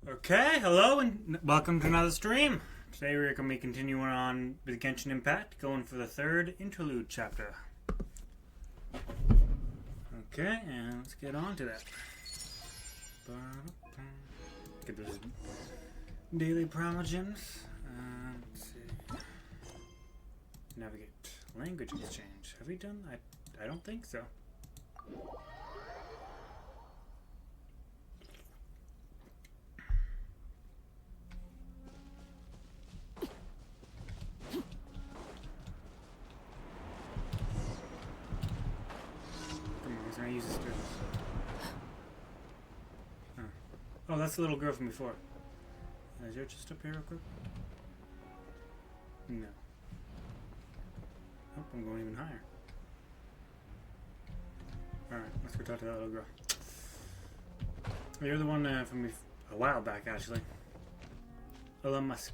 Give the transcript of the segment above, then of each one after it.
Okay, hello and welcome to another stream. Today we're going to be continuing on with Genshin Impact, going for the third interlude chapter. Okay, and let's get on to that. Get those daily primal gems. Let's see. Navigate. Language exchange. Have we done? I don't think so. Use this oh, that's the little girl from before. Is there just up here real quick? No. Oh, I'm going even higher. Alright, let's go talk to that little girl. You're the one from a while back, actually. Hello, Musk.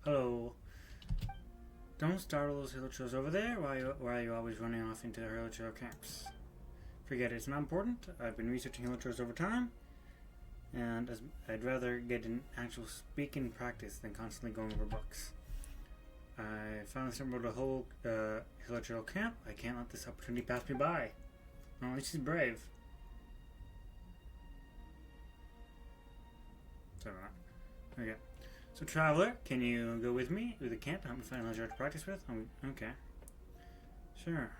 Hello. Don't startle those hilltros over there. Why are you always running off into the hilltro camps? Forget it, it's not important. I've been researching hilltros over time, and I'd rather get an actual speaking practice than constantly going over books. I finally stumbled a whole hilltro camp. I can't let this opportunity pass me by. Well, at least she's brave. Sorry about that. Okay. So, Traveler, can you go with me to the camp to help me find a hilltro to practice with? Okay. Sure.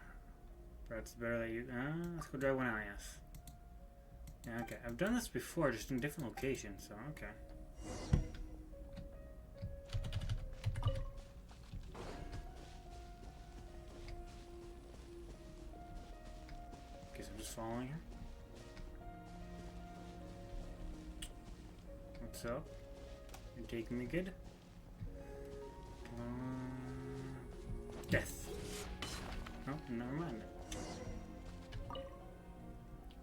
It's better that you... let's go drive one out, yes. Yeah, okay. I've done this before, just in different locations, so okay. Okay, so I'm just following her. What's up? You taking me good? Death. Oh, never mind.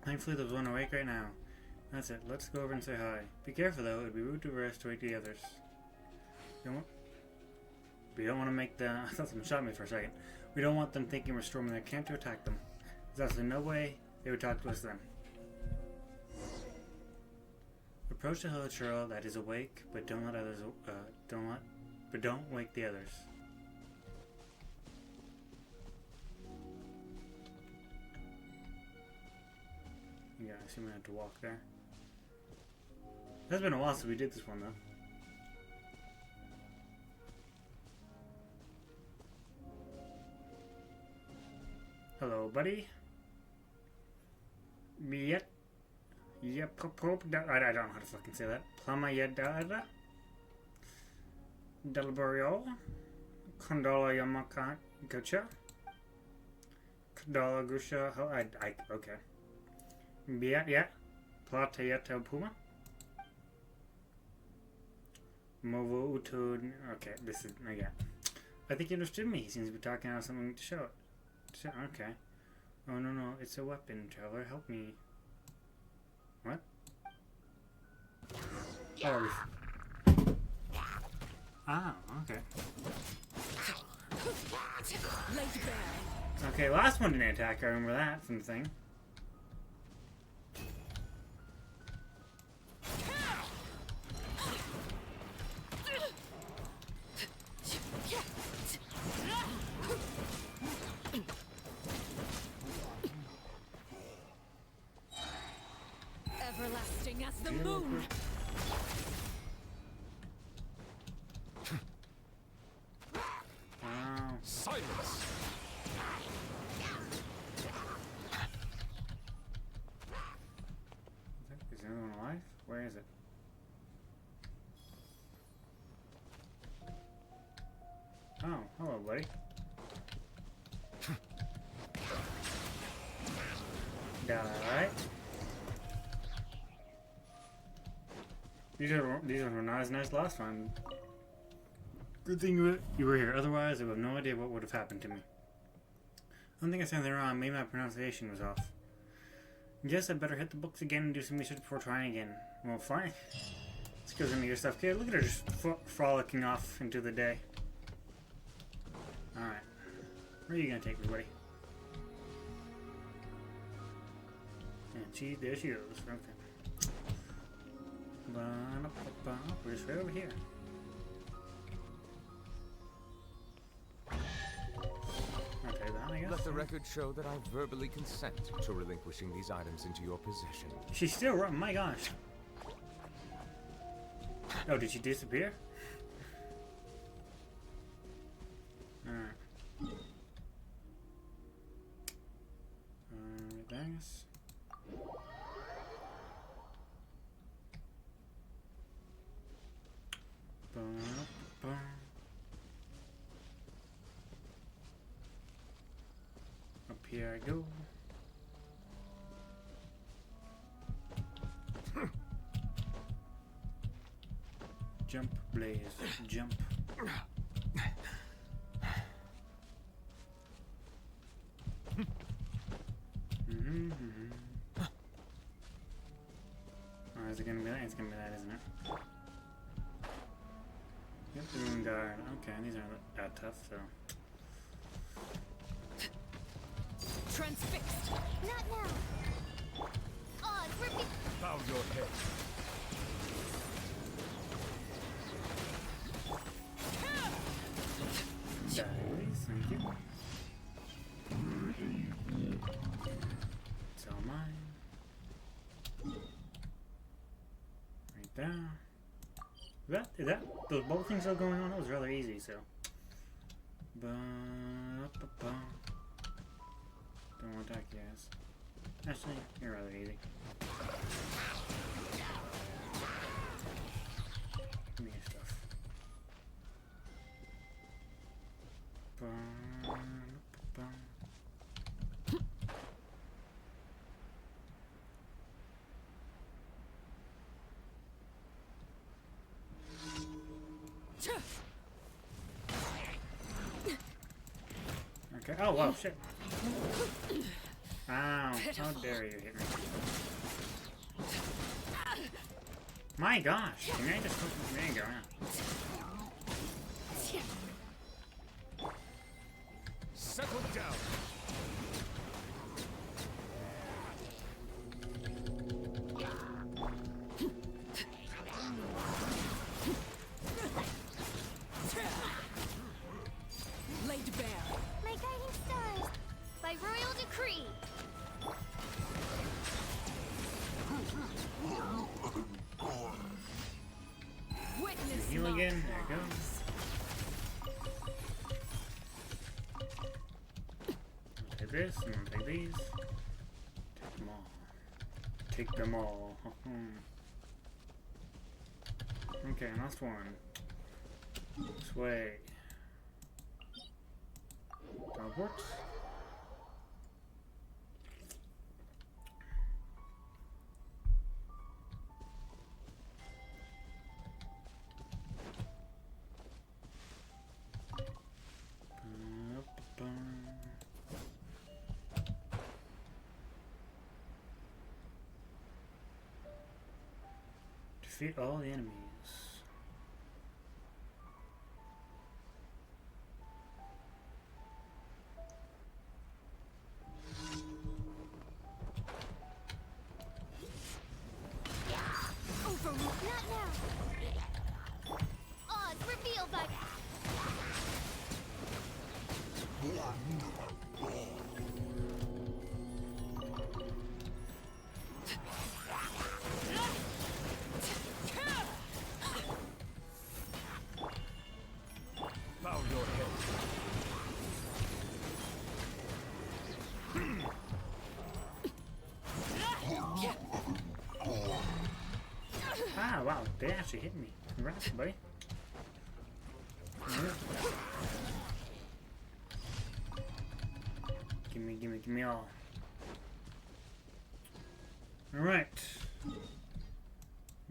Thankfully, there's one awake right now. That's it. Let's go over and say hi. Be careful, though. It'd be rude to rest to wake the others. We don't want to make the... I thought someone shot me for a second. We don't want them thinking we're storming their camp to attack them. There's absolutely no way they would talk to us then. Approach the hilltro that is awake, but don't let others... don't wake the others. Yeah, I assume I have to walk there. It has been a while since we did this one, though. Hello, buddy. I don't know how to fucking say that. Plamayadada. Delborio. Kondola Yamaka Gocha. Kondola Gusha. Okay. Yeah. Platayata Puma. Movo Uto. Okay, this is. Yeah. I think he understood me. He seems to be talking about something to show it. Okay. Oh, no. It's a weapon, Traveler. Help me. What? Oh, okay. Okay, last one didn't attack. I remember that from the thing. Everlasting as the moon. Wow. Silence. Is anyone alive? Where is it? Oh, hello, buddy. Alright. These were not as nice last time. Good thing you were here. Otherwise, I would have no idea what would have happened to me. I don't think I said anything wrong. Maybe my pronunciation was off. Guess I better hit the books again and do some research before trying again. Well, fine. Let's go into your stuff, kid. Look at her just frolicking off into the day. Alright. Where are you going to take me, buddy? And there she goes. Okay. We're just right over here. Okay, that I guess. Let the record show that I verbally consent to relinquishing these items into your possession. She's still running. My gosh. Oh, did she disappear? Alright. Thanks. Up here I go. Jump, Blaze, jump. Oh, is it gonna be that? It's gonna be that, isn't it? Yep, the moon guard. Okay, these aren't that tough, so. Transfixed. Not now. Odds repeat. Bow your head. Nice, thank you. It's all mine. Right there. Is that those bubble things still going on? That was rather easy, so. Ba-ba-ba. Don't want to attack you guys. Actually, you're rather easy. Give me your stuff. Ba-ba-ba. Okay. Oh wow! Shit. Ow! How dare you hit me? My gosh! Can I just? There you go. Yeah. Settle down. Laid bare. My guiding stars. By royal decree. Witness Heal my again. There you go. Take this and then take these. Take them all. Take them all. Okay, last one. This way. Teleport. Defeat all the enemies. overruled. Not now. Odds revealed by. Bow your head. Ah, wow, they actually hit me. Congrats, buddy. Give me all. Alright.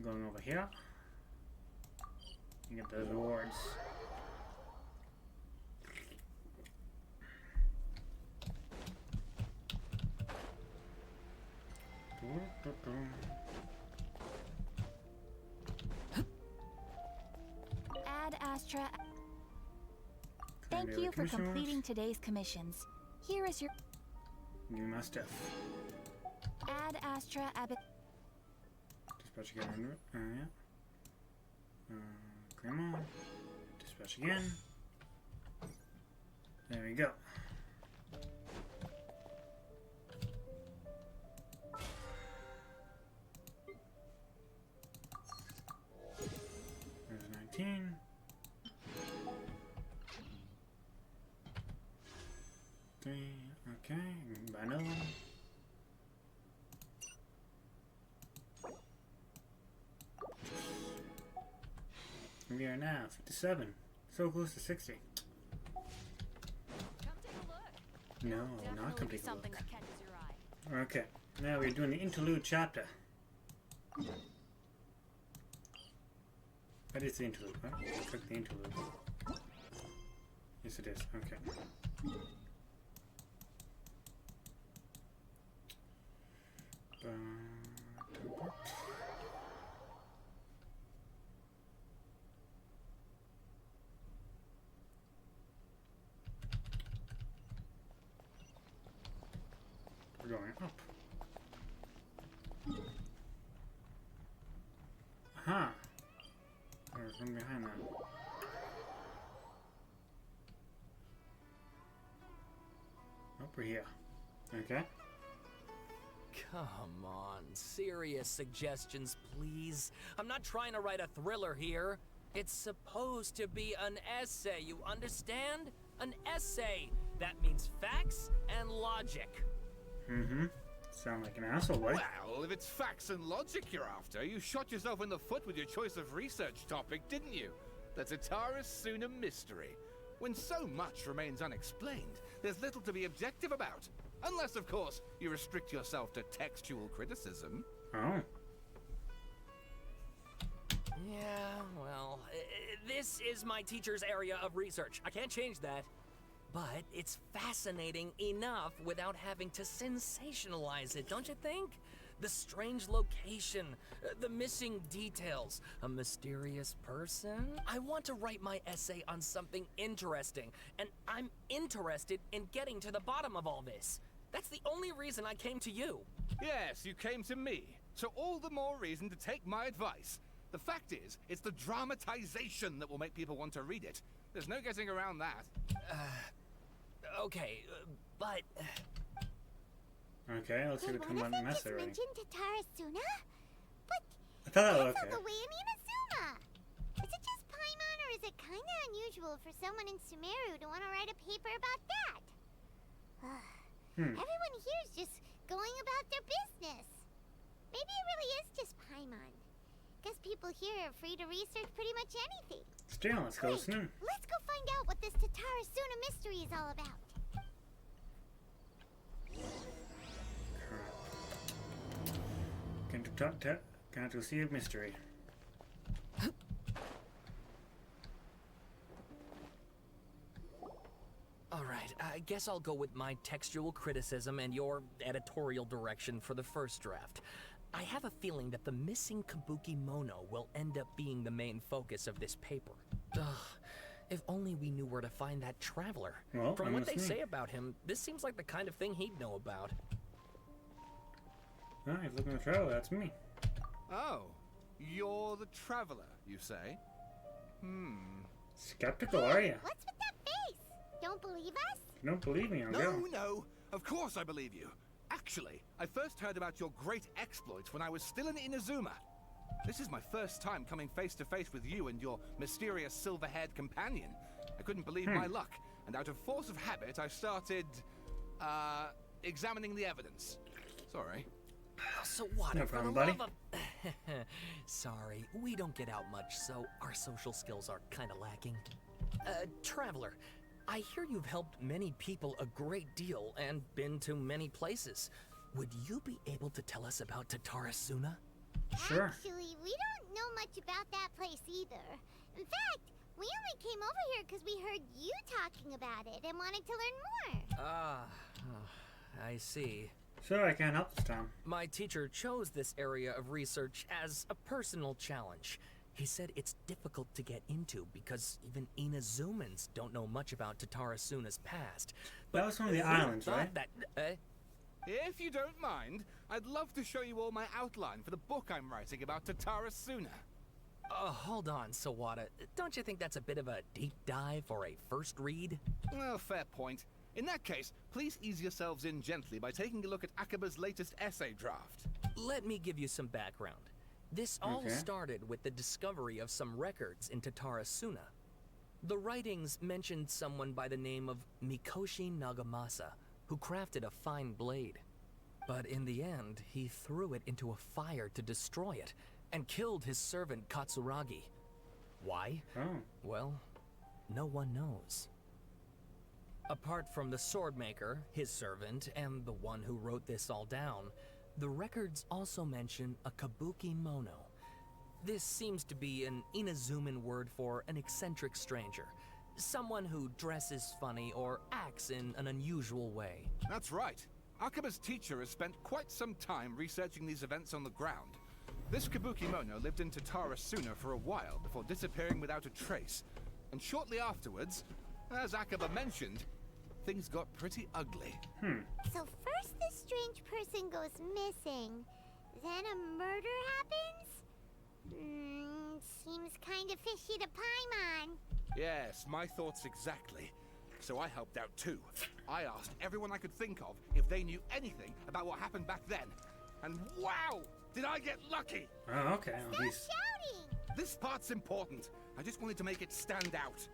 Going over here. You get those rewards. Ad Astra. Thank you for completing today's commissions. Here is your Give me my stuff. Ad Astra Abbott. Just Dispatch again. Yeah. Come on. Dispatch again. There we go. There's 19. Okay, buy another one. We are now 57. So close to 60. Come take a look. No, Definitely not come be take a something look. that catches your eye. Okay, now we're doing the interlude chapter. That is the interlude, right? Click the interlude. Yes, it is. Okay. We're going up. Aha! There's one behind that. Oh, we're here. Okay. Come on, serious suggestions, please. I'm not trying to write a thriller here. It's supposed to be an essay, you understand? An essay. That means facts and logic. Mm-hmm. Sound like an asshole, right? Well, if it's facts and logic you're after, you shot yourself in the foot with your choice of research topic, didn't you? The Tatara Suna mystery. When so much remains unexplained, there's little to be objective about. Unless, of course, you restrict yourself to textual criticism. Oh. Yeah, well, this is my teacher's area of research. I can't change that. But it's fascinating enough without having to sensationalize it, don't you think? The strange location, the missing details, a mysterious person. I want to write my essay on something interesting, and I'm interested in getting to the bottom of all this. That's the only reason I came to you. Yes, you came to me. So all the more reason to take my advice. The fact is, it's the dramatization that will make people want to read it. There's no getting around that. Okay, but... Okay, let's see what come on the mess already. mentioned Tatara Suna? But I thought that was that's okay. all the way in Inazuma. Is it just Paimon, or is it kinda unusual for someone in Sumeru to want to write a paper about that? Everyone here's just going about their business. Maybe it really is just Paimon. Guess people here are free to research pretty much anything. Still, let's go listen. Let's go find out what this Tatara Suna mystery is all about. Can to see a mystery. Alright, I guess I'll go with my textual criticism and your editorial direction for the first draft. I have a feeling that the missing Kabuki Mono will end up being the main focus of this paper. Ugh, if only we knew where to find that traveler. Well, From I'm what they listening. say about him, this seems like the kind of thing he'd know about. Oh, he's looking at the travel. That's me. Oh, you're the traveler, you say? Skeptical, are you? What's with that face? Don't believe us? If you don't believe me, I'll go. No, of course I believe you. Actually, I first heard about your great exploits when I was still in Inazuma. This is my first time coming face to face with you and your mysterious silver-haired companion. I couldn't believe my luck, and out of force of habit, I started, examining the evidence. Sorry. So what? No For problem, the buddy. love of... Sorry, we don't get out much, so our social skills are kind of lacking. Traveler, I hear you've helped many people a great deal and been to many places. Would you be able to tell us about Tatara Suna? Sure. Actually, we don't know much about that place either. In fact, we only came over here because we heard you talking about it and wanted to learn more. I see. So I can't help this time. My teacher chose this area of research as a personal challenge. He said it's difficult to get into because even Inazumans don't know much about Tatara Suna's past. That was one of the who islands, thought right? That, If you don't mind, I'd love to show you all my outline for the book I'm writing about Tatara Suna. Hold on, Sawada. Don't you think that's a bit of a deep dive for a first read? Well, fair point. In that case, please ease yourselves in gently by taking a look at Akaba's latest essay draft. Let me give you some background. This all started with the discovery of some records in Tatara Suna. The writings mentioned someone by the name of Mikoshi Nagamasa, who crafted a fine blade. But in the end, he threw it into a fire to destroy it, and killed his servant Katsuragi. Why? Oh. Well, no one knows. Apart from the swordmaker, his servant, and the one who wrote this all down, the records also mention a kabuki mono. This seems to be an Inazuman word for an eccentric stranger. Someone who dresses funny or acts in an unusual way. That's right. Akaba's teacher has spent quite some time researching these events on the ground. This kabuki mono lived in Tatara Suna for a while before disappearing without a trace. And shortly afterwards, as Akaba mentioned, things got pretty ugly. So first this strange person goes missing, then a murder happens? Seems kind of fishy to Paimon. Yes, my thoughts exactly. So I helped out too. I asked everyone I could think of if they knew anything about what happened back then. And wow! Did I get lucky? Oh, okay. Stop shouting! This part's important. I just wanted to make it stand out.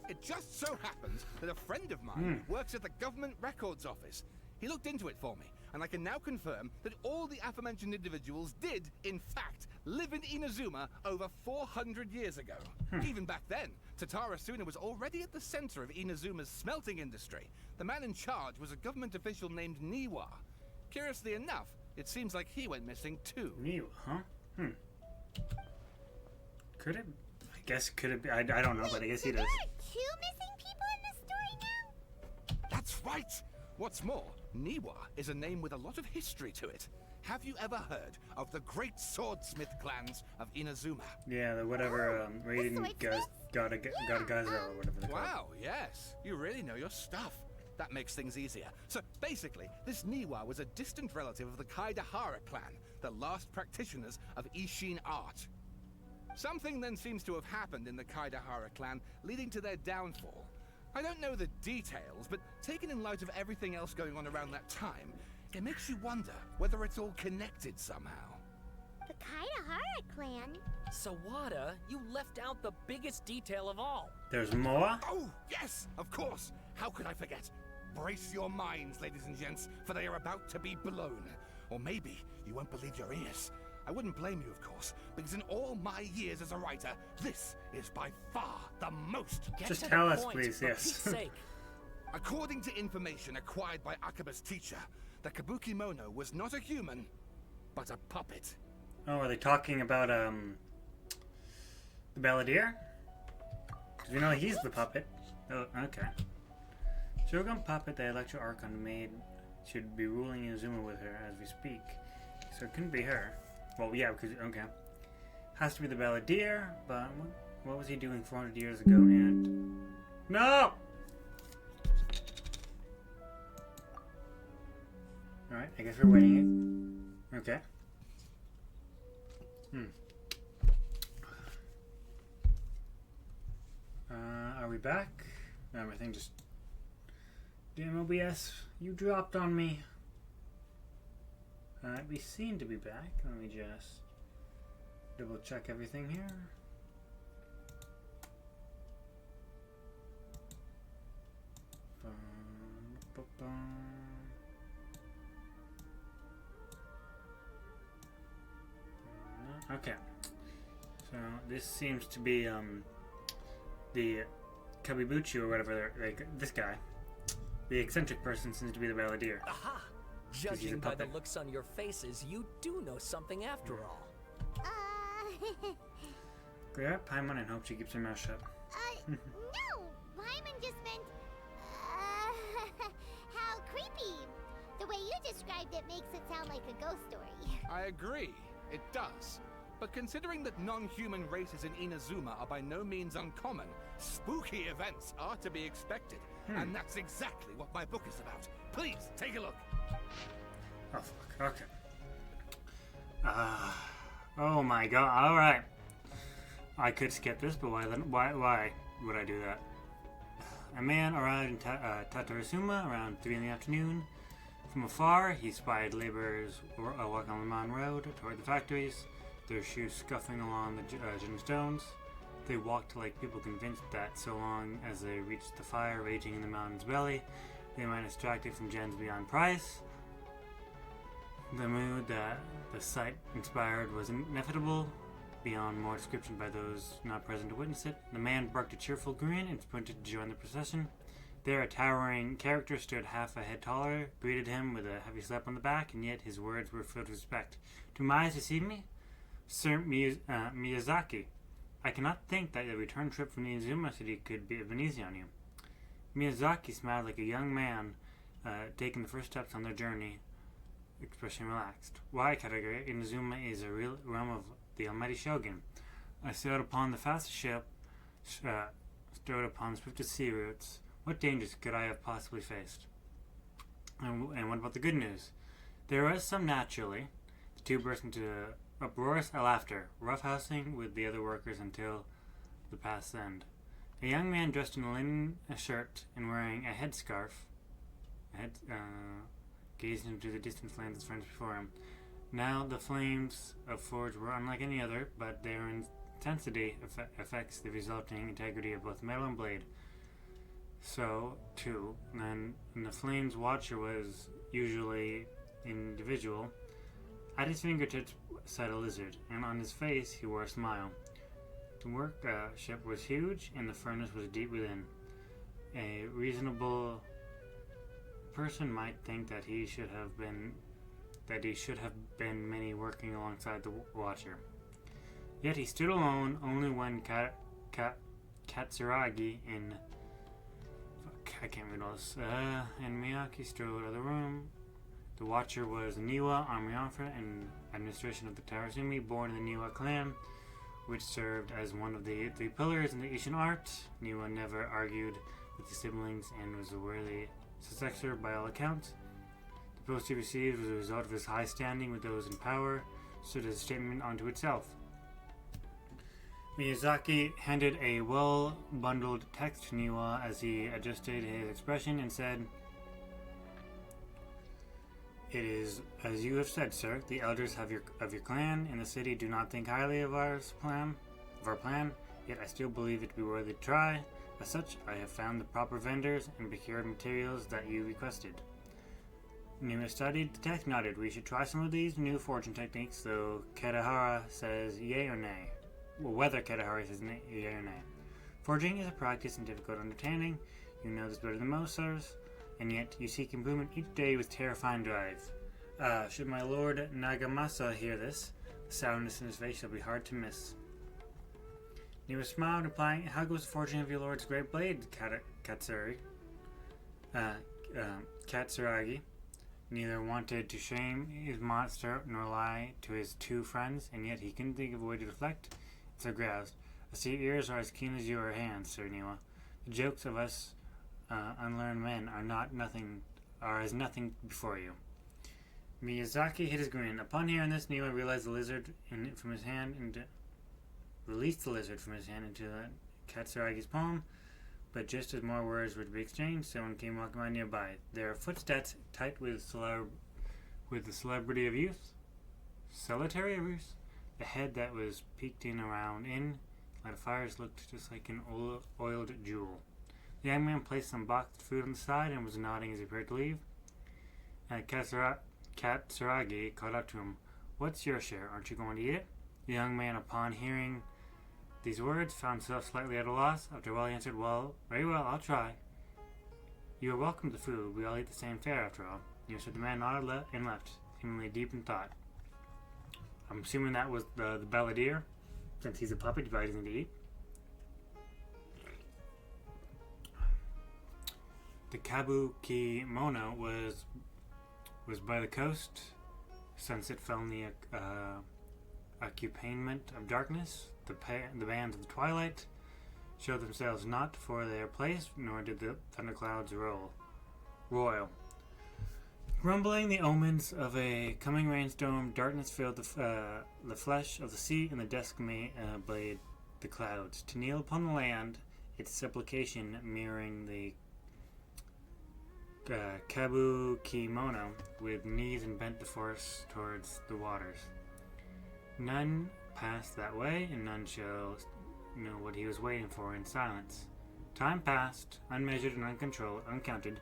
It just so happens that a friend of mine works at the government records office. He looked into it for me, and I can now confirm that all the aforementioned individuals did, in fact, live in Inazuma over 400 years ago. Even back then, Tatara Suna was already at the center of Inazuma's smelting industry. The man in charge was a government official named Niwa. Curiously enough, it seems like he went missing too. Niwa, huh? Could it? I guess could it be? I don't know, but I guess he does. There are two missing people in the story now? That's right! What's more, Niwa is a name with a lot of history to it. Have you ever heard of the great swordsmith clans of Inazuma? Yeah, the whatever raiding got a guys or whatever they call it. Wow, yes. You really know your stuff. That makes things easier. So basically, this Niwa was a distant relative of the Kaidahara clan, the last practitioners of Ishin art. Something then seems to have happened in the Kaidahara clan, leading to their downfall. I don't know the details, but taken in light of everything else going on around that time, it makes you wonder whether it's all connected somehow. The Kaidahara clan? Sawada, you left out the biggest detail of all. There's more? Oh, yes, of course. How could I forget? Brace your minds, ladies and gents, for they are about to be blown. Or maybe you won't believe your ears. I wouldn't blame you, of course, because in all my years as a writer, this is by far the most. Just tell us, please, for yes. Pete's sake. According to information acquired by Akaba's teacher, the Kabuki Mono was not a human, but a puppet. Oh, are they talking about the Balladeer? Because we know he's the puppet. Oh, okay. Shogun puppet, the Electro Archon maid, should be ruling Inazuma with her as we speak. So it couldn't be her. Well, yeah, because, okay. Has to be the Balladeer, but what was he doing 400 years ago? And no! Alright, I guess we're waiting it. Okay. Are we back? Everything just... Damn OBS, you dropped on me. We seem to be back. Let me just double check everything here. Okay. So this seems to be the Kabibuchi or whatever, like this guy. The eccentric person seems to be the Balladeer. Aha! Judging by the looks on your faces, you do know something after all. Grab Paimon and hope she keeps her mouth shut. No! Paimon just meant, how creepy. The way you described it makes it sound like a ghost story. I agree, it does. But considering that non-human races in Inazuma are by no means uncommon, spooky events are to be expected. And that's exactly what my book is about. Please, take a look. Oh, fuck. Okay. Oh my god. Alright. I could skip this, but why would I do that? A man arrived in Tatarasuma around 3 in the afternoon. From afar, he spied laborers walking on the mountain road toward the factories, their shoes scuffing along the jutting stones. They walked like people convinced that so long as they reached the fire raging in the mountain's belly, they might extract it from gems beyond price. The mood that the sight inspired was inevitable, beyond more description by those not present to witness it. The man barked a cheerful grin and sprinted to join the procession. There, a towering character stood half a head taller, greeted him with a heavy slap on the back, and yet his words were filled with respect. "Do my eyes deceive me? Sir Miyazaki, I cannot think that a return trip from the Inazuma City could be uneasy on you." Miyazaki smiled like a young man taking the first steps on their journey, expression relaxed. "Why, Katagiri, Inazuma is a real realm of the Almighty Shogun. I sailed upon the fastest ship, strode upon the swiftest sea routes. What dangers could I have possibly faced?" And what about the good news? There was some naturally. The two burst into uproarious laughter, roughhousing with the other workers until the path's end. A young man dressed in a linen shirt and wearing a headscarf gazed into the distant flames of furnace before him. Now the flames of forge were unlike any other, but their intensity affects the resulting integrity of both metal and blade. So, too, then the flames watcher was usually individual. At his fingertips sat a lizard, and on his face he wore a smile. The workshop was huge, and the furnace was deep within. A reasonable person might think that he should have been many working alongside the watcher. Yet he stood alone only when Katsuragi and Miyaki strode out of the room. The watcher was Niwa, army officer and administration of the Tarasumi, born in the Niwa clan, which served as one of the three pillars in the Ishin art. Niwa never argued with his siblings and was a worthy successor by all accounts. The post he received was a result of his high standing with those in power, stood as a statement unto itself. Miyazaki handed a well-bundled text to Niwa as he adjusted his expression and said, "It is as you have said, sir. The elders of your clan in the city do not think highly of our plan. Yet I still believe it to be worthy to try. As such, I have found the proper vendors and procured materials that you requested." Niwa studied the text, nodded. "We should try some of these new forging techniques, though Katahara says yay or nay. Well, whether Katahara says yay or nay. Forging is a practice and difficult undertaking. You know this better than most, sirs. And yet you seek improvement each day with terrifying drive. Should my lord Nagamasa hear this, the soundness in his face shall be hard to miss." Niwa smiled, replying, "How goes the forging of your lord's great blade, Katsuragi?" Neither wanted to shame his monster nor lie to his two friends, and yet he couldn't think of a way to deflect. So groused, "I see your ears are as keen as your hands, Sir Niwa. The jokes of us unlearned men are as nothing before you." Miyazaki hid his grin. Upon hearing this, Niwa realized the lizard from his hand and released the lizard from his hand into Katsuragi's palm. But just as more words were to be exchanged, someone came walking by nearby. Their footsteps tight with the celebrity of youth, solitary of youth. The head that was peeked around light of fires looked just like an oiled jewel. The young man placed some boxed food on the side and was nodding as he prepared to leave. Katsuragi called out to him, "What's your share? Aren't you going to eat it?" The young man, upon hearing these words, found himself slightly at a loss. After a while he answered, "Well, very well, I'll try." "You are welcome to the food. We all eat the same fare, after all." So the man nodded and left, seemingly deep in thought. I'm assuming that was the balladeer, since he's a puppet, he probably doesn't need to eat. The Kabuki-mono was by the coast. Sunset fell in the accompaniment of darkness. The bands of the twilight showed themselves not for their place, nor did the thunderclouds roil. Grumbling the omens of a coming rainstorm, darkness filled the flesh of the sea, and the dusk blade the clouds. To kneel upon the land, its supplication mirroring the Kabuki-mono, with knees and bent the force towards the waters. None passed that way, and none shall know what he was waiting for in silence. Time passed, unmeasured and uncounted,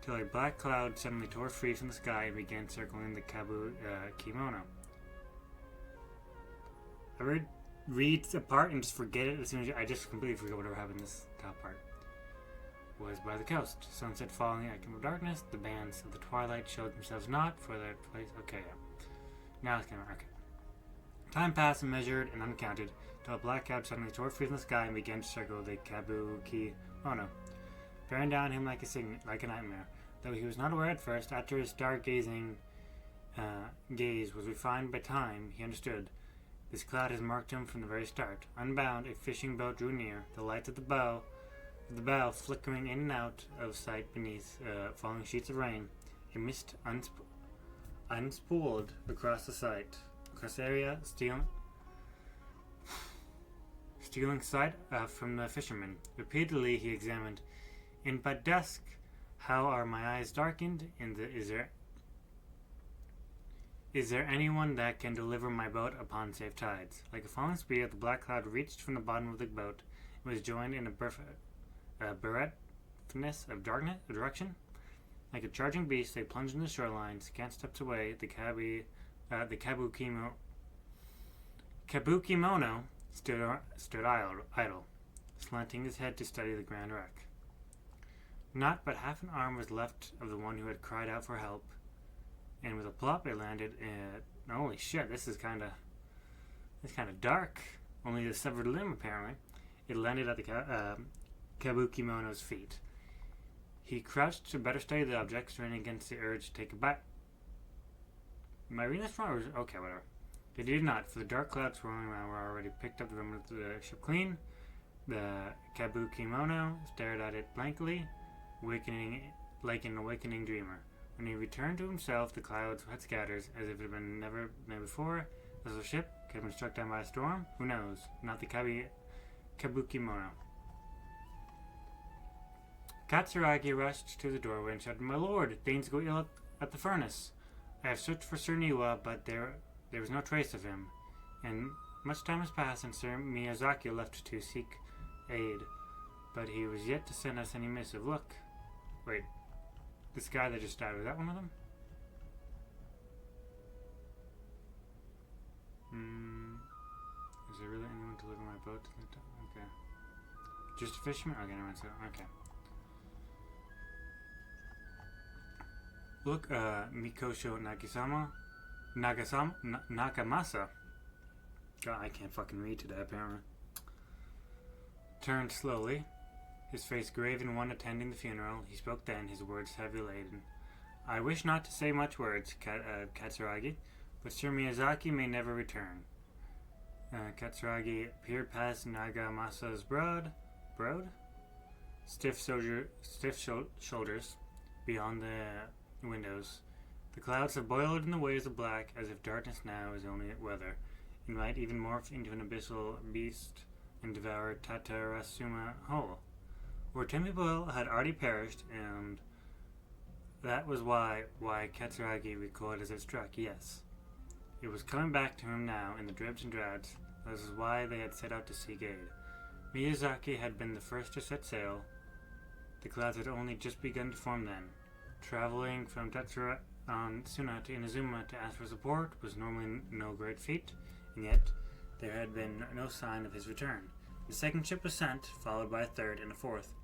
till a black cloud suddenly tore free from the sky and began circling the Kabuki-mono. I read a part and just forget it as soon as I just completely forget whatever happened in this top part. Was by the coast. Sunset falling like of darkness, the bands of the twilight showed themselves not for their place. Okay, yeah. Now it's coming. Okay. Time passed unmeasured and uncounted, till a black cloud suddenly tore free from the sky and began to circle the Kabuki-mono, bearing down him like a nightmare. Though he was not aware at first, after his stark-gazing gaze was refined by time, he understood. This cloud has marked him from the very start. Unbound, a fishing boat drew near, the lights of the bow flickering in and out of sight beneath falling sheets of rain. A mist unspooled across the area, stealing sight from the fisherman. Repeatedly he examined. In but dusk, how are my eyes darkened? Is there anyone that can deliver my boat upon safe tides? Like a falling spear, the black cloud reached from the bottom of the boat and was joined in a bereft-ness of direction. Like a charging beast, they plunged into the shoreline. Scant steps away, the Kabuki-mono stood idle, slanting his head to study the grand wreck. Not but half an arm was left of the one who had cried out for help, and with a plop it landed at... Holy shit, this is kind of dark. Only a severed limb, apparently. It landed at the Kabuki-mono's feet. He crouched to better study the object, straining against the urge to take a bite. Am I reading this wrong? Okay, whatever. They did not, for the dark clouds swirling around were already picked up the remnants of the ship clean. The Kabuki-mono stared at it blankly, like an awakening dreamer. When he returned to himself, the clouds had scattered, as if it had been never been before. As the ship could have been struck down by a storm? Who knows? Not the Kabuki-mono. Katsuragi rushed to the doorway and shouted, "My lord, things go ill at the furnace. I have searched for Sir Niwa, but there was no trace of him. And much time has passed since Sir Miyazaki left to seek aid, but he was yet to send us any missive. Look." Wait. This guy that just died, was that one of them? Is there really anyone to deliver my boat to the top? Okay. Just a fisherman? Okay, never mind. So, okay. Look, Mikosho Nakamasa. God, I can't fucking read today, apparently. Turned slowly, his face grave and one attending the funeral. He spoke then, his words heavy laden. "I wish not to say much words, Katsuragi, but Sir Miyazaki may never return." Katsuragi peered past Nagamasa's broad, stiff shoulders beyond the windows. The clouds have boiled in the waves of black, as if darkness now is only weather, and might even morph into an abyssal beast and devour Tatarasuma whole. Where 10 people had already perished, and that was why Katsuragi recoiled as it struck. Yes, it was coming back to him now in the dribs and drabs. This is why they had set out to seek aid. Miyazaki had been the first to set sail. The clouds had only just begun to form then. Traveling from Tatsura on Suna to Inazuma to ask for support was normally no great feat, and yet there had been no sign of his return. The second ship was sent, followed by a third and a fourth,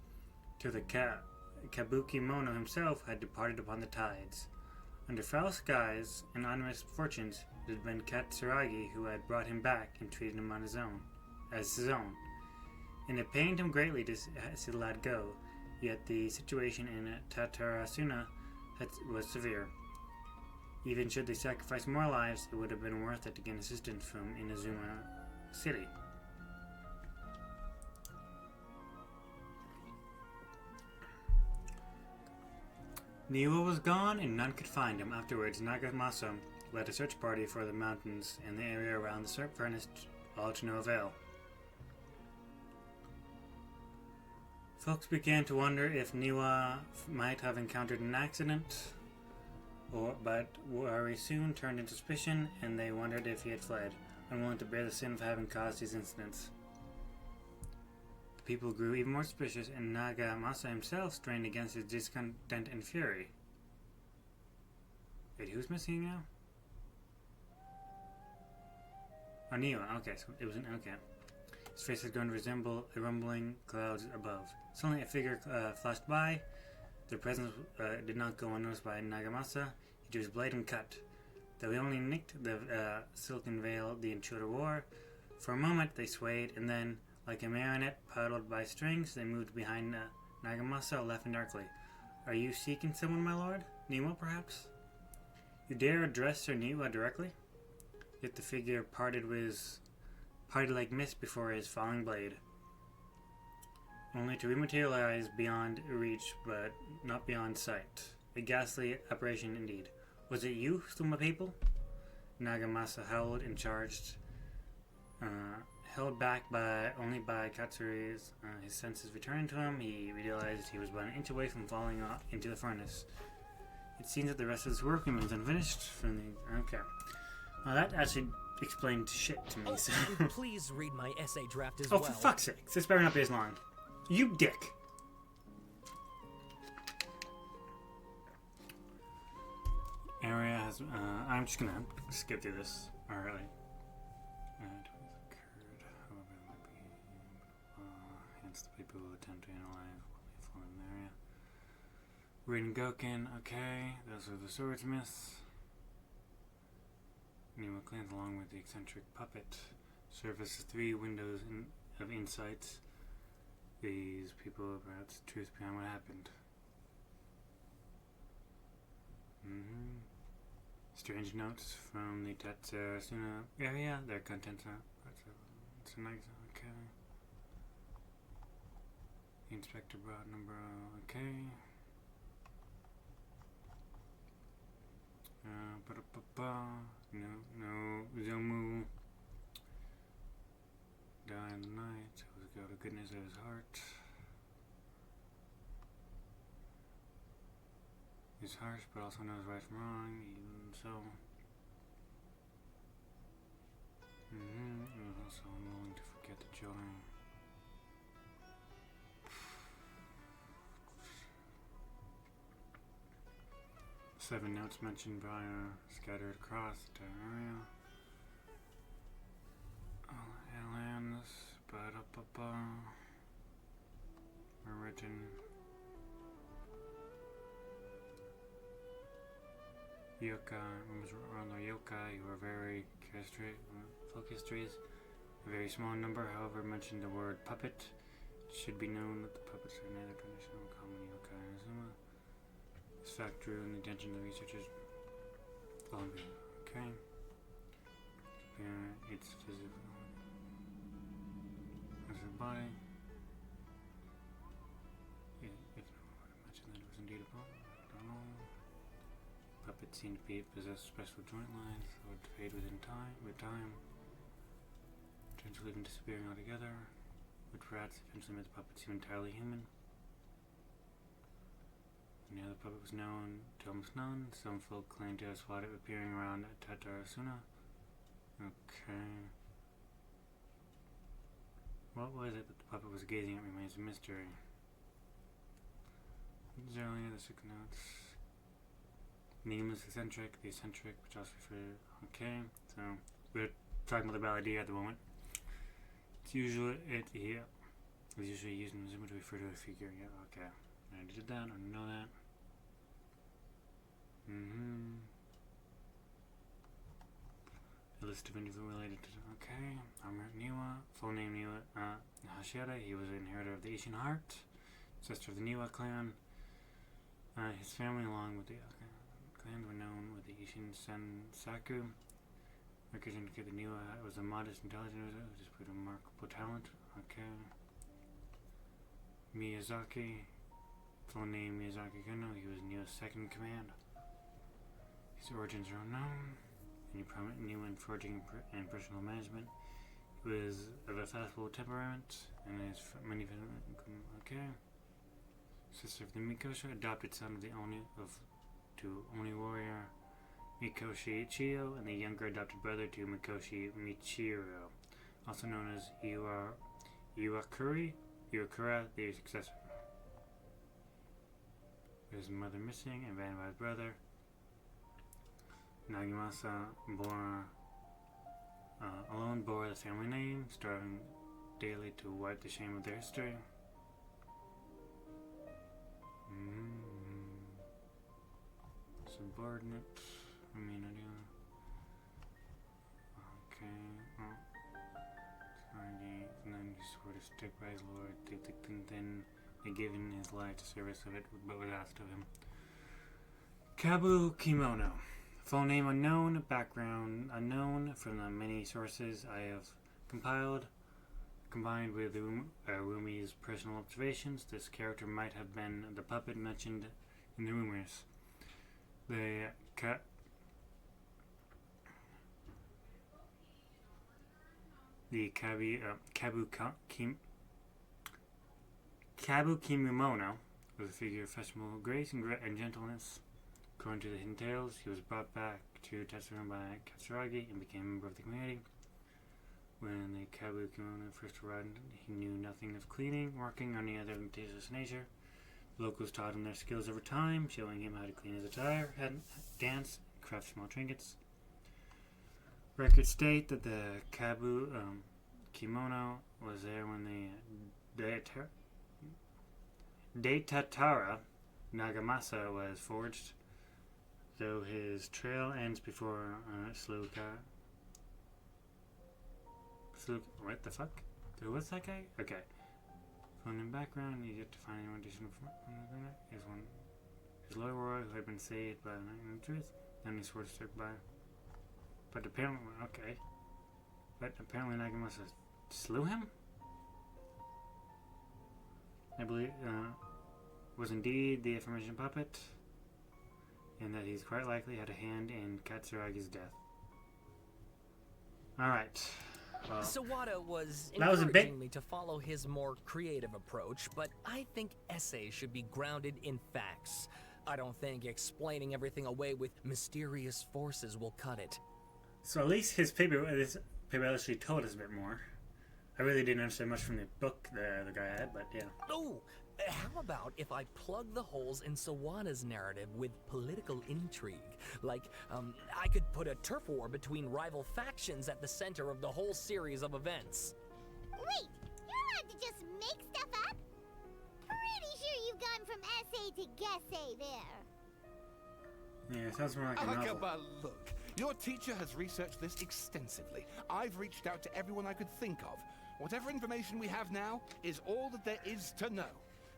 till the Kabuki-mono himself had departed upon the tides. Under foul skies and unmixed fortunes, it had been Katsuragi who had brought him back and treated him as his own. And it pained him greatly to see the lad go, yet the situation in Tatarasuna was severe. Even should they sacrifice more lives, it would have been worth it to gain assistance from Inazuma City. Niwa was gone and none could find him. Afterwards, Nagamasa led a search party for the mountains and the area around the furnace, all to no avail. Folks began to wonder if Niwa might have encountered an accident, but worry soon turned into suspicion, and they wondered if he had fled, unwilling to bear the sin of having caused these incidents. The people grew even more suspicious, and Nagamasa himself strained against his discontent and fury. Wait, who's missing now? Oh, Niwa. Okay, so it was an okay. His face had grown to resemble a rumbling clouds above. Suddenly a figure flashed by. Their presence did not go unnoticed by Nagamasa. He drew his blade and cut. Though he only nicked the silken veil the intruder wore, for a moment they swayed, and then, like a marionette paddled by strings, they moved behind Nagamasa, laughing darkly. Are you seeking someone, my lord? Niwa, perhaps? You dare address Sir Niwa directly? Yet the figure parted like mist before his falling blade, only to rematerialize beyond reach, but not beyond sight. A ghastly apparition indeed. Was it you who stole my people? Nagamasa howled and charged, held back only by Katsuri's. His senses returning to him, he realized he was but an inch away from falling into the furnace. It seems that the rest of this work remains unfinished. Okay. Well, that actually explained shit to me, so... And please read my essay draft as oh, well. for fuck's sake. This better not be as long. You dick. Area has... I'm just gonna skip through this. Alright. Hence the people who attempt to analyze what they fall in the area. Ringoken, okay. Those are the swordsmiths. Niwa clans along with the eccentric puppet. Surfaces 3 windows of insights. These people, perhaps the truth behind what happened. Strange notes from the Tatsuna area. Their contents are... It's a nice... Okay. The inspector brought number... Okay. No, Zomu died in the night. It was go to goodness of his heart. He's harsh, but also knows right from wrong, even so. He was also unwilling to forget the children. Seven notes mentioned by scattered across the area. Aliens, were written. Yokai, around the yokai who were very folk histories. A very small number, however, mentioned the word puppet. It should be known that the puppets are neither traditional common yokai or Zuma. This fact drew in the attention of the researchers. Okay. It's physical. As a body. If I mentioned that it was indeed a puppet, I don't know. Puppets seem to possess special joint lines that would fade with time, potentially even disappearing altogether, which perhaps eventually made the puppet seem entirely human. The other puppet was known to almost none. Some folk claim to have spotted it appearing around Tatarasuna. Okay. What was it that the puppet was gazing at remains a mystery. Generally, the 6 notes. Name is eccentric, the eccentric, which also referred. Okay, so we're talking about the balladeer at the moment. It's usually it's usually used in Zuma to refer to a figure. Yeah, okay. I did that. I know that. A list of individuals related to. Okay, Amrit Niwa, full name Niwa Hashira. He was an inheritor of the Asian heart, ancestor of the Niwa clan. His family, along with the clans, were known with the Ishin Sensaku. Records indicate that Niwa was a modest, intelligent wizard who displayed remarkable talent. Okay. Miyazaki, Full name Miyazaki Kuno. He was Neo's second in command. His origins are unknown. And he prominent Neo in forging and personal management. He was of a fastball temperament, and his many sister of the Mikosha, adopted son of the Oni warrior Mikoshi Ichiyo, and the younger adopted brother to Mikoshi Michiro, also known as Iwakura, the successor. His mother missing and abandoned by his brother. Nagamasa alone bore the family name, striving daily to wipe the shame of their history. Subordinate. Okay. And then he swore to stick by his lord. Then he given his life to service of it, but was asked of him. Kabu Kimono. Full name unknown, background unknown from the many sources I have compiled. Combined with Rumi's personal observations, this character might have been the puppet mentioned in the rumors. The Kabu Kimono was a figure of festival grace and gentleness. According to the hidden tales, he was brought back to Tetsuya by Katsuragi and became a member of the community. When the Kabu Kimono first arrived, he knew nothing of cleaning, working, or any other limitations nature. The locals taught him their skills over time, showing him how to clean his attire, dance, and craft small trinkets. Records state that the Kabu Kimono was there when the Daitatara Nagamasa was forged, though his trail ends before what the fuck? What's that guy? Okay. Phone in background, you get to find anyone additional is one. His lawyer Roy, who had been saved by the truth, then he swore to stick by. But apparently, okay. But apparently Nagamasa slew him? I believe, was indeed the aforementioned puppet, and that he's quite likely had a hand in Katsuragi's death. Alright. Well, Sawada was encouraging me to follow his more creative approach, but I think essays should be grounded in facts. I don't think explaining everything away with mysterious forces will cut it. So at least his paper actually told us a bit more. I really didn't understand much from the book the guy had, but yeah. Oh, how about if I plug the holes in Sawada's narrative with political intrigue? Like, I could put a turf war between rival factions at the center of the whole series of events. Wait, you're allowed to just make stuff up? Pretty sure you've gone from essay to guessay there. Yeah, it sounds more like a novel. Alakaba, look. Your teacher has researched this extensively. I've reached out to everyone I could think of. Whatever information we have now is all that there is to know.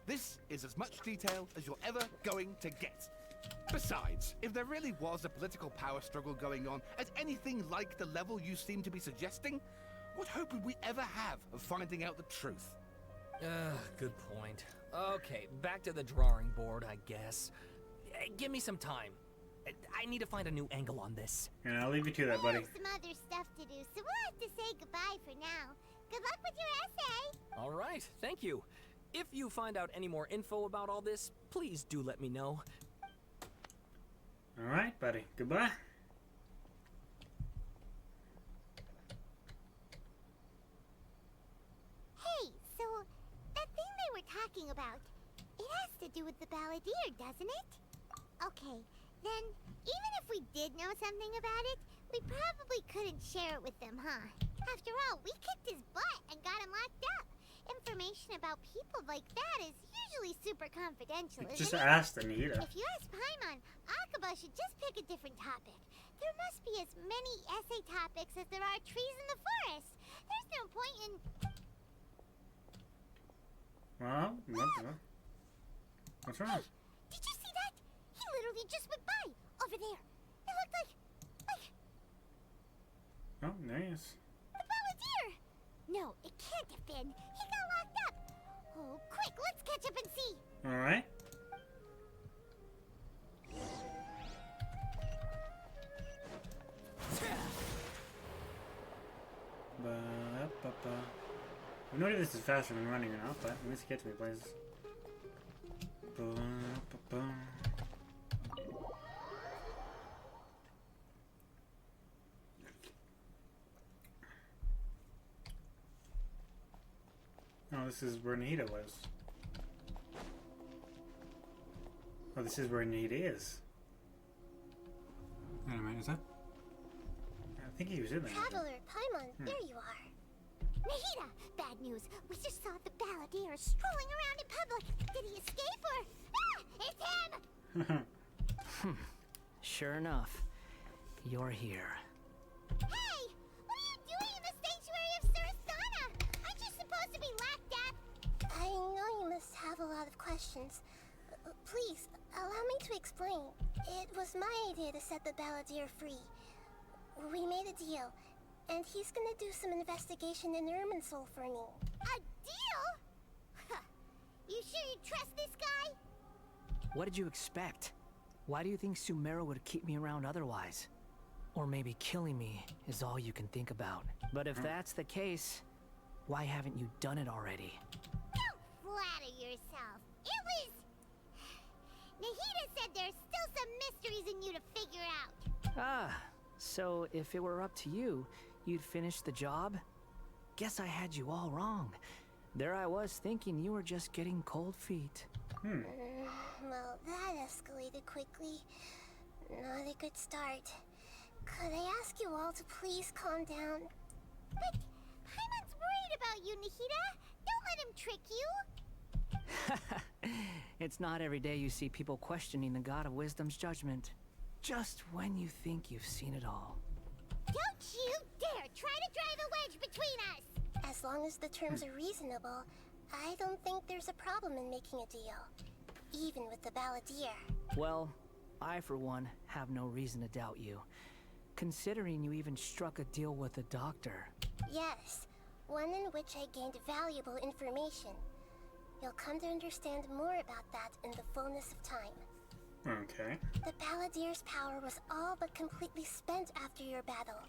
This is as much detail as you're ever going to get. Besides, if there really was a political power struggle going on at anything like the level you seem to be suggesting, what hope would we ever have of finding out the truth? Good point. Okay, back to the drawing board, I guess. Give me some time. I need to find a new angle on this. And I'll leave you to that, We buddy. have some other stuff to do, so we'll have to say goodbye for now. Good luck with your essay. All right, thank you. If you find out any more info about all this, please do let me know. Alright, buddy. Goodbye. Hey, so that thing they were talking about, it has to do with the balladeer, doesn't it? Okay, then even if we did know something about it, we probably couldn't share it with them, huh? After all, we kicked his butt and got him locked up. Information about people like that is usually super confidential, isn't Just it? ask Anita. If you ask Paimon, Akaba should just pick a different topic. There must be as many essay topics as there are trees in the forest. There's no point in... Well, what's wrong? Hey, did you see that? He literally just went by, over there. It looked like... Oh, there he is. the balladeer! No, it can't have been. He got locked up. Oh, quick, let's catch up and see. Alright. We know this is faster than running or not, but let's get to the places. Oh, this is where Nahida was. Oh, this is where Nahida is. Wait a minute, is that? I think he was in there. Traveler, Paimon, there you are. Nahida! Bad news. We just saw the balladeer strolling around in public. Did he escape or... Ah! It's him! Sure enough, you're here. Hey! What are you doing in the sanctuary of Surasana? Aren't you supposed to be laughed at? I know you must have a lot of questions. Please, allow me to explain. It was my idea to set the balladeer free. We made a deal, and he's gonna do some investigation in Irminsul for me. A deal? Huh. You sure you trust this guy? What did you expect? Why do you think Sumeru would keep me around otherwise? Or maybe killing me is all you can think about. But if that's the case, why haven't you done it already? Don't flatter yourself. It was... Nahida said there's still some mysteries in you to figure out. Ah, so if it were up to you, you'd finish the job? Guess I had you all wrong. There I was thinking you were just getting cold feet. Well, that escalated quickly. Not a good start. Could I ask you all to please calm down? But Paimon's worried about you, Nahida. Don't let him trick you. It's not every day you see people questioning the God of Wisdom's judgment. Just when you think you've seen it all. Don't you dare try to drive a wedge between us! As long as the terms are reasonable, I don't think there's a problem in making a deal. Even with the balladeer. Well, I for one have no reason to doubt you. Considering you even struck a deal with the doctor. Yes, one in which I gained valuable information. You'll come to understand more about that in the fullness of time. Okay. The balladeer's power was all but completely spent after your battle.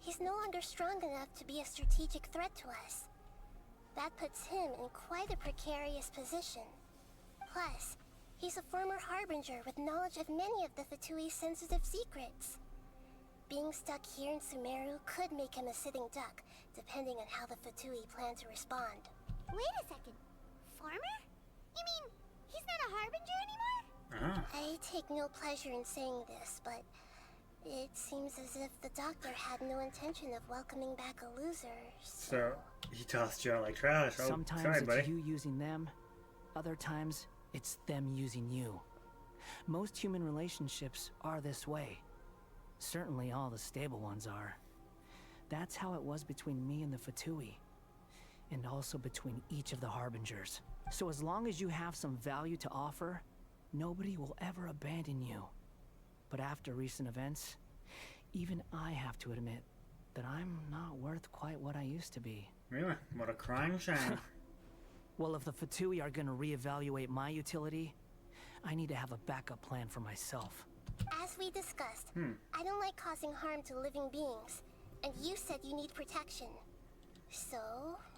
He's no longer strong enough to be a strategic threat to us. That puts him in quite a precarious position. Plus, he's a former harbinger with knowledge of many of the Fatui's sensitive secrets. Being stuck here in Sumeru could make him a sitting duck, depending on how the Fatui plan to respond. Wait a second. Farmer? You mean he's not a harbinger anymore? I take no pleasure in saying this, but it seems as if the doctor had no intention of welcoming back a loser, So he tossed you out like trash. Oh, Sometimes sorry, it's buddy. you using them, other times it's them using you. Most human relationships are this way. Certainly all the stable ones are. That's how it was between me and the Fatui. And also between each of the harbingers. So as long as you have some value to offer, nobody will ever abandon you. But after recent events, even I have to admit that I'm not worth quite what I used to be. Really? What a crying shame. Well, if the Fatui are gonna reevaluate my utility, I need to have a backup plan for myself. As we discussed, I don't like causing harm to living beings, and you said you need protection. So,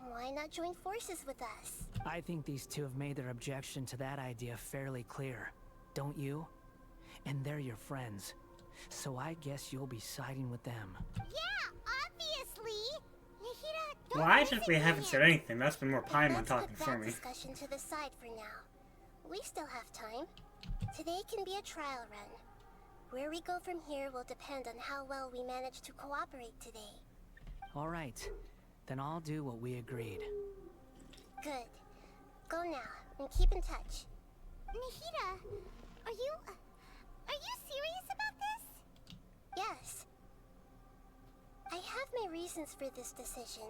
why not join forces with us? I think these two have made their objection to that idea fairly clear, don't you? And they're your friends, so I guess you'll be siding with them. Yeah, obviously! Nahida, don't Well, I listen technically to haven't him. said anything. That's been more Paimon Let's talking put for that me. discussion to the side for now. We still have time. Today can be a trial run. Where we go from here will depend on how well we manage to cooperate today. All right, then I'll do what we agreed. Good. Go now, and keep in touch. Nahida, are you serious about this? Yes. I have my reasons for this decision.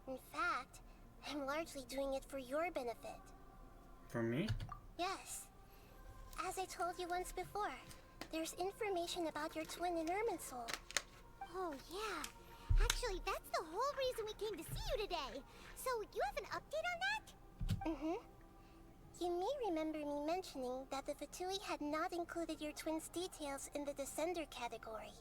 In fact, I'm largely doing it for your benefit. For me? Yes. As I told you once before, there's information about your twin in Irminsul. Oh, yeah. Actually, that's the whole reason we came to see you today. So, you have an update on that? Mm-hmm. You may remember me mentioning that the Fatui had not included your twin's details in the Descender category.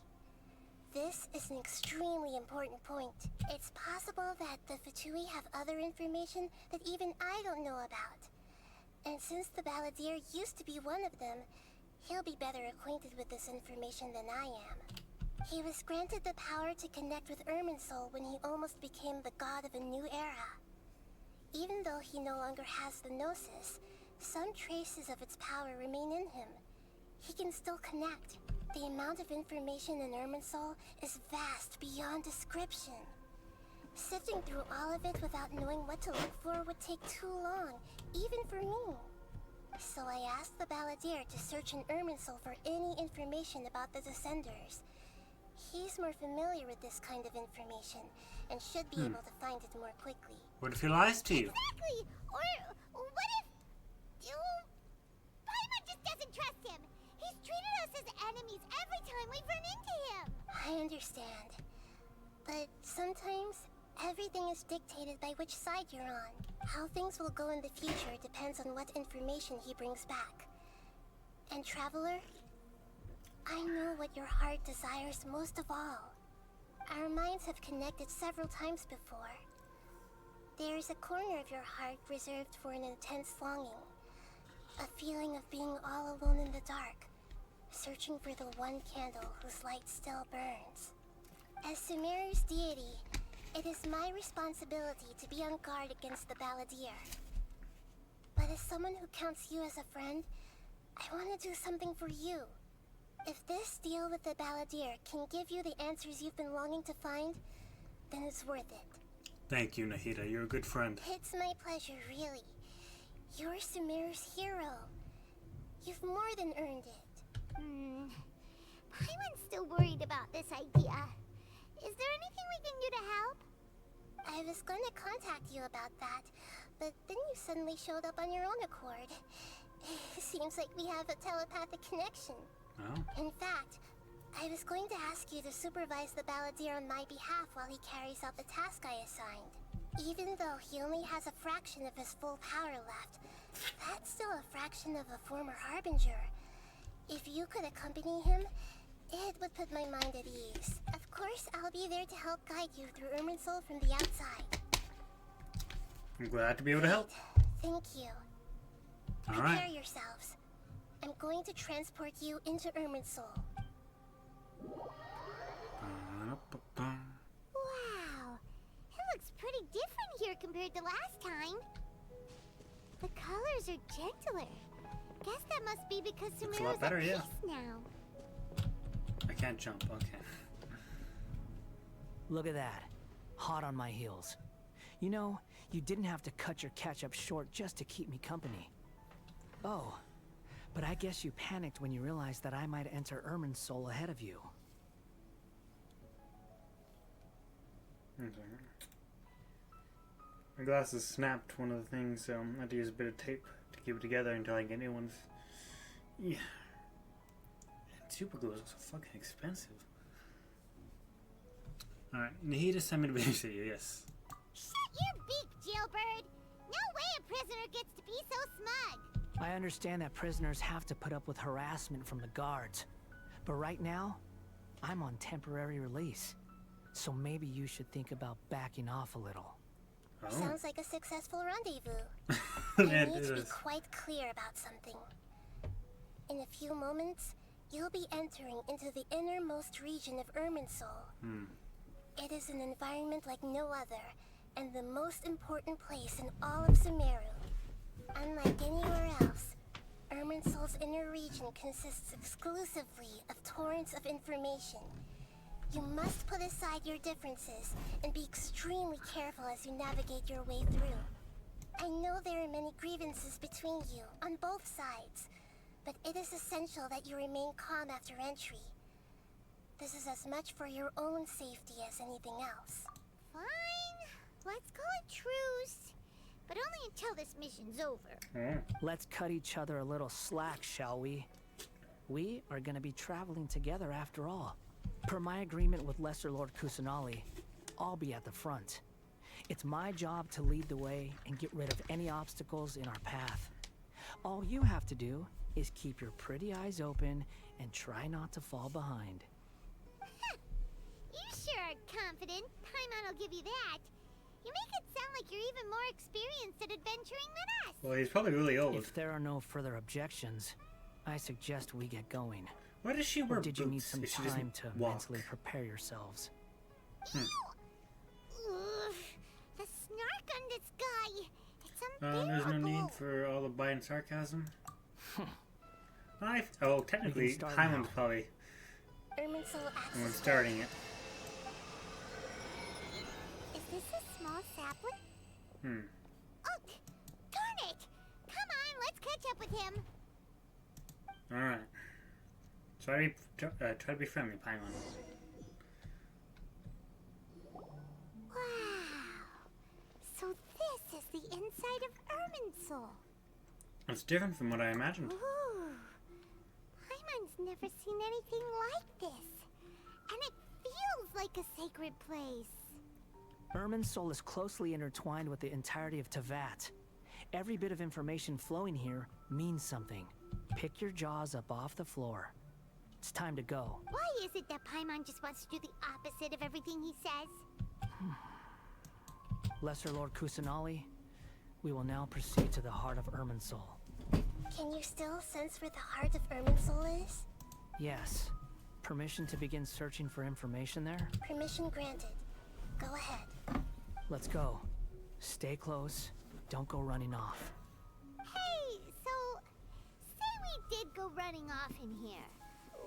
This is an extremely important point. It's possible that the Fatui have other information that even I don't know about. And since the Balladeer used to be one of them, he'll be better acquainted with this information than I am. He was granted the power to connect with Irminsul when he almost became the god of a new era. Even though he no longer has the Gnosis, some traces of its power remain in him. He can still connect. The amount of information in Irminsul is vast beyond description. Sifting through all of it without knowing what to look for would take too long, even for me. So I asked the Balladeer to search in Irminsul for any information about the Descenders. He's more familiar with this kind of information, and should be able to find it more quickly. What if he lies to you? Exactly! Or what if... Paimon just doesn't trust him! He's treated us as enemies every time we've run into him! I understand. But sometimes, everything is dictated by which side you're on. How things will go in the future depends on what information he brings back. And Traveler, I know what your heart desires most of all. Our minds have connected several times before. There is a corner of your heart reserved for an intense longing. A feeling of being all alone in the dark, searching for the one candle whose light still burns. As Sumeru's deity, it is my responsibility to be on guard against the Balladeer. But as someone who counts you as a friend, I want to do something for you. If this deal with the Balladeer can give you the answers you've been longing to find, then it's worth it. Thank you, Nahida. You're a good friend. It's my pleasure, really. You're Sumeru's hero. You've more than earned it. Paimon's still worried about this idea. Is there anything we can do to help? I was going to contact you about that, but then you suddenly showed up on your own accord. Seems like we have a telepathic connection. Oh. In fact, I was going to ask you to supervise the Balladeer on my behalf while he carries out the task I assigned. Even though he only has a fraction of his full power left, that's still a fraction of a former Harbinger. If you could accompany him, it would put my mind at ease. Of course, I'll be there to help guide you through Irminsul from the outside. I'm glad to be able to help. Thank you. All Prepare right. yourselves. I'm going to transport you into Irminsul. Wow, it looks pretty different here compared to last time. The colors are gentler. Guess that must be because Looks a Sumeru's lot better, at yeah. peace now. I can't jump. Okay. Look at that. Hot on my heels. You know, you didn't have to cut your catch-up short just to keep me company. Oh, but I guess you panicked when you realized that I might enter Irminsul ahead of you. My glasses snapped one of the things, so I had to use a bit of tape to keep it together until I get new ones. Yeah. And super glue is also fucking expensive. Alright, Nahida sent me to babysit you, yes. Shut your beak, jailbird! No way a prisoner gets to be so smug! I understand that prisoners have to put up with harassment from the guards. But right now, I'm on temporary release. So maybe you should think about backing off a little. Oh. Sounds like a successful rendezvous. Yeah, I it need to be is. quite clear about something. In a few moments, you'll be entering into the innermost region of Irminsul. It is an environment like no other, and the most important place in all of Sumeru. Unlike anywhere else, Irminsul's inner region consists exclusively of torrents of information. You must put aside your differences and be extremely careful as you navigate your way through. I know there are many grievances between you, on both sides, but it is essential that you remain calm after entry. This is as much for your own safety as anything else. Fine, let's call it truce. But only until this mission's over. Let's cut each other a little slack, shall we? We are gonna be traveling together after all. Per my agreement with Lesser Lord Kusanali, I'll be at the front. It's my job to lead the way and get rid of any obstacles in our path. All you have to do is keep your pretty eyes open and try not to fall behind. are confident. Paimon will give you that. You make it sound like you're even more experienced at adventuring than us. Well, he's probably really old. If there are no further objections, I suggest we get going. Why does she wear Or did boots you need some if she time doesn't to walk? mentally prepare yourselves? Ugh, the snark on this guy. It's unbearable. There's no need for all the bite and sarcasm. Oh, technically, start Paimon's now. probably Irminsul the one access. starting it. Is this a small sapling? Oh, darn it! Come on, let's catch up with him. Alright. Try to be friendly, Paimon. Wow. So this is the inside of Irminsul. It's different from what I imagined. Ooh. Paimon's never seen anything like this. And it feels like a sacred place. Irminsul is closely intertwined with the entirety of Teyvat. Every bit of information flowing here means something. Pick your jaws up off the floor. It's time to go. Why is it that Paimon just wants to do the opposite of everything he says? Lesser Lord Kusanali, we will now proceed to the heart of Irminsul. Can you still sense where the heart of Irminsul is? Yes. Permission to begin searching for information there? Permission granted. Go ahead. Let's go. Stay close. Don't go running off. Hey, so say we did go running off in here.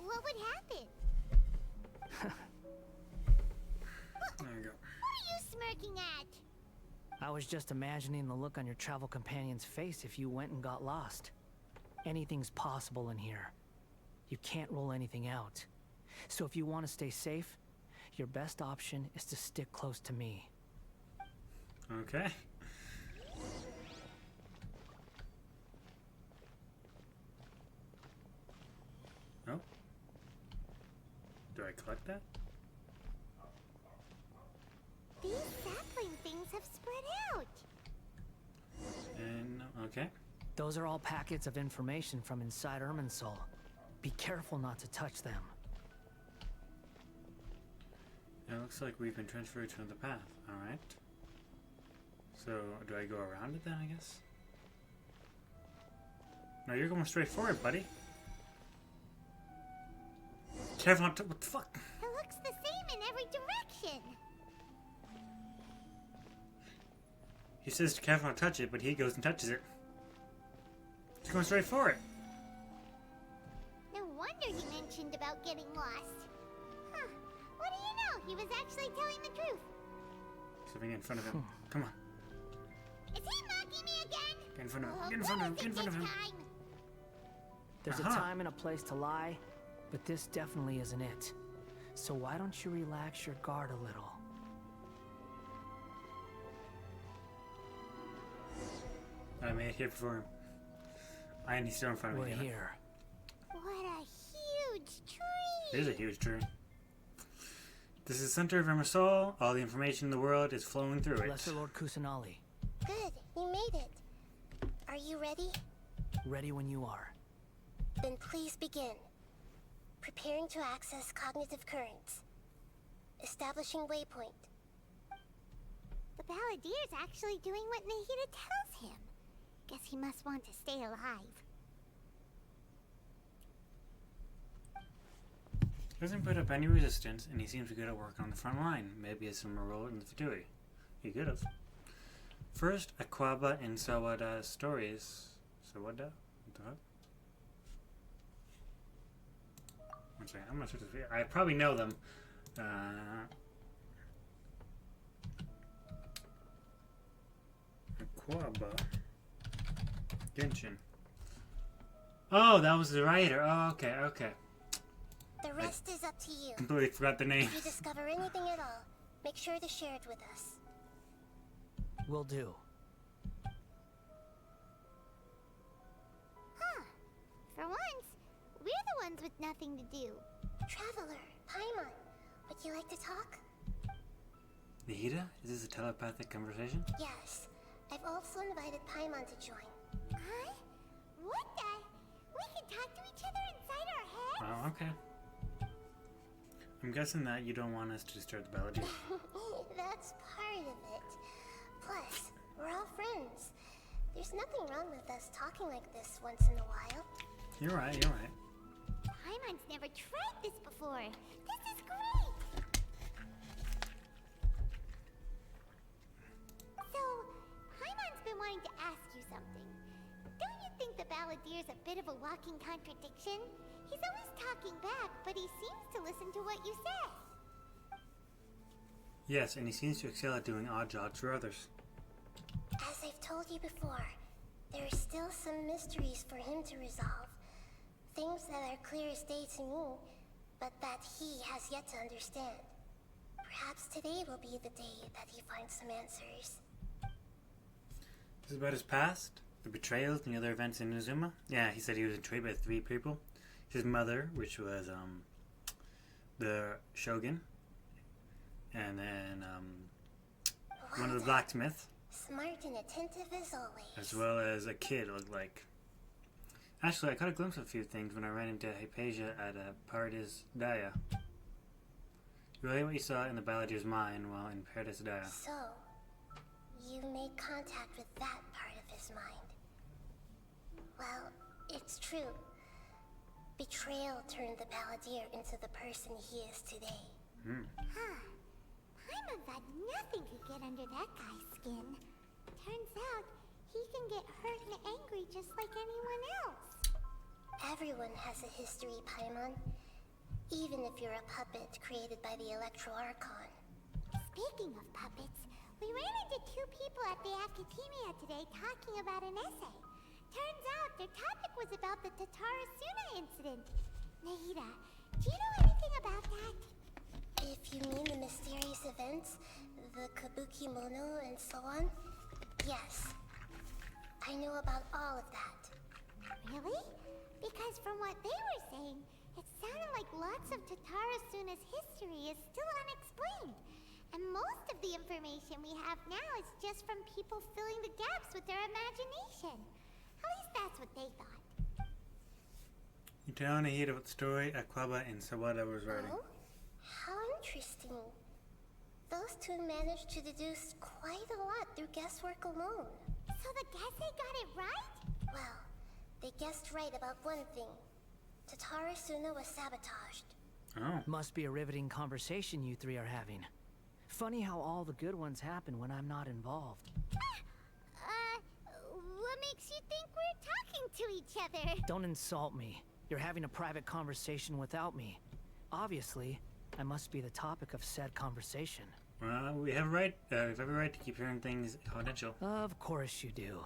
What would happen? There you go. What are you smirking at? I was just imagining the look on your travel companion's face if you went and got lost. Anything's possible in here. You can't rule anything out. So if you want to stay safe, your best option is to stick close to me. Okay. Oh. Do I collect that? These sapling things have spread out. And okay. Those are all packets of information from inside Irminsul. Be careful not to touch them. It looks like we've been transferred to another path. Alright. So, do I go around it then, I guess? No, you're going straight for it, buddy. Careful not to. What the fuck? It looks the same in every direction. He says careful not to touch it, but he goes and touches it. He's going straight for it. No wonder he mentioned about getting lost. Huh. What do you know? He was actually telling the truth. Something in front of him. Come on. Is he mocking me again? Get in front of him. Oh, Get in front of him. what Get in is front it of him. this time? There's a time and a place to lie, but this definitely isn't it. So why don't you relax your guard a little? I made it here before him. And he's still in front of We're me. here. What a huge tree! It is a huge tree. This is the center of Irminsul. All the information in the world is flowing through it. Lesser Lord Kusanali, Good, you made it. Are you ready? ready when you are. Then please begin. Preparing to access cognitive currents. Establishing waypoint. The Balladier's actually doing what Nahida tells him. Guess he must want to stay alive. Doesn't put up any resistance, and he seems good at working on the front line. Maybe it's some role in the Fatui. He could have. First, Aquaba and Sawada stories. Sawada? What the fuck? One second, I'm not sure this. I probably know them. Aquaba. Genshin. Oh, that was the writer. Oh, okay, okay. The rest is up to you. Completely forgot the name. If you discover anything at all, make sure to share it with us. Will do. Huh. For once, we're the ones with nothing to do. Traveler, Paimon, would you like to talk? Nahida? Is this a telepathic conversation? Yes. I've also invited Paimon to join. Huh? What the? We can talk to each other inside our heads? Oh, okay. I'm guessing that you don't want us to disturb the Balladeer. That's part of it. Plus, we're all friends. There's nothing wrong with us talking like this once in a while. You're right, you're right. Paimon's never tried this before. This is great! So, Paimon's been wanting to ask you something. Don't you think the Balladier's a bit of a walking contradiction? He's always talking back, but he seems to listen to what you say. Yes, and he seems to excel at doing odd jobs for others. As I've told you before, there are still some mysteries for him to resolve. Things that are clear as day to me, but that he has yet to understand. Perhaps today will be the day that he finds some answers. This is about his past, the betrayals, and the other events in Inazuma. Yeah, he said he was betrayed by 3 people. His mother, which was the Shogun, and then one of the blacksmiths. Smart and attentive as always. As well as a kid, it looked like. Actually, I caught a glimpse of a few things when I ran into Hypatia at Paradise Daya. Relay what you saw in the Balladier's mind while in Paradise Daya. So, you made contact with that part of his mind. Well, it's true. Betrayal turned the Balladeer into the person he is today. Huh. Paimon thought nothing could get under that guy's skin. Turns out, he can get hurt and angry just like anyone else. Everyone has a history, Paimon. Even if you're a puppet created by the Electro Archon. Speaking of puppets, we ran into 2 people at the Academia today talking about an essay. Turns out their topic was about the Tatarasuna incident. Nahida, do you know anything about that? If you mean the mysterious events, the Kabuki Mono and so on, yes. I know about all of that. Really? Because from what they were saying, it sounded like lots of Tatarasuna's history is still unexplained. And most of the information we have now is just from people filling the gaps with their imagination. At least that's what they thought. You tell Nahida about the story Aquaba and Sawada was writing. Oh? How interesting. Those 2 managed to deduce quite a lot through guesswork alone. So the Gesse got it right? Well, they guessed right about one thing. Tatarasuna was sabotaged. Oh. Must be a riveting conversation you 3 are having. Funny how all the good ones happen when I'm not involved. What makes you think we're talking to each other? Don't insult me. You're having a private conversation without me. Obviously, I must be the topic of said conversation. Well, we have every right to keep hearing things confidential. Of course you do.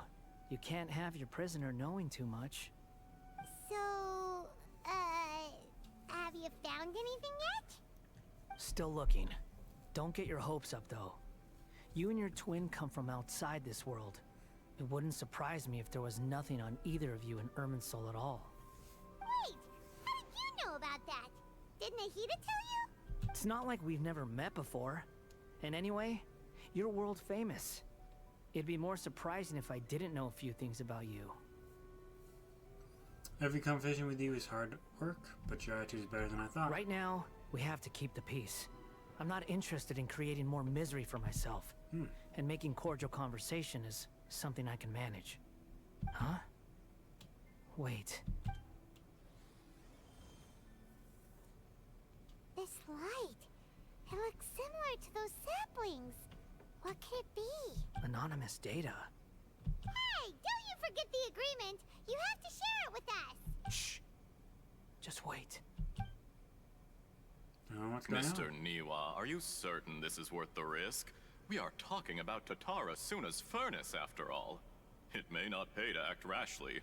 You can't have your prisoner knowing too much. So, have you found anything yet? Still looking. Don't get your hopes up, though. You and your twin come from outside this world. It wouldn't surprise me if there was nothing on either of you in Irminsul at all. Wait, how did you know about that? Did Nahida tell you? It's not like we've never met before. And anyway, you're world famous. It'd be more surprising if I didn't know a few things about you. Every conversation with you is hard work, but your attitude is better than I thought. Right now, we have to keep the peace. I'm not interested in creating more misery for myself. And making cordial conversation is something I can manage. Huh? Wait. This light. It looks similar to those saplings. What could it be? Anonymous data. Hey, don't you forget the agreement. You have to share it with us. Shh. Just wait. What's going Mr. on? Niwa, are you certain this is worth the risk? We are talking about Tatarasuna's furnace, after all. It may not pay to act rashly.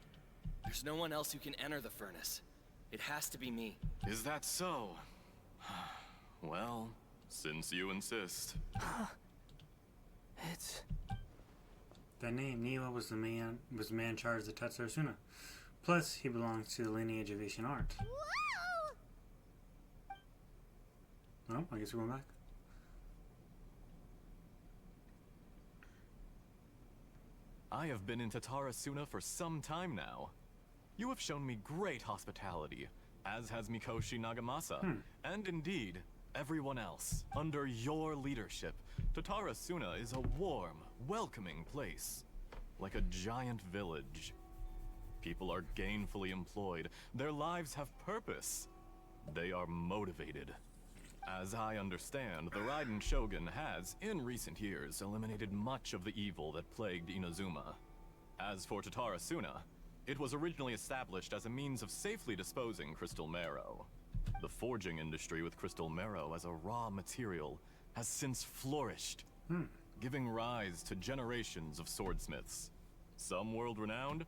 There's no one else who can enter the furnace. It has to be me. Is that so? Well, since you insist. It's... That name, Niwa, was the man charged of Tatsarasuna. Plus, he belongs to the lineage of Asian art. Whoa! Oh, I guess we're going back. I have been in Tatarasuna for some time now. You have shown me great hospitality, as has Mikoshi Nagamasa. And indeed, everyone else, under your leadership, Tatara Suna is a warm, welcoming place. Like a giant village. People are gainfully employed. Their lives have purpose. They are motivated. As I understand, the Raiden Shogun has, in recent years, eliminated much of the evil that plagued Inazuma. As for Tatara Suna, it was originally established as a means of safely disposing crystal marrow. The forging industry with crystal marrow as a raw material has since flourished, giving rise to generations of swordsmiths. Some world-renowned,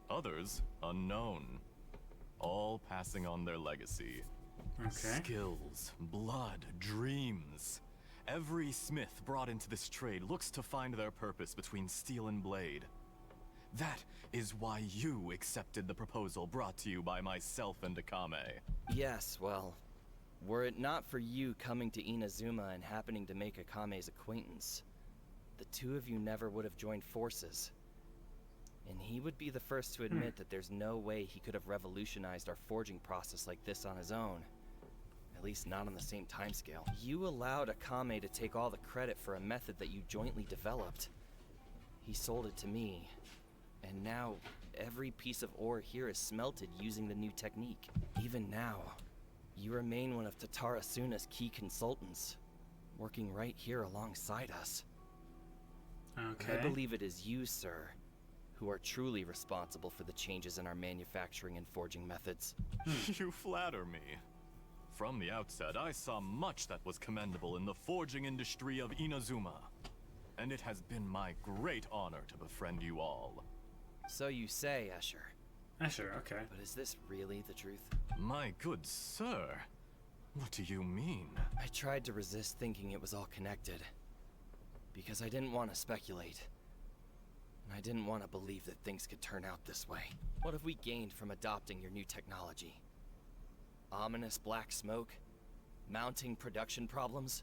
others unknown. All passing on their legacy. Okay. Skills, blood, dreams. Every smith brought into this trade looks to find their purpose between steel and blade. That is why you accepted the proposal brought to you by myself and Akame. Yes, well, were it not for you coming to Inazuma and happening to make Akame's acquaintance, the two of you never would have joined forces. And he would be the first to admit that there's no way he could have revolutionized our forging process like this on his own. At least not on the same timescale. You allowed Akame to take all the credit for a method that you jointly developed. He sold it to me, and now every piece of ore here is smelted using the new technique. Even now, you remain one of Tatara Suna's key consultants, working right here alongside us. Okay. I believe it is you, sir, who are truly responsible for the changes in our manufacturing and forging methods. You flatter me. From the outset, I saw much that was commendable in the forging industry of Inazuma. And it has been my great honor to befriend you all. So you say, Escher. Escher, okay. But is this really the truth? My good sir, what do you mean? I tried to resist thinking it was all connected. Because I didn't want to speculate. And I didn't want to believe that things could turn out this way. What have we gained from adopting your new technology? Ominous black smoke? Mounting production problems?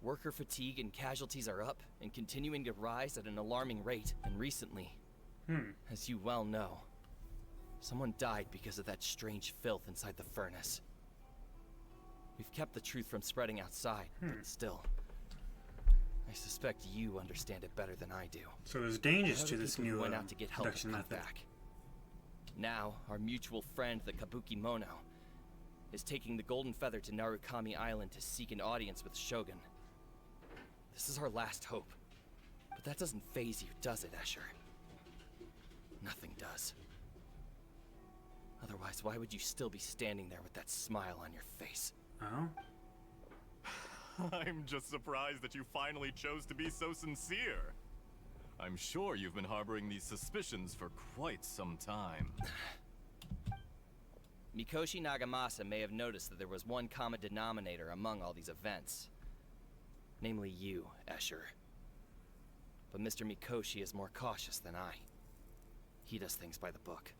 Worker fatigue and casualties are up and continuing to rise at an alarming rate. And recently, as you well know, someone died because of that strange filth inside the furnace. We've kept the truth from spreading outside, but still, I suspect you understand it better than I do. So there's dangers to this new went out to get help production come method. back. Now, our mutual friend, the Kabuki Mono, is taking the Golden Feather to Narukami Island to seek an audience with Shogun. This is our last hope. But that doesn't faze you, does it, Escher? Nothing does. Otherwise, why would you still be standing there with that smile on your face? Oh? I'm just surprised that you finally chose to be so sincere. I'm sure you've been harboring these suspicions for quite some time. Mikoshi Nagamasa may have noticed that there was one common denominator among all these events. Namely you, Escher. But Mr. Mikoshi is more cautious than I. He does things by the book.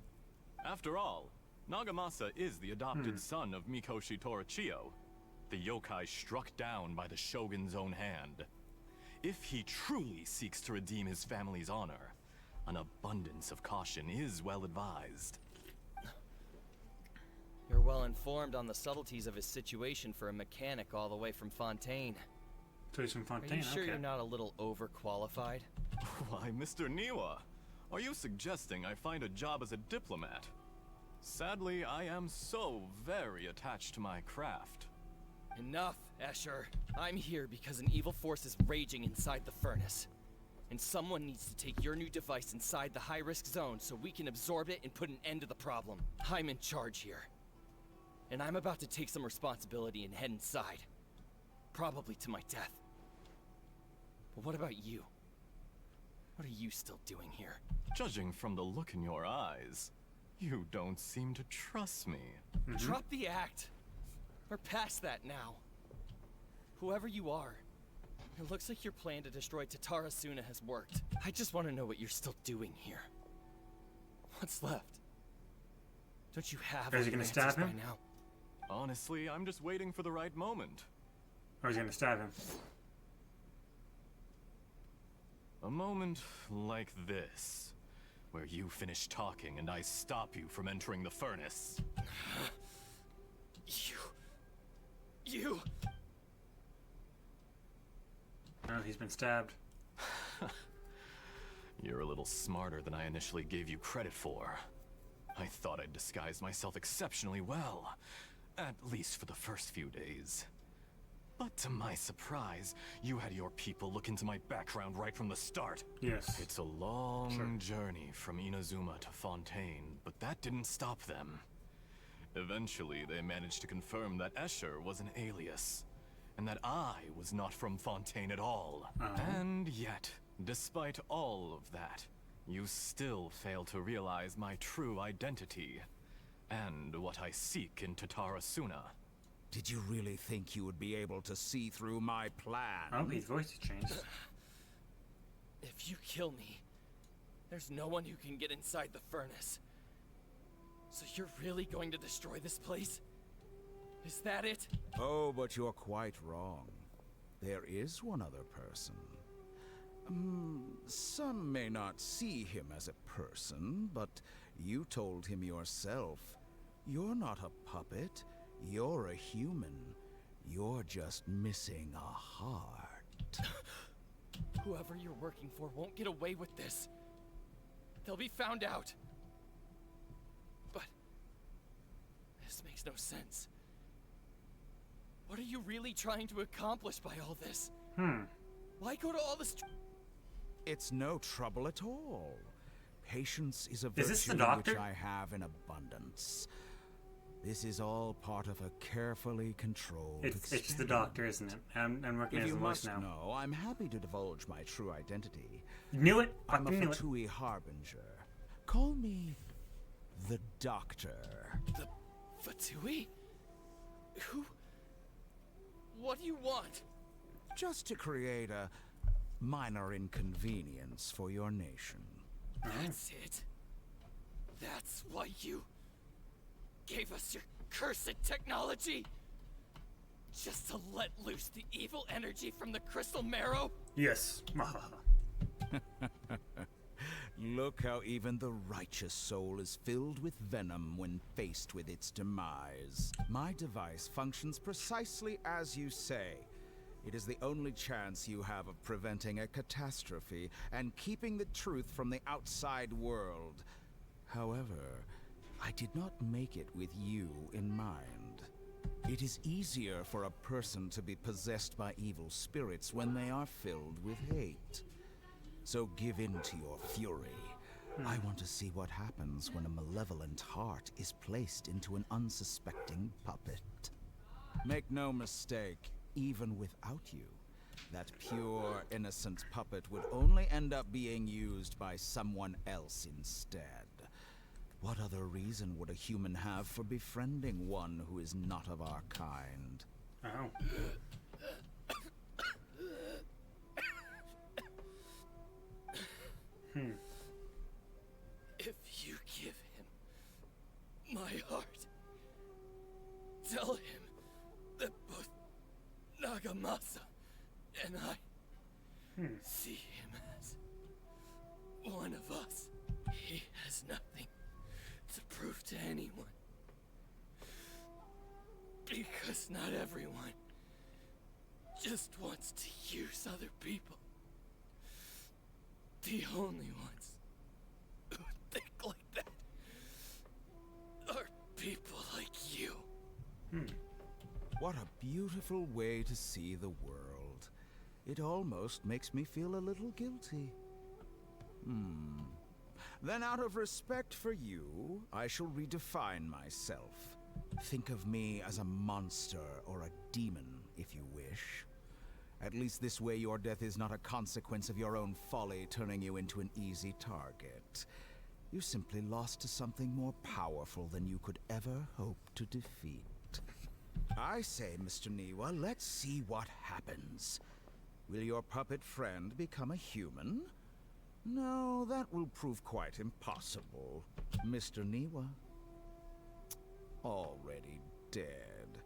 After all, Nagamasa is the adopted son of Mikoshi Torichio, the yokai struck down by the Shogun's own hand. If he truly seeks to redeem his family's honor, an abundance of caution is well advised. You're well informed on the subtleties of his situation for a mechanic all the way from Fontaine. So he's from Fontaine, Are you sure okay. you're not a little overqualified? Why, Mr. Niwa, are you suggesting I find a job as a diplomat? Sadly, I am so very attached to my craft. Enough, Escher. I'm here because an evil force is raging inside the furnace. And someone needs to take your new device inside the high-risk zone so we can absorb it and put an end to the problem. I'm in charge here. And I'm about to take some responsibility and head inside. Probably to my death. But what about you? What are you still doing here? Judging from the look in your eyes, you don't seem to trust me. Drop the act. We're past that now. Whoever you are, it looks like your plan to destroy Tatara Suna has worked. I just want to know what you're still doing here. What's left? Don't you have Is he gonna stab him? by now? Honestly, I'm just waiting for the right moment. Or he's gonna stab him. A moment like this, where you finish talking and I stop you from entering the furnace. You... Oh, he's been stabbed. You're a little smarter than I initially gave you credit for. I thought I'd disguised myself exceptionally well, at least for the first few days. But to my surprise, you had your people look into my background right from the start. Yes. It's a long journey from Inazuma to Fontaine, but that didn't stop them. Eventually, they managed to confirm that Escher was an alias, and that I was not from Fontaine at all. And yet, despite all of that, you still fail to realize my true identity, and what I seek in Tatarasuna. Did you really think you would be able to see through my plan? Oh, his voice has changed. If you kill me, there's no one who can get inside the furnace. So you're really going to destroy this place? Is that it? Oh, but you're quite wrong. There is one other person. Some may not see him as a person, but you told him yourself. You're not a puppet. You're a human. You're just missing a heart. Whoever you're working for won't get away with this. They'll be found out. But this makes no sense. What are you really trying to accomplish by all this? Why go to all this It's no trouble at all. Patience is a Is this the virtue doctor? which I have in abundance. This is all part of a carefully controlled It's the experiment. doctor, isn't it? I'm working If as you a voice must now. know, I'm happy to divulge my true identity. Knew it. I'm a Fucking knew it. Fatui Harbinger. Call me the Doctor. The Fatui? Who? What do you want? Just to create a minor inconvenience for your nation. That's it. That's why you gave us your cursed technology? Just to let loose the evil energy from the crystal marrow? Yes. Look how even the righteous soul is filled with venom when faced with its demise. My device functions precisely as you say. It is the only chance you have of preventing a catastrophe and keeping the truth from the outside world. However, I did not make it with you in mind. It is easier for a person to be possessed by evil spirits when they are filled with hate. So give in to your fury. I want to see what happens when a malevolent heart is placed into an unsuspecting puppet. Make no mistake, even without you, that pure, innocent puppet would only end up being used by someone else instead. What other reason would a human have for befriending one who is not of our kind? Oh. If you give him my heart, tell him that both Nagamasa and I see him as one of us. He has nothing to prove to anyone. Because not everyone just wants to use other people. The only ones who think like that are people like you. What a beautiful way to see the world. It almost makes me feel a little guilty. Then out of respect for you, I shall redefine myself. Think of me as a monster or a demon, if you wish. At least this way your death is not a consequence of your own folly turning you into an easy target. You simply lost to something more powerful than you could ever hope to defeat. I say, Mr. Niwa, let's see what happens. Will your puppet friend become a human? No, that will prove quite impossible. Mr. Niwa. Already dead.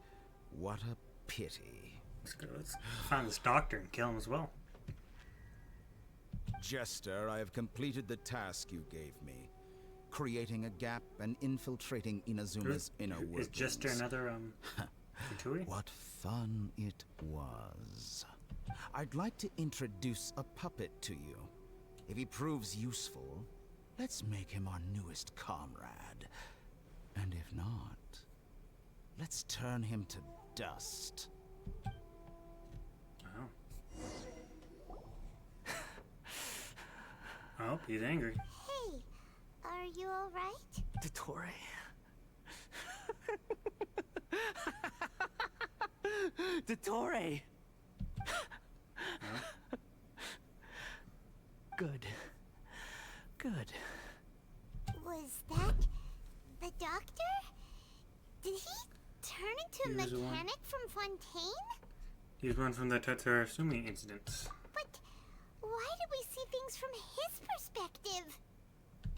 What a pity. Let's go. Let's find this doctor and kill him as well. Jester, I have completed the task you gave me. Creating a gap and infiltrating Inazuma's inner workings. Is Jester another Fatui? What fun it was. I'd like to introduce a puppet to you. If he proves useful, let's make him our newest comrade. And if not, let's turn him to dust. Oh. Oh, he's angry. Hey, are you alright? Dottore. Dottore! Good. Good. Was that the doctor? Did he turn into a He was the one. mechanic from Fontaine? He's one from the Tatarasumi incidents. But why did we see things from his perspective?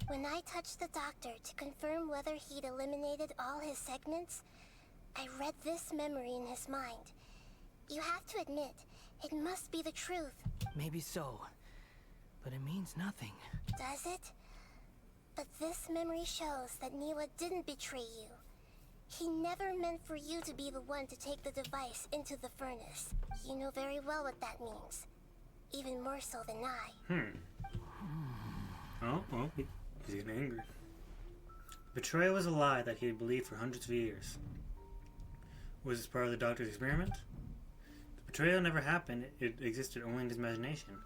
When I touched the doctor to confirm whether he'd eliminated all his segments, I read this memory in his mind. You have to admit, it must be the truth. Maybe so. But it means nothing. Does it? But this memory shows that Niwa didn't betray you. He never meant for you to be the one to take the device into the furnace. You know very well what that means. Even more so than I. Oh, well, he's getting angry. Betrayal was a lie that he had believed for hundreds of years. Was this part of the doctor's experiment? The betrayal never happened. It existed only in his imagination.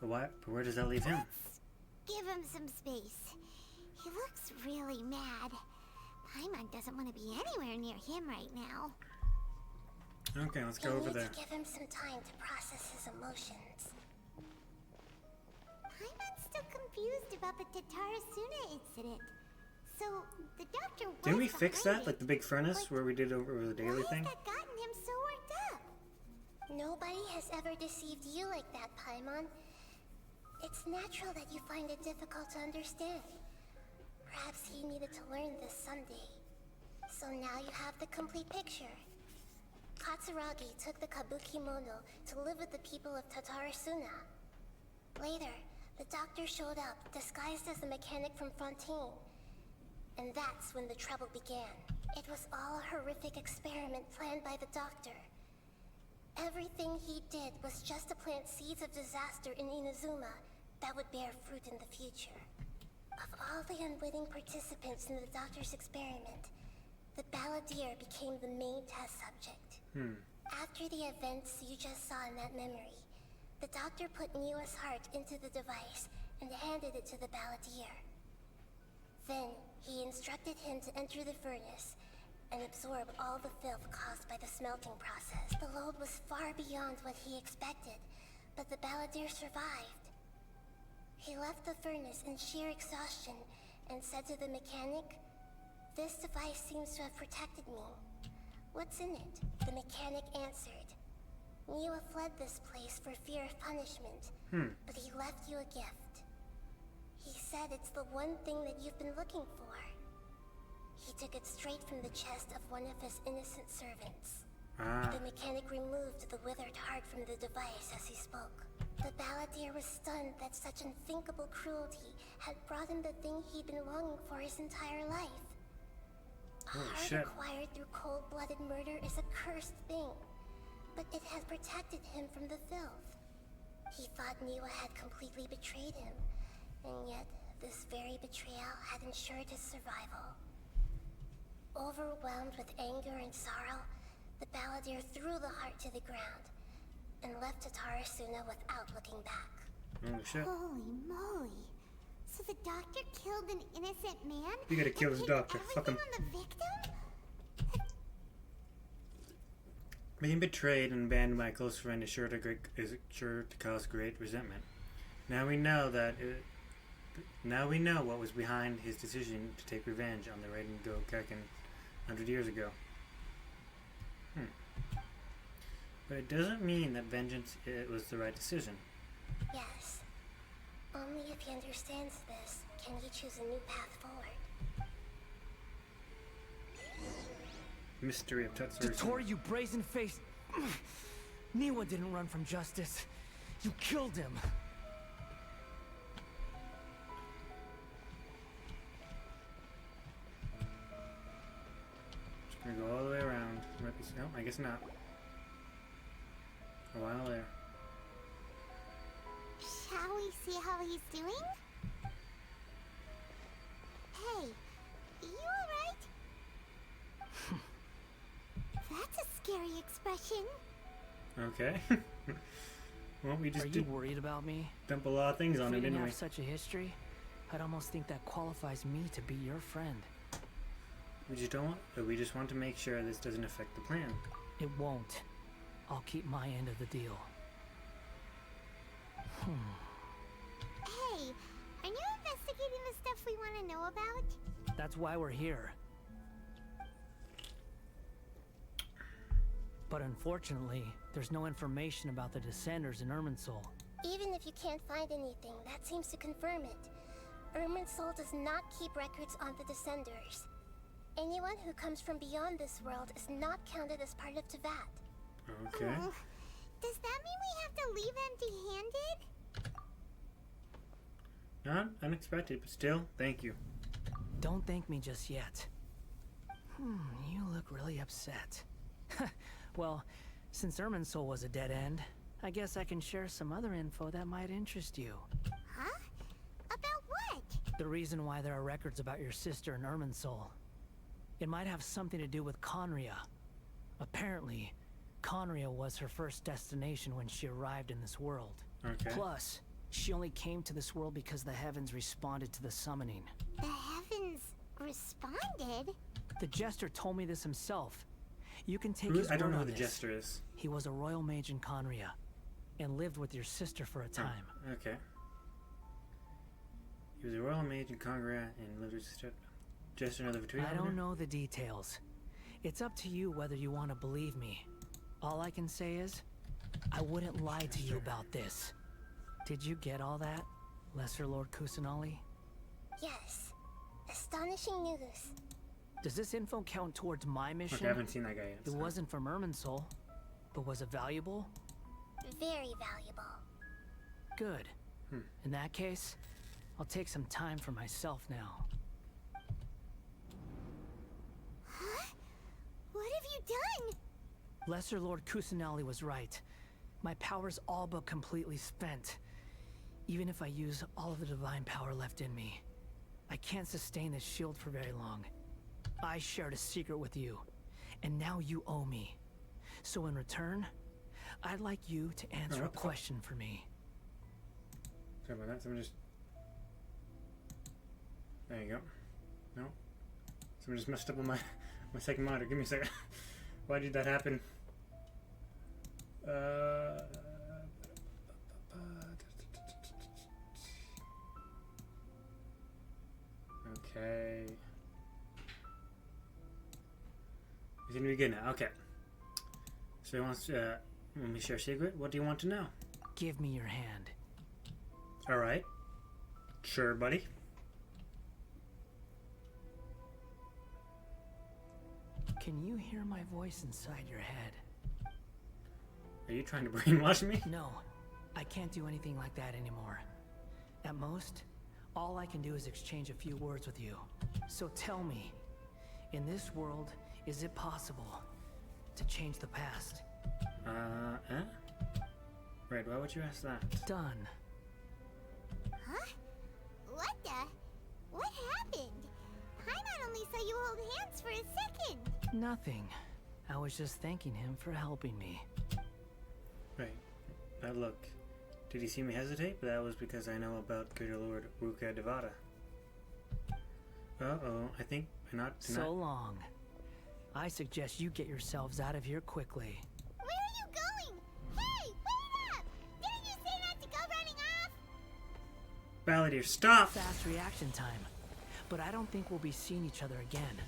But where does that leave him? Let's give him some space. He looks really mad. Paimon doesn't want to be anywhere near him right now. Okay, let's go You over need there. to give him some time to process his emotions. Paimon's still confused about the Tatarasuna incident. So, the doctor was Didn't we fix behind that? it. Like the big furnace But where we did over the daily Why thing? has that gotten him so worked up? Nobody has ever deceived you like that, Paimon. It's natural that you find it difficult to understand. Perhaps he needed to learn this someday. So now you have the complete picture. Katsuragi took the Kabuki Mono to live with the people of Tatarasuna. Later, the doctor showed up, disguised as a mechanic from Fontaine. And that's when the trouble began. It was all a horrific experiment planned by the doctor. Everything he did was just to plant seeds of disaster in Inazuma that would bear fruit in the future. Of all the unwitting participants in the doctor's experiment, the balladeer became the main test subject. After the events you just saw in that memory, the doctor put Niwa's heart into the device and handed it to the balladeer. Then, he instructed him to enter the furnace and absorb all the filth caused by the smelting process. The load was far beyond what he expected, but the balladeer survived. He left the furnace in sheer exhaustion and said to the mechanic, "This device seems to have protected me. What's in it?" The mechanic answered, "Niwa fled this place for fear of punishment, but he left you a gift. He said it's the one thing that you've been looking for." He took it straight from the chest of one of his innocent servants. The mechanic removed the withered heart from the device as he spoke. The balladeer was stunned that such unthinkable cruelty had brought him the thing he'd been longing for his entire life. A Holy heart shit. acquired through cold-blooded murder is a cursed thing, but it has protected him from the filth. He thought Niwa had completely betrayed him, and yet this very betrayal had ensured his survival. Overwhelmed with anger and sorrow, the balladeer threw the heart to the ground and left Tatarasuna without looking back. Holy shit. Holy moly. So the doctor killed an innocent man? You gotta kill this and doctor. pinned Fuck him. everything on the victim? Being betrayed and abandoned by a close friend is sure to cause great resentment. Now we know what was behind his decision to take revenge on the Raiden Go Kekken 100 years ago. But it doesn't mean that vengeance was the right decision. Yes. Only if he understands this can he choose a new path forward. Mystery of Tatsuri. Dottore, you brazen-faced... Niwa didn't run from justice. You killed him. Just gonna go all the way around. I guess not. A while there. Shall we see how he's doing? Hey, you alright? That's a scary expression. Okay. Well, we just Are you did worried about me? dump a lot of things on If him, we didn't didn't we? have such a history, I'd almost think that qualifies me to be your friend. We just want to make sure this doesn't affect the plan. It won't. I'll keep my end of the deal. Hey, are you investigating the stuff we want to know about? That's why we're here. But unfortunately, there's no information about the Descenders in Irminsul. Even if you can't find anything, that seems to confirm it. Irminsul does not keep records on the Descenders. Anyone who comes from beyond this world is not counted as part of Teyvat. Okay. Oh, does that mean we have to leave empty-handed? Not unexpected, but still, thank you. Don't thank me just yet. You look really upset. Well, since Irminsul was a dead end, I guess I can share some other info that might interest you. Huh? About what? The reason why there are records about your sister in Irminsul. It might have something to do with Conria. Apparently, Conria was her first destination when she arrived in this world. Okay. Plus, she only came to this world because the heavens responded to the summoning. The heavens responded? The Jester told me this himself. You can take his I don't word know on who the this. Jester is. He was a royal mage in Conria, and lived with your sister for a time. Oh, okay. He was a royal mage in Congra and lived with his sister. Jester another Vitui. I don't know the details. It's up to you whether you want to believe me. All I can say is, I wouldn't lie to you about this. Did you get all that, Lesser Lord Kusanali? Yes. Astonishing news. Does this info count towards my mission? Okay, I haven't seen that guy yet. It so. wasn't from Irminsul, but was it valuable? Very valuable. Good. In that case, I'll take some time for myself now. Huh? What have you done? Lesser Lord Kusanali was right. My power's all but completely spent. Even if I use all of the divine power left in me, I can't sustain this shield for very long. I shared a secret with you, and now you owe me. So in return, I'd like you to answer a question for me. Sorry about that. Someone just... There you go. No. Someone just messed up on my second monitor. Give me a second. Why did that happen? Okay. You seem to be good now. Okay. So he wants to let me share a secret. What do you want to know? Give me your hand. All right. Sure, buddy. Can you hear my voice inside your head? Are you trying to brainwash me? No, I can't do anything like that anymore. At most, all I can do is exchange a few words with you. So tell me, in this world, is it possible to change the past? Right, why would you ask that? Done. Huh? What the? What happened? Paimon only saw you hold hands for a second. Nothing. I was just thanking him for helping me. Right. Now look, did he see me hesitate? But that was because I know about Greater Lord Ruka Devata. Uh-oh, I think not. So long. I suggest you get yourselves out of here quickly. Where are you going? Hey, wait up! Didn't you say not to go running off? Balladeer, stop! Fast reaction time. But I don't think we'll be seeing each other again.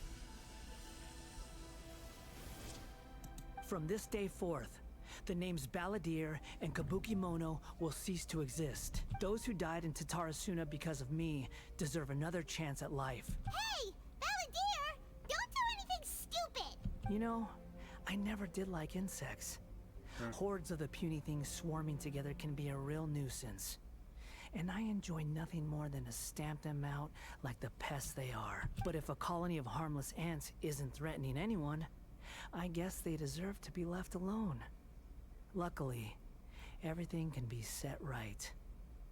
From this day forth, the names Balladeer and Kabukimono will cease to exist. Those who died in Tatarasuna because of me deserve another chance at life. Hey, Balladeer! Don't do anything stupid! You know, I never did like insects. Hordes of the puny things swarming together can be a real nuisance. And I enjoy nothing more than to stamp them out like the pests they are. But if a colony of harmless ants isn't threatening anyone, I guess they deserve to be left alone. Luckily, everything can be set right.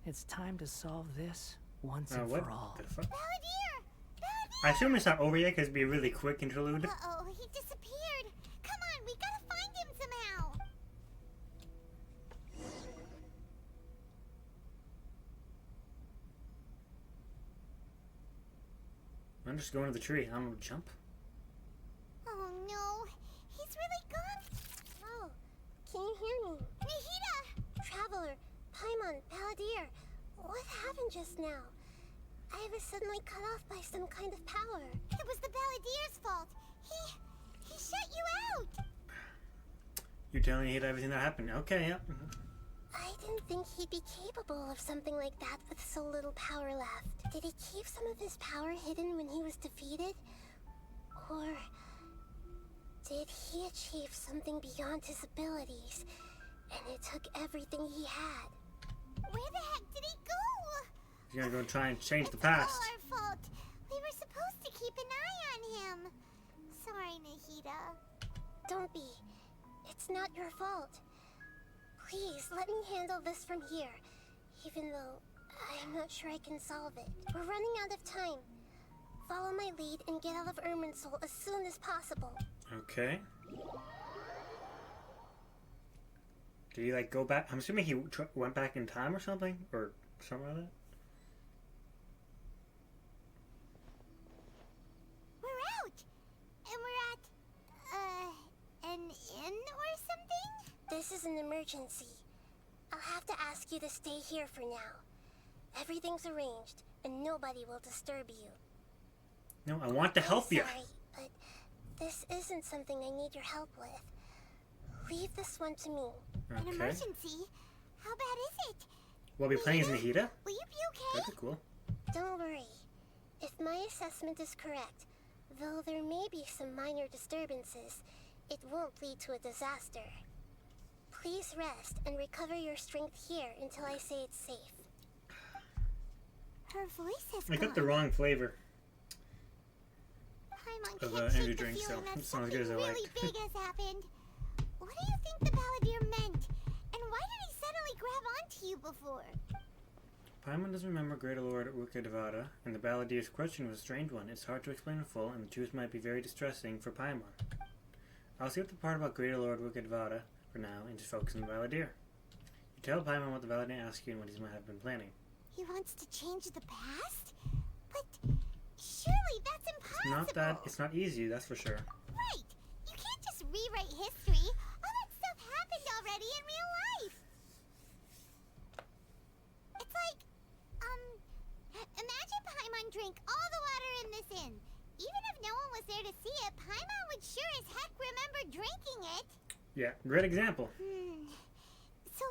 It's time to solve this once and what for all. the fuck? Balladeer! Balladeer! I assume it's not over yet because it'd be a really quick interlude. Uh-oh, he disappeared. Come on, we gotta find him somehow. I'm just going to the tree. I'm gonna jump. Oh no, he's really gone. Oh, can you hear me? Nahida! Traveler, Paimon, Balladeer, what happened just now? I was suddenly cut off by some kind of power. It was the Balladeer's fault. He shut you out. You're telling me he had everything that happened. Okay, yeah. I didn't think he'd be capable of something like that with so little power left. Did he keep some of his power hidden when he was defeated? Or did he achieve something beyond his abilities, and it took everything he had? Where the heck did he go? He's gonna go try and change the past. It's all our fault. We were supposed to keep an eye on him. Sorry, Nahida. Don't be. It's not your fault. Please, let me handle this from here, even though I'm not sure I can solve it. We're running out of time. Follow my lead and get out of Irminsul as soon as possible. Okay. Did he like go back? I'm assuming he went back in time or something, or something like that. We're out, and we're at an inn or something. This is an emergency. I'll have to ask you to stay here for now. Everything's arranged, and nobody will disturb you. No, I want to help you. Sorry, but this isn't something I need your help with. Leave this one to me. An emergency? How bad is it? We'll be playing as Nahida? Will you be okay? That'd be cool. Don't worry. If my assessment is correct, though there may be some minor disturbances, it won't lead to a disaster. Please rest and recover your strength here until I say it's safe. Her voice has I gone. got the wrong flavor Paimon of can't energy shake the drink, so feeling that it's not as good as I something liked. really big has happened. What do you think the Balladeer meant? And why did he suddenly grab onto you before? Paimon doesn't remember Greater Lord Wikadvada, and the Balladeer's question was a strange one. It's hard to explain in full, and the truth might be very distressing for Paimon. I'll skip the part about Greater Lord Wikadvada for now and just focus on the Balladeer. You tell Paimon what the Balladeer asked you and what he might have been planning. He wants to change the past? But surely that's impossible. It's not easy, that's for sure. Right. You can't just rewrite history. All that stuff happened already in real life. It's like, imagine Paimon drank all the water in this inn. Even if no one was there to see it, Paimon would sure as heck remember drinking it. Yeah, great example. So,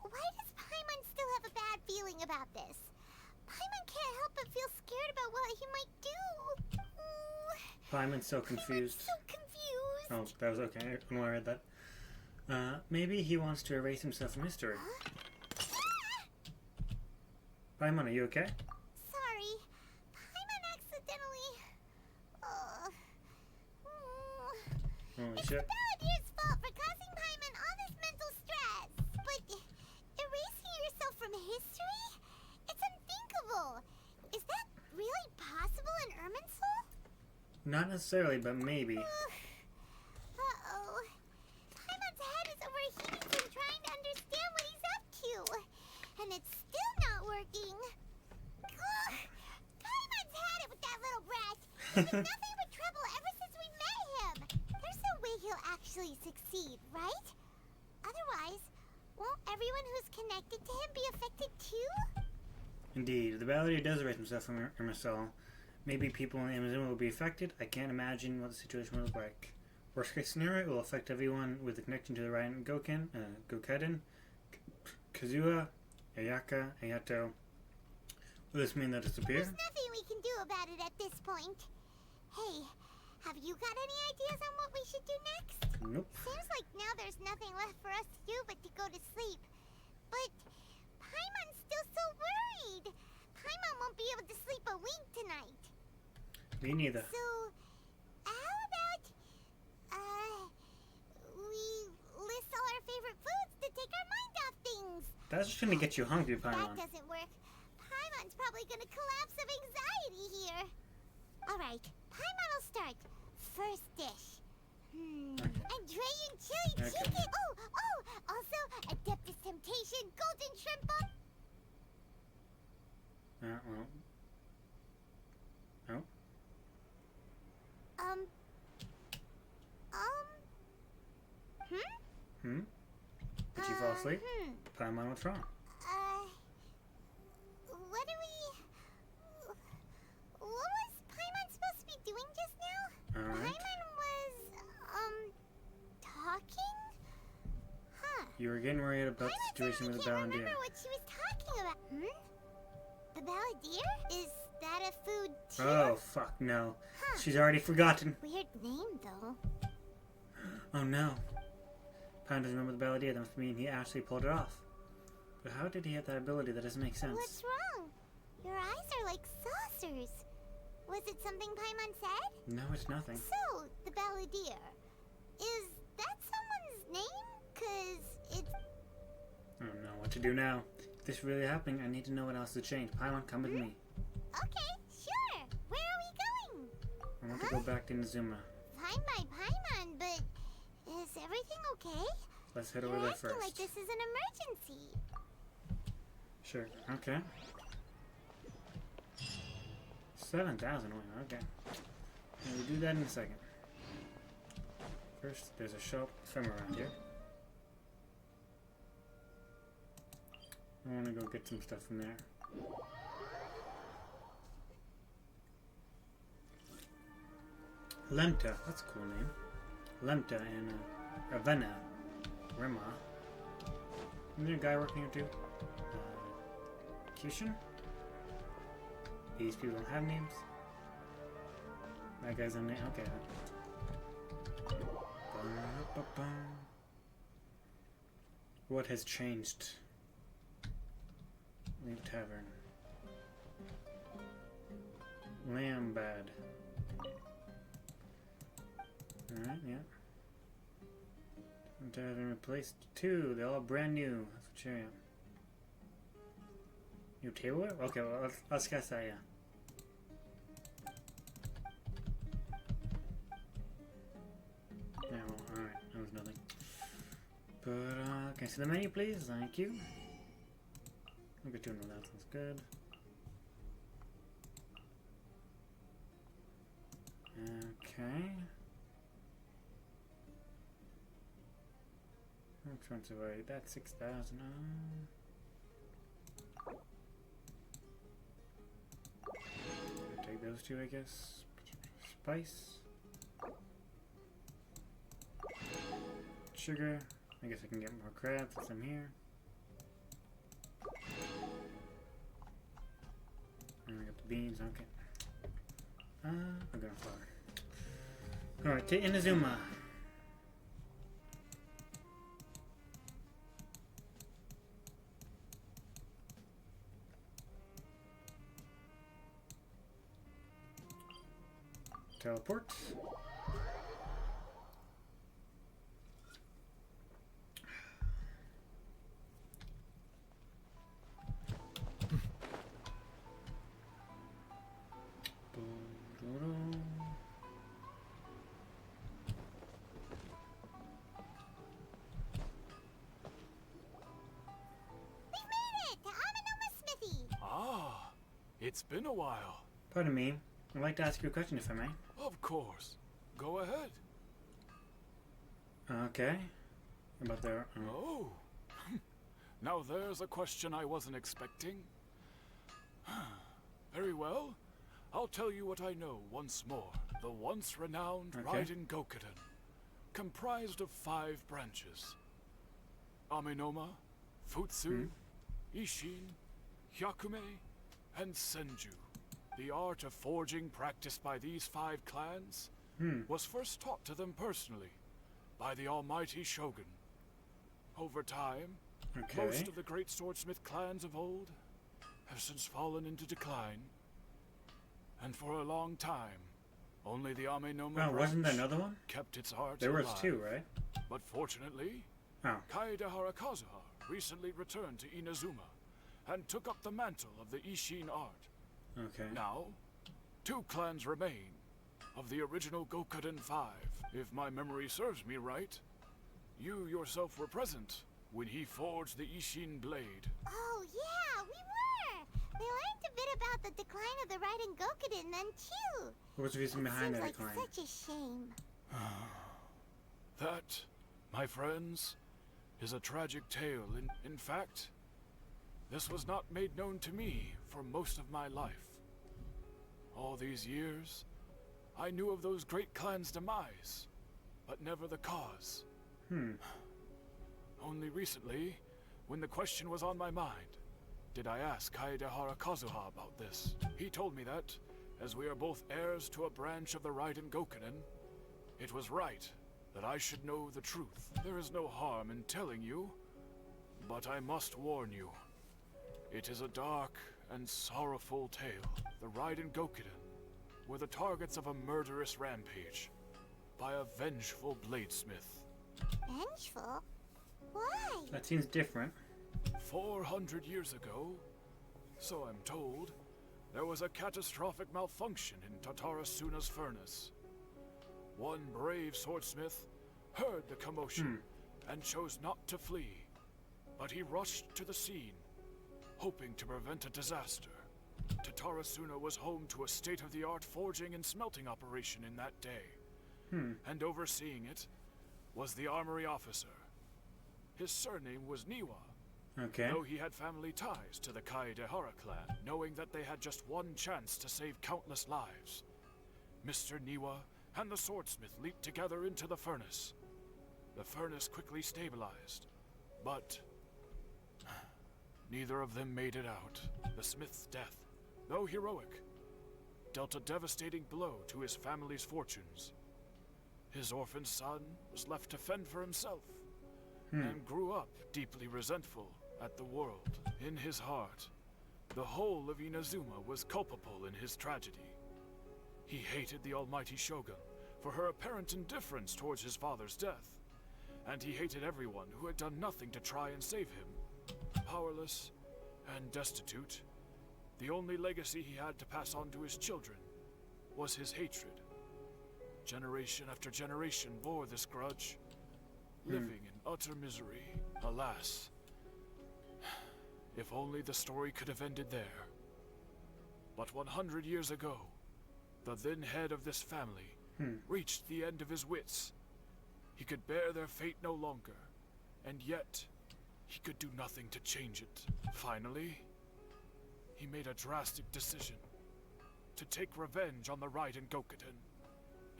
why does Paimon still have a bad feeling about this? Paimon can't help but feel scared about what he might do. Paimon's so confused. So confused. Oh, that was okay. I know I read that. Maybe he wants to erase himself from history. Paimon, are you okay? Sorry. Paimon accidentally... Holy It's shit. the Balladeer's fault for causing Paimon all this mental stress. But erasing yourself from history? It's unthinkable. Is that really possible in Irminsul? Not necessarily, but maybe. Uh-oh. Paimon's head is overheating from trying to understand what he's up to. And it's still not working. Ugh. Paimon's had it with that little brat. He's been nothing but trouble ever since we met him. There's no way he'll actually succeed, right? Otherwise, won't everyone who's connected to him be affected too? Indeed, the Balladeer does erase himself from Irminsul. Maybe people in Amazon will be affected. I can't imagine what the situation will look like. Worst case scenario, it will affect everyone with a connection to the Ryan Gokeden, Kazuha, Ayaka, Ayato. Will this mean that it's disappear? There's nothing we can do about it at this point. Hey, have you got any ideas on what we should do next? Nope. Seems like now there's nothing left for us to do but to go to sleep. But Paimon's still so worried. Paimon won't be able to sleep a wink tonight. Me neither. So, how about That's just gonna get you hungry, That Paimon. doesn't work. Paimon's probably gonna collapse of anxiety here. Alright, Paimon will start. First dish. Andrean chili chicken. Oh, also Adeptus Temptation golden shrimp bun. Well. Oh. Did you fall asleep? Paimon, what's wrong? What was Paimon supposed to be doing just now? Alright. Paimon was, talking? Huh. You were getting worried about the situation with the I can't Balandier. remember what she was talking about. The Balandier? Is that a food too? Oh, fuck, no. Huh. She's already forgotten. Weird name, though. Oh, no. Paimon doesn't remember the Balandier. That must mean he actually pulled it off. But how did he have that ability? That doesn't make sense. What's wrong? Your eyes are like saucers. Was it something Paimon said? No, it's nothing. So, the Balandier. Is that someone's name? 'Cause it's... I don't know what to do now. If this is really happening, I need to know what else to change. Paimon, come with me. Okay, sure. Where are we going? I want to go back to Inazuma. Fine by Paimon, but is everything okay? Let's head You're over there acting first. like this is an emergency. Sure. Okay. 7,000. Okay. And we'll do that in a second. First, there's a shop somewhere around here. I want to go get some stuff from there. Lemta. That's a cool name. Lemta and Ravenna. Rima. Isn't there a guy working here too? Kishin? These people don't have names. That guy's a name. Okay. What has changed? Leave tavern. Lambad. Alright, yeah. Tavern replaced 2. They're all brand new. That's what you're at. New tableware? Okay, well, let's guess that, yeah. Yeah, well, alright. That was nothing. But, can I see the menu, please? Thank you. Look at 2 that sounds good. Okay. Expensive, right? That's 6,000. Take those 2, I guess. Spice. Sugar. I guess I can get more crabs since I'm here. And I got the beans, okay. I got a flour. Alright, to Inazuma. Teleport. It's been a while. Pardon me. I'd like to ask you a question, if I may. Of course. Go ahead. Okay. About their... Oh. Now there's a question I wasn't expecting. Very well. I'll tell you what I know once more. The once renowned Raiden Gokuden, comprised of 5 branches. Amenoma, Futsu, Ishin, Hyakume, and Senju. The art of forging practiced by these 5 clans was first taught to them personally by the almighty Shogun. Over time, most of the great swordsmith clans of old have since fallen into decline. And for a long time, only the Amenoma branch wasn't there another one? kept its art There was alive. 2, right? But fortunately, Kaede Harakazuha recently returned to Inazuma and took up the mantle of the Ishin art. Okay. Now, 2 clans remain of the original Gokuden 5. If my memory serves me right, you yourself were present when he forged the Ishin blade. Oh yeah, we were! We learned a bit about the decline of the Raiden Gokuden then too. What was the reason behind that Seems decline? like such a shame. That, my friends, is a tragic tale. In fact, this was not made known to me for most of my life. All these years, I knew of those great clans' demise, but never the cause. Only recently, when the question was on my mind, did I ask Kaedehara Kazuha about this. He told me that, as we are both heirs to a branch of the Raiden Gokunen, it was right that I should know the truth. There is no harm in telling you, but I must warn you. It is a dark and sorrowful tale. The Raiden Gokuden were the targets of a murderous rampage by a vengeful bladesmith. Vengeful? Why? That seems different. 400 years ago, so I'm told, there was a catastrophic malfunction in Tatarasuna's furnace. One brave swordsmith heard the commotion and chose not to flee, but he rushed to the scene, hoping to prevent a disaster. Tatarasuna was home to a state-of-the-art forging and smelting operation in that day, and overseeing it was the armory officer. His surname was Niwa, Okay. though he had family ties to the Kaedehara clan. Knowing that they had just one chance to save countless lives, Mr. Niwa and the swordsmith leaped together into the furnace. The furnace quickly stabilized, but neither of them made it out. The smith's death, though heroic, dealt a devastating blow to his family's fortunes. His orphan son was left to fend for himself, and grew up deeply resentful at the world. In his heart, the whole of Inazuma was culpable in his tragedy. He hated the almighty Shogun for her apparent indifference towards his father's death, and he hated everyone who had done nothing to try and save him. Powerless and destitute, the only legacy he had to pass on to his children was his hatred. Generation after generation bore this grudge, living in utter misery. Alas, if only the story could have ended there. But 100 years ago, the then head of this family reached the end of his wits. He could bear their fate no longer, and yet he could do nothing to change it. Finally, he made a drastic decision to take revenge on the Raiden Gokuden.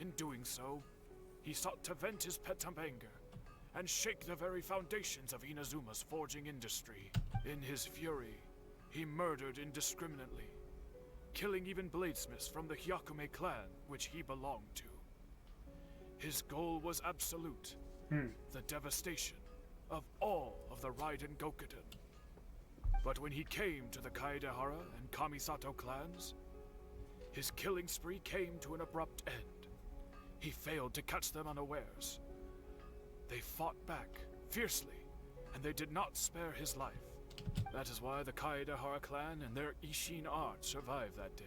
In doing so, he sought to vent his pent up anger and shake the very foundations of Inazuma's forging industry. In his fury, he murdered indiscriminately, killing even bladesmiths from the Hyakume clan, which he belonged to. His goal was absolute, the devastation of all of the Raiden Gokuden. But when he came to the Kaedehara and Kamisato clans, his killing spree came to an abrupt end. He failed to catch them unawares. They fought back fiercely, and they did not spare his life. That is why the Kaedehara clan and their Ishin art survived that day.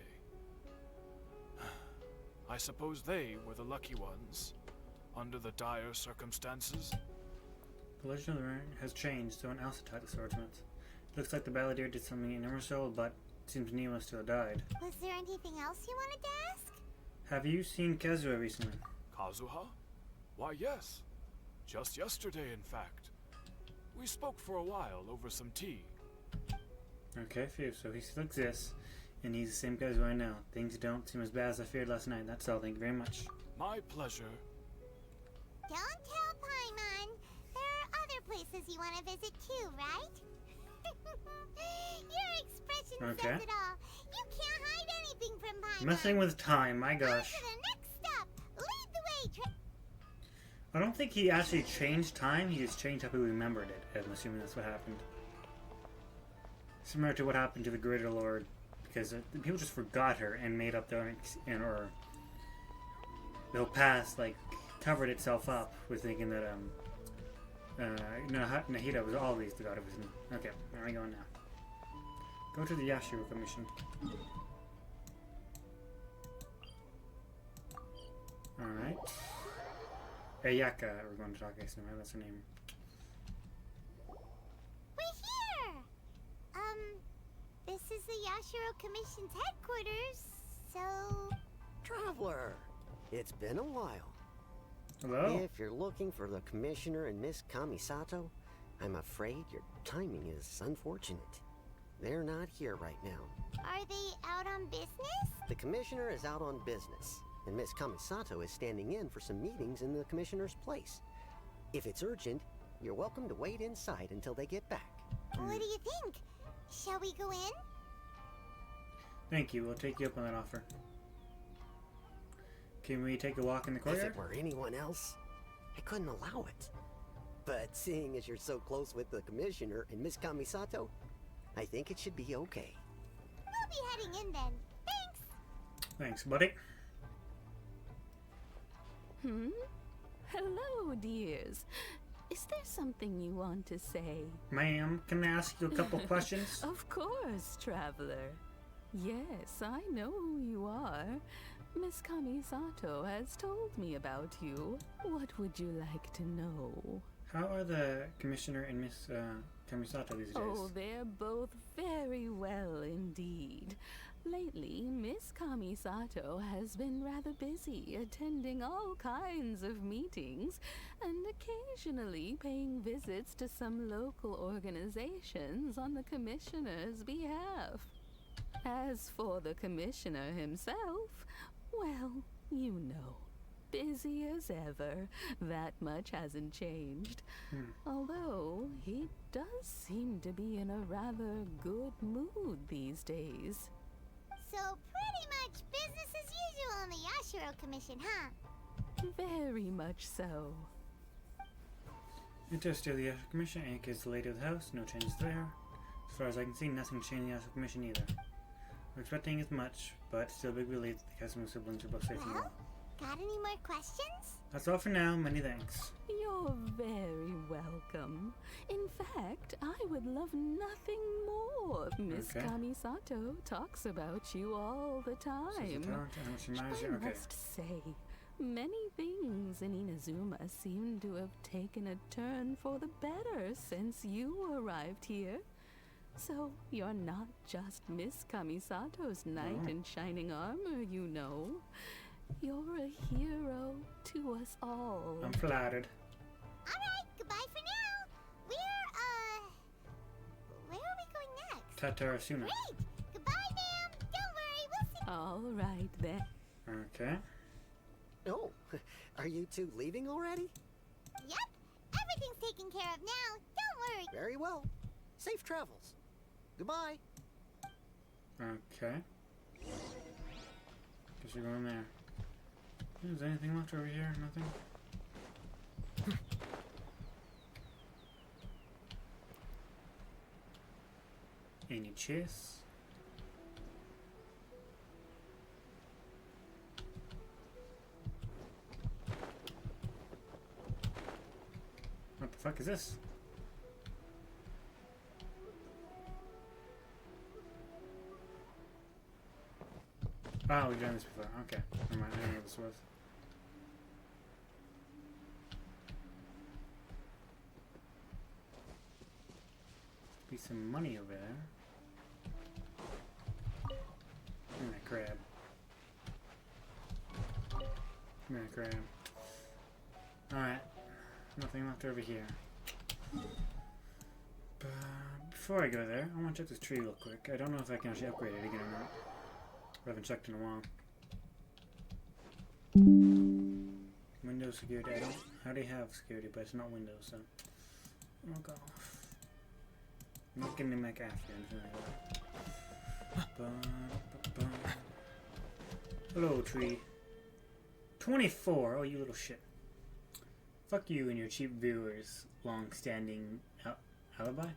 I suppose they were the lucky ones, under the dire circumstances. The legend of the ring has changed. Someone else attacked the swordsmith. Looks like the balladeer did something universal, but it seems Nima still died. Was there anything else you wanted to ask? Have you seen Kazuha recently? Kazuha? Why, yes. Just yesterday, in fact. We spoke for a while over some tea. Okay, phew, so he still exists, and he's the same Kazuha now. Things don't seem as bad as I feared last night. That's all, thank you very much. My pleasure. Don't tell Paimon. There are other places you want to visit too, right? Your expression says it all. You can't hide anything from Paimon. Messing with time, my On gosh. to the next stop. Lead the way, I don't think he actually changed time, he just changed how people remembered it. I'm assuming that's what happened. Similar to what happened to the Greater Lord, because people just forgot her and made up their own, or the whole past, like, covered itself up with thinking that, No, Nahida was always the god of wisdom. Okay, where are we going now? Go to the Yashiro Commission. Alright. Ayaka, we're going to talk to. That's her name. We're here! This is the Yashiro Commission's headquarters, so... Traveler, it's been a while. Hello? If you're looking for the Commissioner and Miss Kamisato, I'm afraid your timing is unfortunate. They're not here right now. Are they out on business? The Commissioner is out on business, and Miss Kamisato is standing in for some meetings in the Commissioner's place. If it's urgent, you're welcome to wait inside until they get back. What do you think? Shall we go in? Thank you, we'll take you up on that offer. Can we take a walk in the courtyard? If it were anyone else, I couldn't allow it. But seeing as you're so close with the Commissioner and Miss Kamisato, I think it should be okay. We'll be heading in then. Thanks! Thanks, buddy. Hello, dears. Is there something you want to say? Ma'am, can I ask you a couple questions? Of course, traveler. Yes, I know who you are. Miss Kamisato has told me about you. What would you like to know? How are the Commissioner and Miss Kamisato these days? Oh, they're both very well indeed. Lately, Miss Kamisato has been rather busy attending all kinds of meetings and occasionally paying visits to some local organizations on the Commissioner's behalf. As for the Commissioner himself, well, you know, busy as ever. That much hasn't changed. Although, he does seem to be in a rather good mood these days. So pretty much business as usual in the Yashiro Commission, huh? Very much so. Interested, the Yashiro Commission. Anka is the lady of the house. No changes there. As far as I can see, nothing changed in the Yashiro Commission either. We're expecting as much, but still a big relief that the Kazuma siblings are both safe and well. Got any more questions? That's all for now. Many thanks. You're very welcome. In fact, I would love nothing more if Miss Kamisato talks about you all the time. I must say, many things in Inazuma seem to have taken a turn for the better since you arrived here. So you're not just Miss Kamisato's knight in shining armor, you know. You're a hero to us all. I'm flattered. Alright, goodbye for now. Where are we going next? Tatarasuna. Great! Goodbye, ma'am. Don't worry, we'll see. All right, then. Okay. Oh, are you two leaving already? Yep. Everything's taken care of now. Don't worry. Very well. Safe travels. Goodbye. Okay. Guess you're going there. Is there anything left over here? Nothing? Any chests? What the fuck is this? Oh, we've done this before. Okay. Never mind. I don't know what this was. Be some money over there. Give me that crab. Give me that crab. Alright. Nothing left over here. But before I go there, I want to check this tree real quick. I don't know if I can actually upgrade it again or not. I haven't checked in a while. Windows security. I already have security, but it's not Windows, so I'll go off. I'm not getting Mac after anything like that. Hello, tree. 24. Oh, you little shit. Fuck you and your cheap viewers. Long-standing alibi.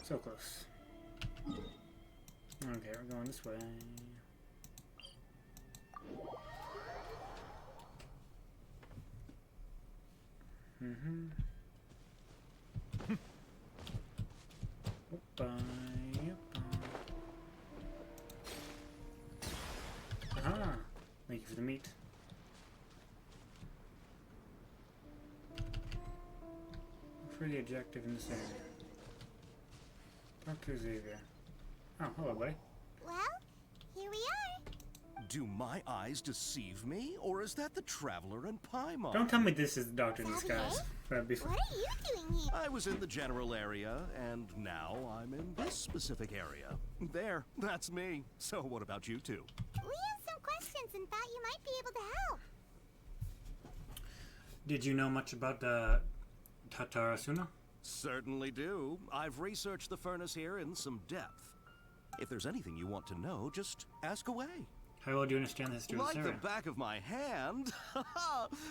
So close. Okay, we're going this way. Aha! Thank you for the meat. Look for the objective in this area. Talk to Xavier. Oh, hello, buddy. Well, here we are. Do my eyes deceive me, or is that the Traveler and Paimon? Don't tell me this is the Doctor in disguise. What are you doing here? I was in the general area, and now I'm in this specific area. There, that's me. So what about you two? We have some questions and thought you might be able to help. Did you know much about Tatarasuna? Certainly do. I've researched the furnace here in some depth. If there's anything you want to know, just ask away. How well do you understand the history of this Like area? the back of my hand.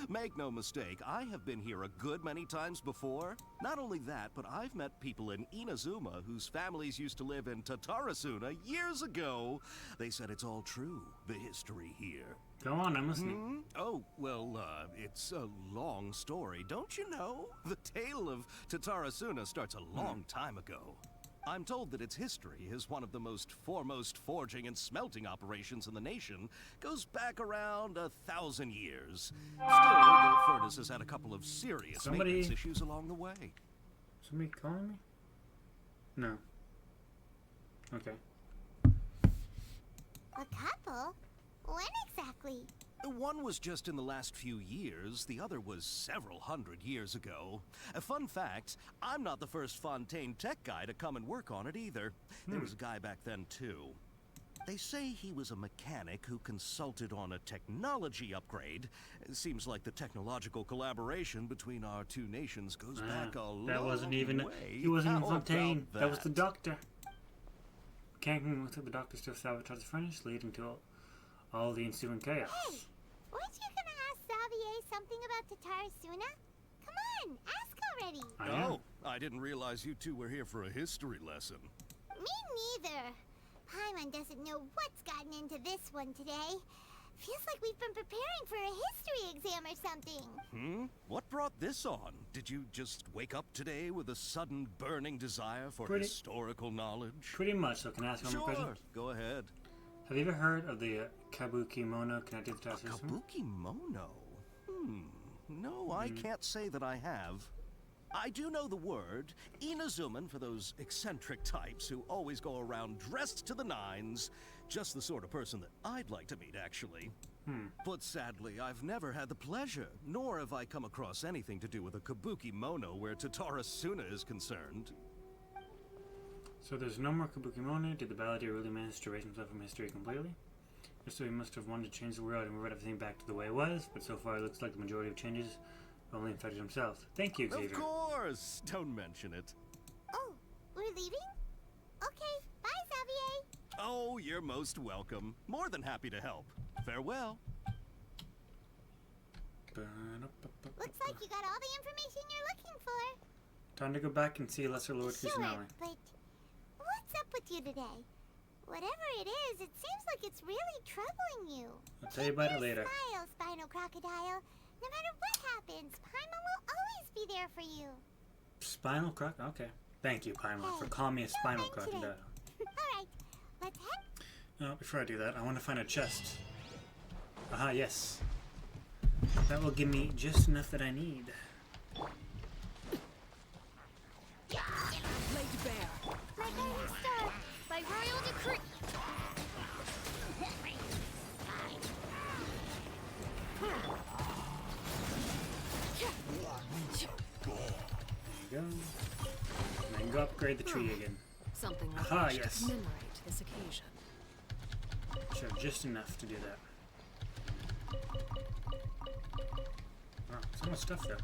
Make no mistake, I have been here a good many times before. Not only that, but I've met people in Inazuma whose families used to live in Tatarasuna years ago. They said it's all true, the history here. Go on, I'm listening. Oh, well, it's a long story, don't you know? The tale of Tatarasuna starts a long time ago. I'm told that its history is one of the most foremost forging and smelting operations in the nation. Goes back around 1,000 years. Still, the furnace has had a couple of serious maintenance issues along the way. Somebody calling me? No. Okay. A couple? When exactly? One was just in the last few years, the other was several hundred years ago. A fun fact, I'm not the first Fontaine tech guy to come and work on it either. There was a guy back then too. They say he was a mechanic who consulted on a technology upgrade. It seems like the technological collaboration between our two nations goes back a long way. That wasn't even... He wasn't even Fontaine. That was the Doctor. Mechanic took the Doctor to sabotage the furnace, leading to all the ensuing chaos. Hey! Weren't you gonna ask Xavier something about Tatarasuna? Come on, ask already! Oh, I didn't realize you two were here for a history lesson. Me neither. Paimon doesn't know what's gotten into this one today. Feels like we've been preparing for a history exam or something. What brought this on? Did you just wake up today with a sudden burning desire for historical knowledge? Pretty much, so can I ask one more question? Sure, go ahead. Have you ever heard of the Kabuki Mono connected to Tatarasuna? Kabuki Mono? No, I can't say that I have. I do know the word. Inazuman for those eccentric types who always go around dressed to the nines. Just the sort of person that I'd like to meet, actually. But sadly, I've never had the pleasure, nor have I come across anything to do with a Kabuki Mono where Tatarasuna is concerned. So there's no more Kabuki Mono. Did the Balladeer really manage to erase himself from history completely? So he must have wanted to change the world and revert everything back to the way it was, but so far it looks like the majority of changes only infected himself. Thank you, Xavier. Of course! Don't mention it. Oh, we're leaving? Okay, bye, Xavier. Oh, you're most welcome. More than happy to help. Farewell. Looks like you got all the information you're looking for. Time to go back and see Lesser Lord Kusanali. But what's up with you today? Whatever it is, it seems like it's really troubling you. I'll tell you about it later. Smile, Spinal Crocodile. No matter what happens, Paimon will always be there for you. Spinal Croc? Okay. Thank you, Paimon, for calling me a Spinal Crocodile. Alright, let's head. Before I do that, I want to find a chest. Aha, yes. That will give me just enough that I need. Laid bare. My guiding star, by royal decree. There you go. And then go upgrade the tree again. Something like Aha, that yes. to commemorate this occasion. Should have just enough to do that. Wow, so much stuff though.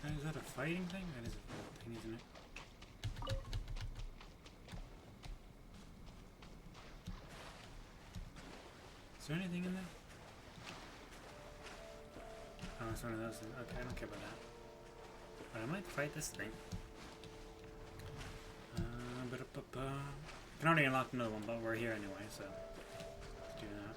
Is that a fighting thing? That is a fighting thing, isn't it? Is there anything in there? Oh, it's one of those things. Okay, I don't care about that. But I might fight this thing. Can already unlock another one, but we're here anyway, so let's do that.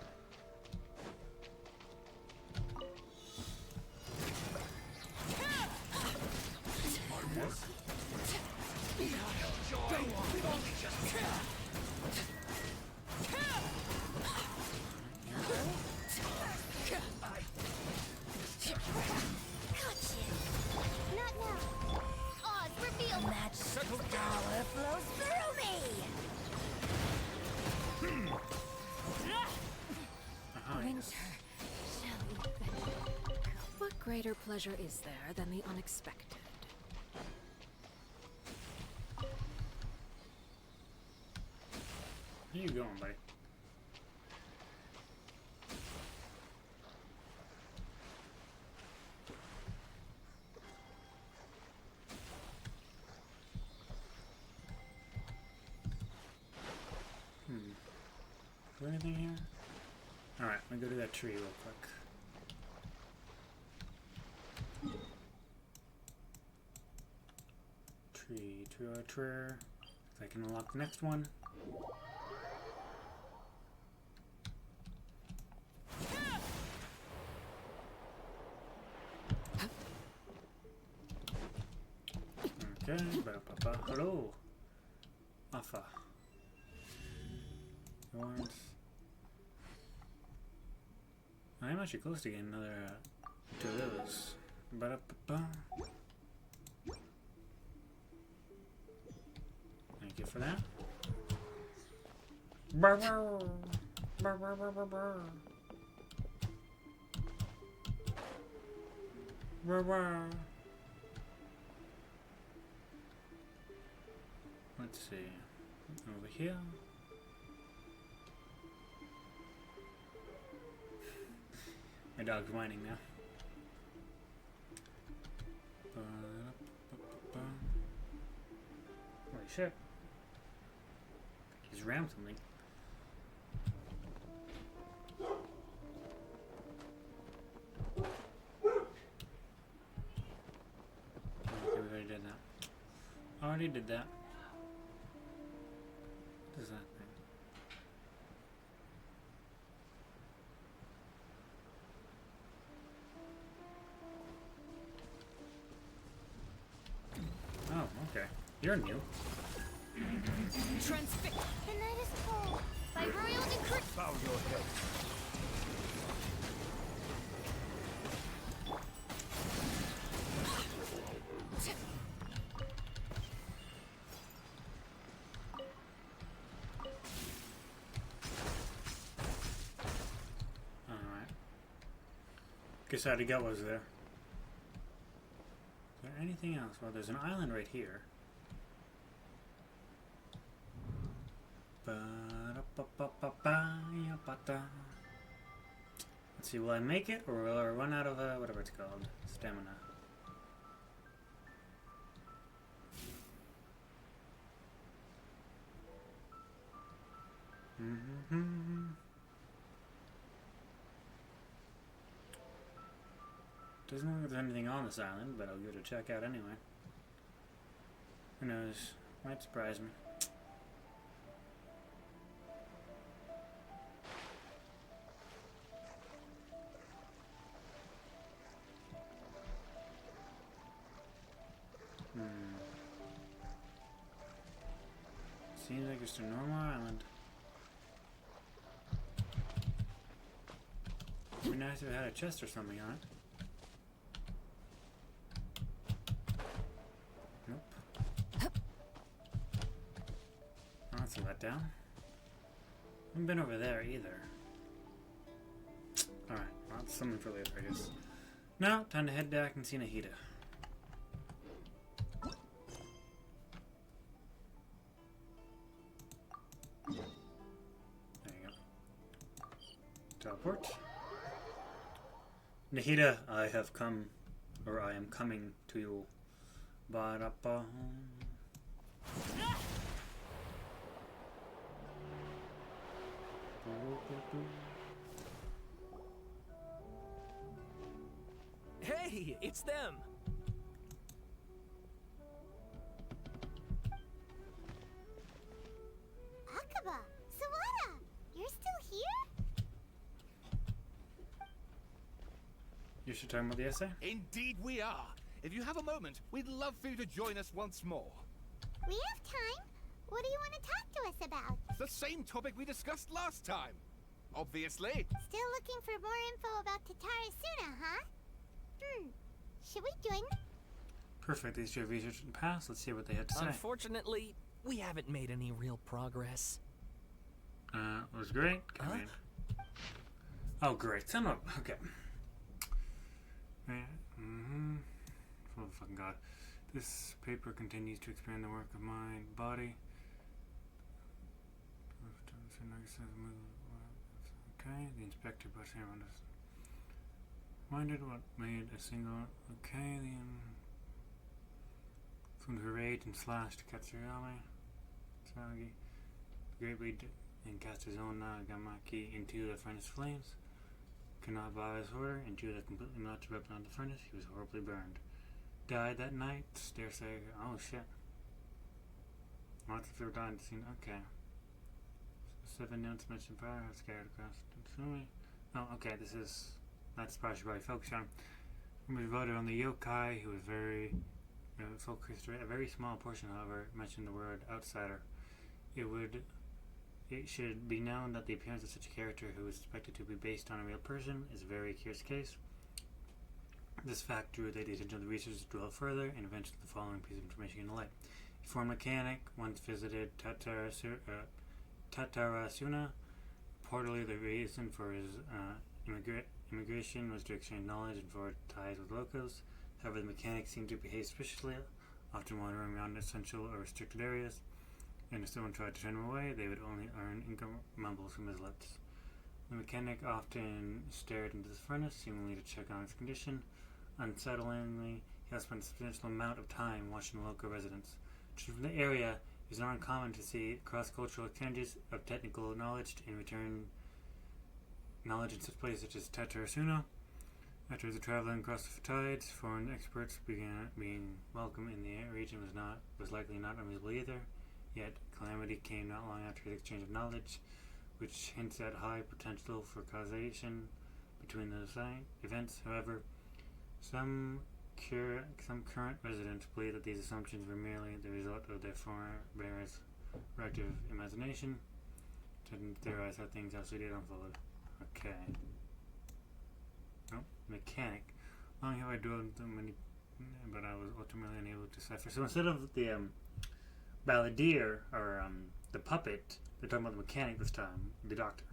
What greater pleasure is there than the unexpected? Where you going, buddy? Is there anything here? Alright, let me go to that tree real quick. Tree. I can unlock the next one. Okay, hello. Alpha. Warrants. I am actually close to getting another two of those. Thank you for that. Let's see. Over here. My dog's whining now. Holy shit. He's rammed something. Okay, we already did that. Already did that. What is that thing? Oh, okay. You're new. Transfix. The night is cold. By royal decree. Bow your head. Alright. Guess I had to get what was there. Is there anything else? Well, there's an island right here. Let's see, will I make it, or will I run out of, whatever it's called, stamina? Doesn't look like there's anything on this island, but I'll give it a check out anyway. Who knows? Might surprise me. Seems like just a normal island. It'd be nice if it had a chest or something on it. Nope. Oh, that's a letdown. Haven't been over there either. Alright, well, that's something for later, I guess. Now, time to head back and see Nahida. Teleport. Nahida, I have come, or I am coming to you. Ba-da-ba. Hey, it's them. Akaba, Sawada, you're still here? You should talk about the essay? Indeed we are. If you have a moment, we'd love for you to join us once more. We have time. What do you want to talk to us about? It's the same topic we discussed last time. Obviously. Still looking for more info about Tatara Suna, huh? Should we join? Perfect. These two have researched in the past. Let's see what they had to say. Unfortunately, we haven't made any real progress. It was great. Oh, great. Son of... Okay. Oh, fucking God. This paper continues to expand the work of mind, body. Okay, the inspector brushed hair on us. Minded what made a single. Okay, the from her rage and slashed Katsuyame. Sagi. Greatly and cast his own Nagamaki into the furnace flames. Cannot bow his order, and to the completely melted weapon on the furnace, he was horribly burned. Died that night. Stare say, oh shit. Lots of people died in the scene. Okay. 7 notes mentioned fire have scattered across Tatsumi. Oh, okay, this is... That's probably what I focused on. We voted on the yokai, who was very focused. A very small portion, however, mentioned the word outsider. It should be known that the appearance of such a character who is suspected to be based on a real person is a very curious case. This fact drew the attention of the researchers to dwell further, and eventually the following piece of information came to light. A former mechanic once visited Tatarasuna. Reportedly, the reason for his immigration was to exchange knowledge and forward ties with locals. However, the mechanic seemed to behave suspiciously, often wandering around essential or restricted areas, and if someone tried to turn him away, they would only earn income mumbles from his lips. The mechanic often stared into the furnace, seemingly to check on its condition. Unsettlingly, he also spent a substantial amount of time watching local residents. From the area, it is not uncommon to see cross-cultural exchanges of technical knowledge in return knowledge in such places such as Tatarasuna. After the traveling across the tides, foreign experts began being welcome in the region was likely not unreasonable either. Yet calamity came not long after the exchange of knowledge, which hints at high potential for causation between those events. However, some current residents believe that these assumptions were merely the result of their forebears' reactive imagination, to theorize how things actually did unfold. Okay. Oh, mechanic. Long have I dwelled on many, but I was ultimately unable to decipher. So instead of the balladeer, or the puppet, they're talking about the mechanic this time, the doctor.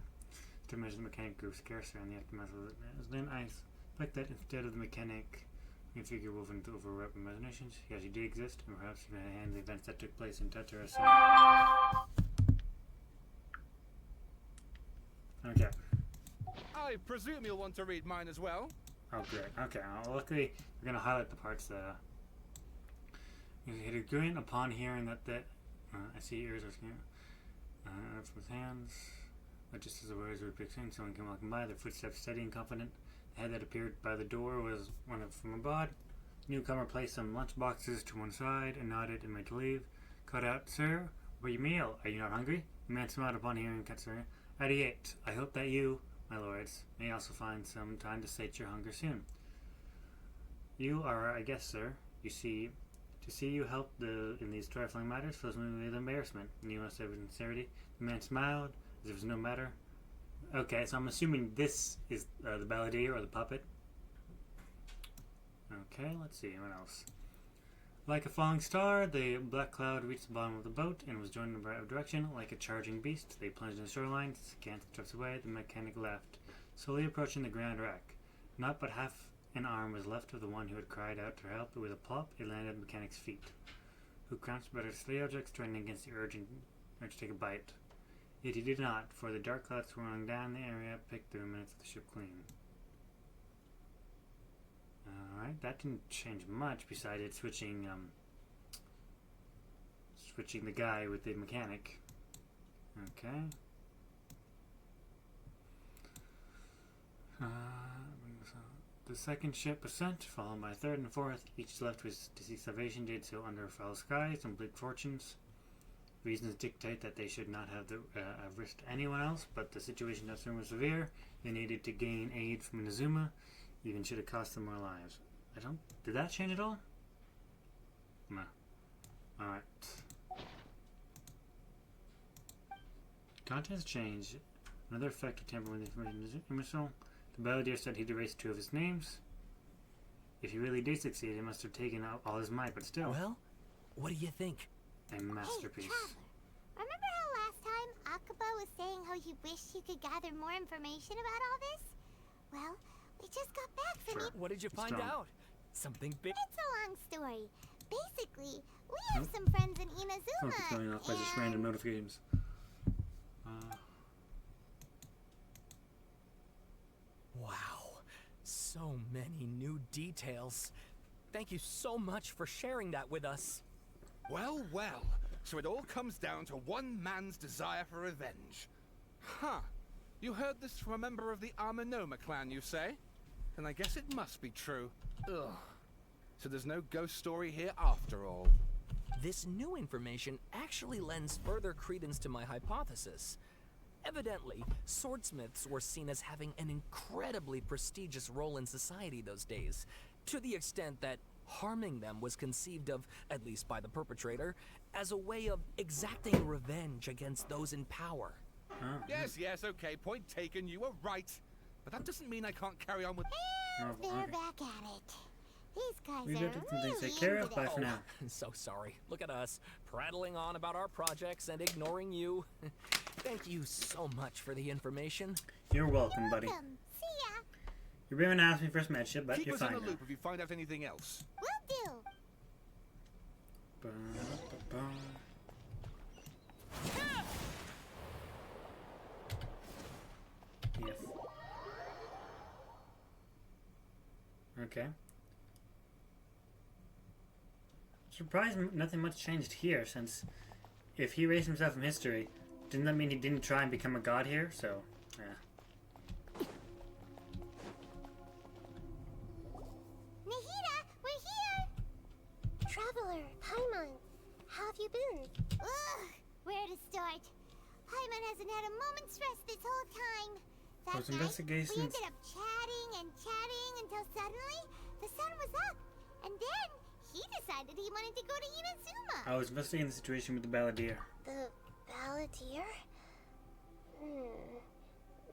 To mention the mechanic grew scarcer in the aftermath of it. Then I suspect that instead of the mechanic, a figure woven into overwrought imaginations, he actually did exist, and perhaps even had a hand in the events that took place in Tatarasuna. Okay. I presume you'll want to read mine as well. Oh, great. Okay, well, luckily, we're going to highlight the parts that... He hit a grin upon hearing that I see ears are scared. From his hands. But just as the words were fixing, someone came walking by, their footsteps steady and confident. The head that appeared by the door was one from abroad. The newcomer placed some lunch boxes to one side and nodded and made to leave. Called out, "Sir, where your meal? Are you not hungry?" The man smiled upon hearing Katsura. "I ate. I hope that you, my lords, may also find some time to sate your hunger soon. You are, I guess, sir. You see, to see you help in these trifling matters fills me with embarrassment, and you must have sincerity." The man smiled, as if it was no matter. Okay, so I'm assuming this is the balladeer or the puppet. Okay, let's see, what else? Like a falling star, the black cloud reached the bottom of the boat and was joined in a right direction. Like a charging beast, they plunged in the shoreline. Scant steps away, the mechanic left, slowly approaching the grand wreck. Not but half an arm was left of the one who had cried out for help, but with a plop, it landed at the mechanic's feet, who crouched better sleigh objects, straining against the urge to take a bite. Yet he did not, for the dark clouds swirling down the area picked the remnants of the ship clean. Alright, that didn't change much besides it switching the guy with the mechanic. Okay. The second ship was sent, followed by a third and fourth. Each left with to seek salvation did so under foul skies and bleak fortunes. Reasons dictate that they should not have risked anyone else, but the situation does seem severe. They needed to gain aid from Inazuma, even should it cost them more lives. Did that change at all? No. Alright. Contents change. Another effect of tampering with information missile. The Balladeer said he'd erased 2 of his names. If he really did succeed, he must have taken out all his might, but still. Well, what do you think? A masterpiece. Hey, Traveler, remember how last time Akaba was saying how he wished he could gather more information about all this? Well, we just got back from it. What did you find out? Something big? It's a long story. Basically, we have some friends in Inazuma, Something's going off by just random notifications. Wow, so many new details. Thank you so much for sharing that with us. Well, well. So it all comes down to one man's desire for revenge. Huh. You heard this from a member of the Amanoma clan, you say? Then I guess it must be true. Ugh. So there's no ghost story here after all. This new information actually lends further credence to my hypothesis. Evidently, swordsmiths were seen as having an incredibly prestigious role in society those days, to the extent that harming them was conceived of, at least by the perpetrator, as a way of exacting revenge against those in power. Yes, okay, point taken, you were right. But that doesn't mean I can't carry on with... And they're back at it. These guys We've are got things to really take care of. into Bye this. for now. I'm so sorry. Look at us, prattling on about our projects and ignoring you. Thank you so much for the information. You're welcome, buddy. See ya. You're being asked me first met you, but Keep you're us fine in the now. loop if you find out anything else. Will do. Yes. Okay. Surprised nothing much changed here, since if he erased himself from history, didn't that mean he didn't try and become a god here? So, yeah. Nahida, we're here. Traveler, Paimon, how have you been? Ugh, where to start? Paimon hasn't had a moment's rest this whole time. That Those night, investigations- we ended up chatting and chatting until suddenly the sun was up, and then he decided he wanted to go to Inazuma. I was investigating the situation with the Balladeer. The Balladeer?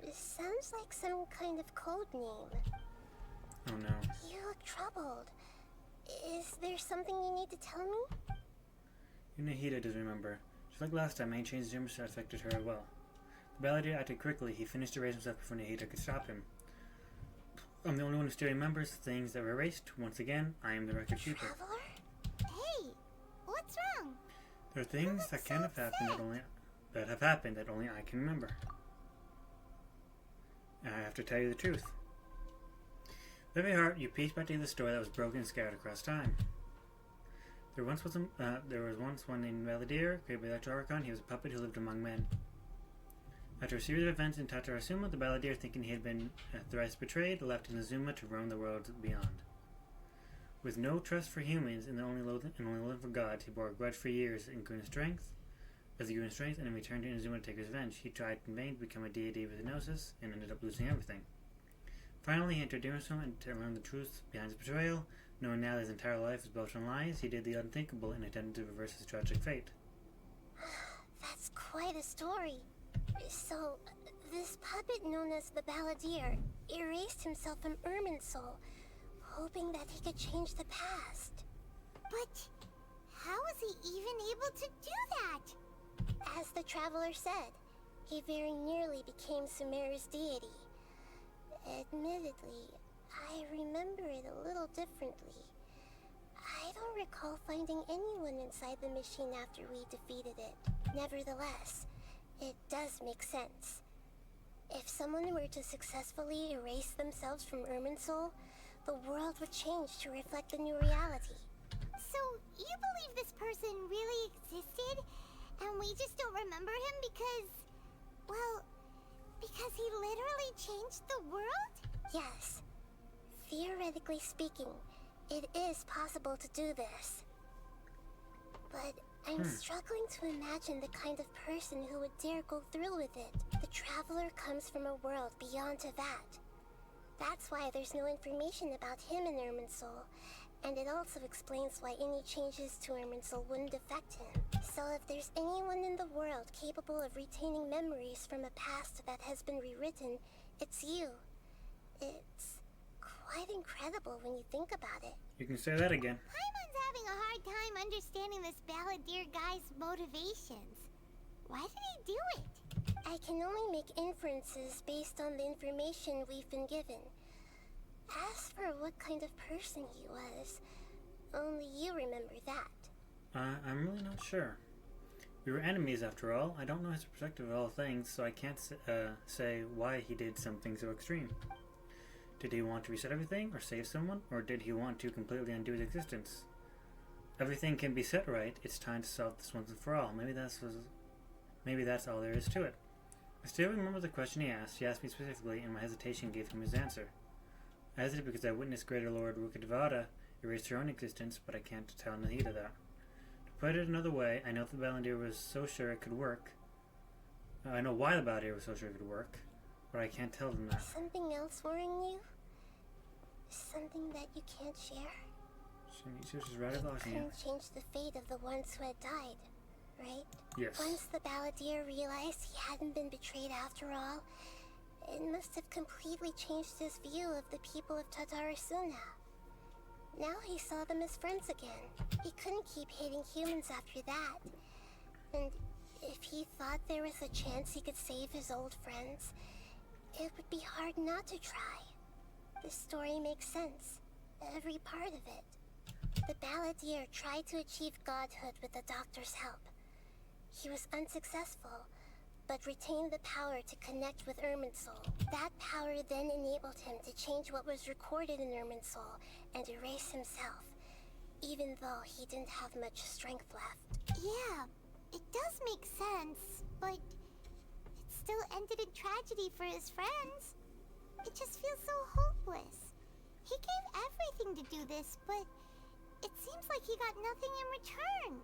This sounds like some kind of code name. Oh no. You look troubled. Is there something you need to tell me? Yunahida does remember. Just like last time, any changes in him affected her as well. The Balladeer acted quickly. He finished erasing himself before Nahida could stop him. I'm the only one who still remembers the things that were erased. Once again, I am the record keeper. Traveler? Hey, what's wrong? There are things that can have happened that only I can remember. And I have to tell you the truth. With every heart, you piece back together the story that was broken and scattered across time. There was once one named Balladeer, created by Dr. Archon. He was a puppet who lived among men. After a series of events in Tatarasuma, the Balladeer, thinking he had been thrice betrayed, left Inazuma to roam the world beyond. With no trust for humans and only loathing for gods, he bore a grudge for years and grew in strength. As he grew in strength and then returned to Inazuma to take his revenge, he tried in vain to become a deity with hypnosis and ended up losing everything. Finally, he entered Inazuma and to learn the truth behind his betrayal. Knowing now that his entire life was built on lies, he did the unthinkable and attempted to reverse his tragic fate. That's quite a story. So, this puppet known as the Balladeer erased himself from Irminsul, hoping that he could change the past. But how was he even able to do that? As the Traveler said, he very nearly became Sumeru's deity. Admittedly, I remember it a little differently. I don't recall finding anyone inside the machine after we defeated it. Nevertheless, it does make sense. If someone were to successfully erase themselves from Irminsul, the world would change to reflect the new reality. So, you believe this person really existed, and we just don't remember him because, well, because he literally changed the world? Yes. Fear Hypothetically speaking, it is possible to do this. But I'm struggling to imagine the kind of person who would dare go through with it. The Traveler comes from a world beyond Teyvat. That's why there's no information about him in Irminsul, and it also explains why any changes to Irminsul wouldn't affect him. So if there's anyone in the world capable of retaining memories from a past that has been rewritten, it's you. It's quite incredible when you think about it. You can say that again. Paimon's having a hard time understanding this Balladeer guy's motivations. Why did he do it? I can only make inferences based on the information we've been given. As for what kind of person he was, only you remember that. I'm really not sure. We were enemies after all. I don't know his perspective of all things, so I can't say why he did something so extreme. Did he want to reset everything, or save someone, or did he want to completely undo his existence? Everything can be set right. It's time to solve this once and for all. Maybe that's all there is to it. I still remember the question he asked. He asked me specifically, and my hesitation gave him his answer. I hesitated because I witnessed Greater Lord Rukkhadevata erase her own existence, but I can't tell him the heat of that. To put it another way, I know the Balladeer was so sure it could work. I know why the Balladeer was so sure it could work, but I can't tell them that. Something else worrying you? Something that you can't share? She's right about it couldn't change the fate of the ones who had died, right? Yes. Once the Balladeer realized he hadn't been betrayed after all, it must have completely changed his view of the people of Tatarasuna. Now he saw them as friends again. He couldn't keep hating humans after that. And if he thought there was a chance he could save his old friends, it would be hard not to try. This story makes sense. Every part of it. The Balladeer tried to achieve godhood with the Doctor's help. He was unsuccessful, but retained the power to connect with Irminsul. That power then enabled him to change what was recorded in Irminsul and erase himself, even though he didn't have much strength left. Yeah, it does make sense, but it still ended in tragedy for his friends. It just feels so hopeless. He gave everything to do this, but it seems like he got nothing in return.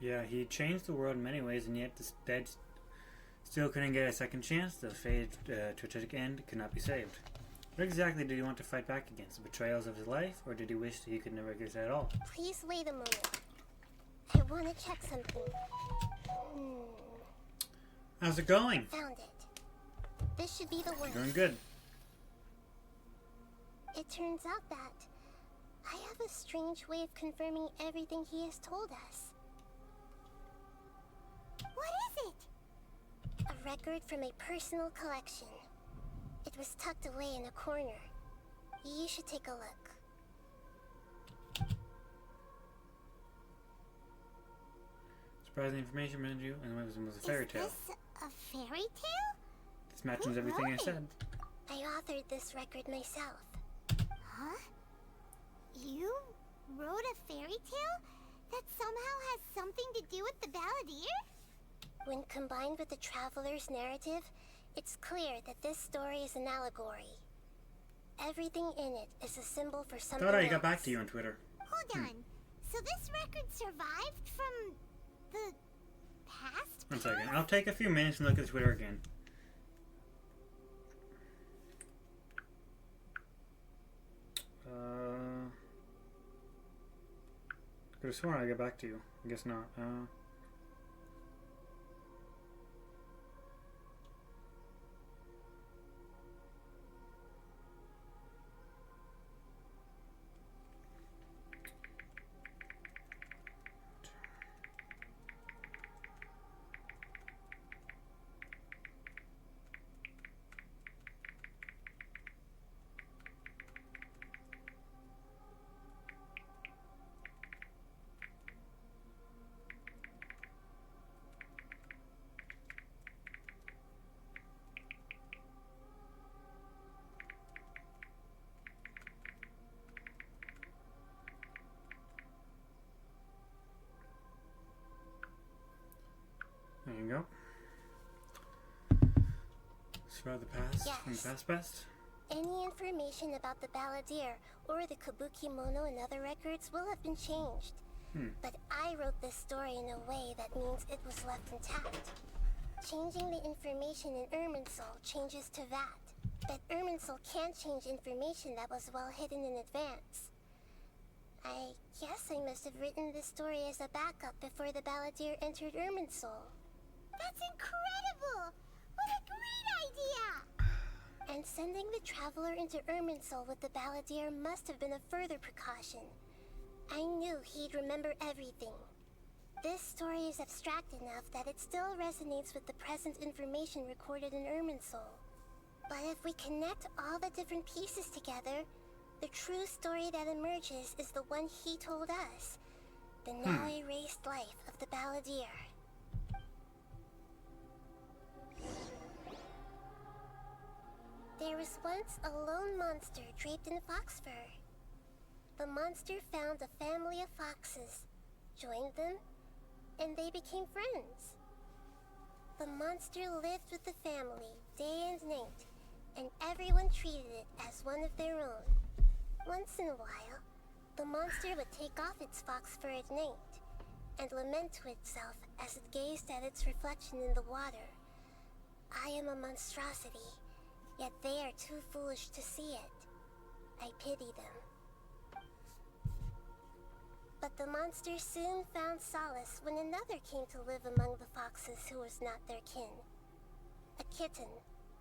Yeah, he changed the world in many ways, and yet the dead still couldn't get a second chance. The fate to a tragic end could not be saved. What exactly did he want to fight back against? The betrayals of his life, or did he wish that he could never get at all? Please wait a moment. I want to check something. How's it going? Found it. This should be the one. Doing good. It turns out that I have a strange way of confirming everything he has told us. What is it? A record from a personal collection. It was tucked away in a corner. You should take a look. Surprising information behind you, and it was a fairy tale. Is this a fairy tale? This matches everything I said. I authored this record myself. Huh? You wrote a fairy tale that somehow has something to do with the Balladeer? When combined with the Traveler's narrative, it's clear that this story is an allegory. Everything in it is a symbol for something Thought I else. got back to you on Twitter. Hold on. So this record survived from the past? 1 second. I'll take a few minutes and look at Twitter again. Could have sworn I got back to you. I guess not. There you go. Survive the past from the past best. Any information about the Balladeer or the Kabukimono and other records will have been changed. But I wrote this story in a way that means it was left intact. Changing the information in Irminsul changes to that. But Irminsul can't change information that was well hidden in advance. I guess I must have written this story as a backup before the Balladeer entered Irminsul. That's incredible! What a great idea! And sending the Traveler into Irminsul with the Balladeer must have been a further precaution. I knew he'd remember everything. This story is abstract enough that it still resonates with the present information recorded in Irminsul. But if we connect all the different pieces together, the true story that emerges is the one he told us. The now erased life of the Balladeer. There was once a lone monster draped in fox fur. The monster found a family of foxes, joined them, and they became friends. The monster lived with the family day and night, and everyone treated it as one of their own. Once in a while, the monster would take off its fox fur at night and lament to itself as it gazed at its reflection in the water. I am a monstrosity, yet they are too foolish to see it. I pity them. But the monster soon found solace when another came to live among the foxes who was not their kin. A kitten,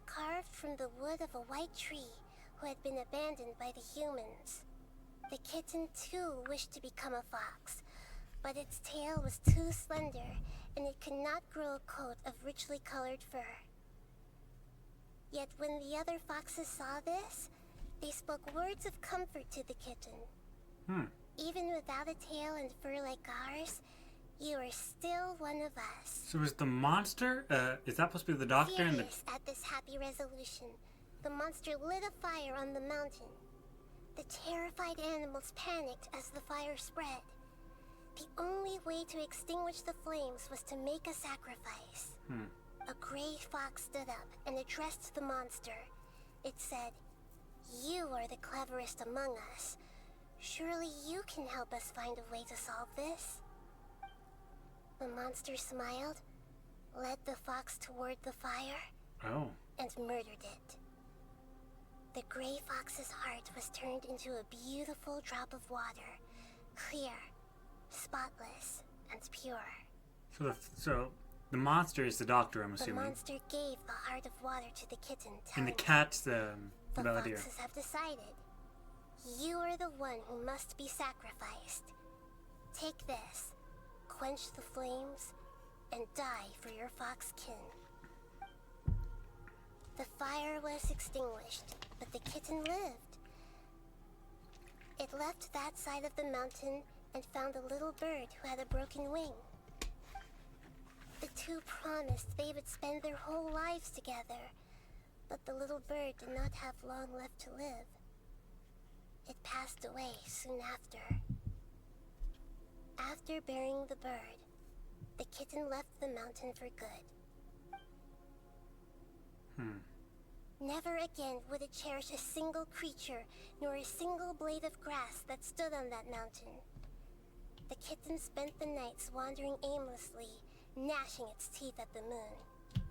carved from the wood of a white tree, who had been abandoned by the humans. The kitten too wished to become a fox, but its tail was too slender, and it could not grow a coat of richly colored fur. Yet when the other foxes saw this, they spoke words of comfort to the kitten. Even without a tail and fur like ours, you are still one of us. So is the monster, is that supposed to be the doctor? Furious at this happy resolution, the monster lit a fire on the mountain. The terrified animals panicked as the fire spread. The only way to extinguish the flames was to make a sacrifice. A gray fox stood up and addressed the monster. It said, "You are the cleverest among us. Surely you can help us find a way to solve this." The monster smiled, led the fox toward the fire, and murdered it. The gray fox's heart was turned into a beautiful drop of water, clear, spotless, and pure. So the monster is the doctor, I'm assuming. The monster gave the heart of water to the kitten, and the cat's the Balladeer. Foxes have decided. You are the one who must be sacrificed. Take this, quench the flames, and die for your fox kin. The fire was extinguished, but the kitten lived. It left that side of the mountain and found a little bird who had a broken wing. The two promised they would spend their whole lives together, but the little bird did not have long left to live. It passed away soon after. After burying the bird, the kitten left the mountain for good. Never again would it cherish a single creature, nor a single blade of grass that stood on that mountain. The kitten spent the nights wandering aimlessly, gnashing its teeth at the moon.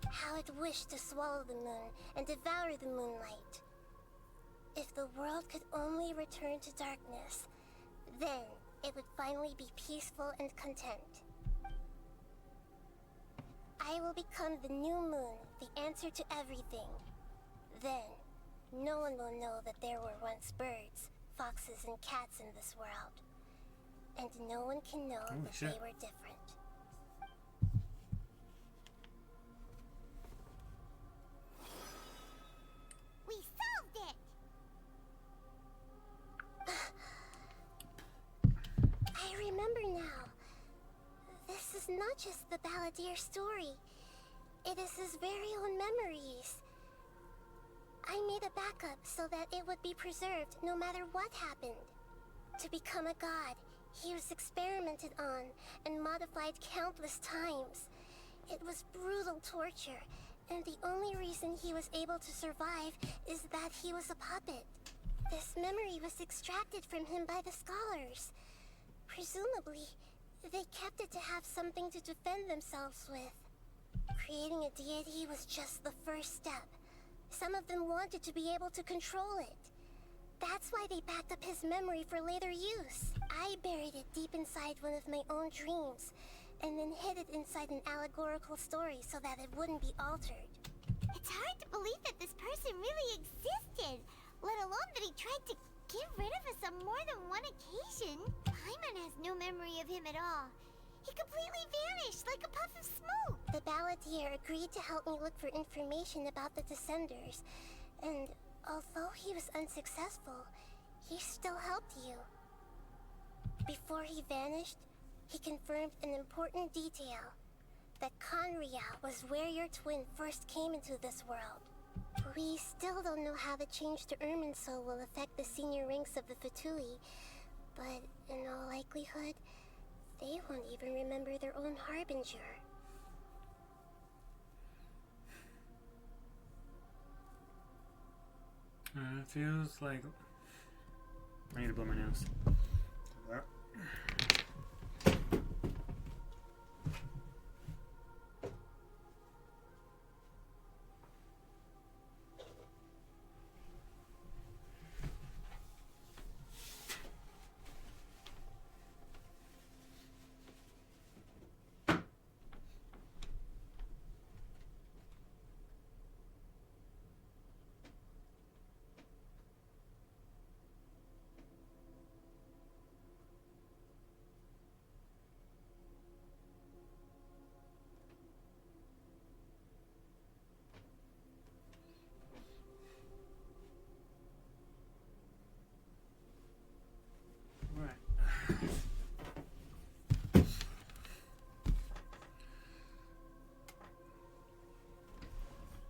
How it wished to swallow the moon and devour the moonlight. If the world could only return to darkness, then it would finally be peaceful and content. I will become the new moon, the answer to everything. Then, no one will know that there were once birds, foxes, and cats in this world. And no one can know that they were different. We solved it! I remember now. This is not just the Balladeer story. It is his very own memories. I made a backup so that it would be preserved no matter what happened. To become a god, he was experimented on and modified countless times. It was brutal torture, And the only reason he was able to survive is that he was a puppet. This memory was extracted from him by the scholars. Presumably, they kept it to have something to defend themselves with. Creating a deity was just the first step. Some of them wanted to be able to control it. That's why they backed up his memory for later use. I buried it deep inside one of my own dreams, and then hid it inside an allegorical story so that it wouldn't be altered. It's hard to believe that this person really existed, let alone that he tried to get rid of us on more than one occasion. Paimon has no memory of him at all. He completely vanished like a puff of smoke. The Balladeer agreed to help me look for information about the Descenders, and although he was unsuccessful, he still helped you. Before he vanished, he confirmed an important detail. That Conria was where your twin first came into this world. We still don't know how the change to Irminsul will affect the senior ranks of the Fatui, but in all likelihood, they won't even remember their own Harbinger. It feels like... I need to blow my nose.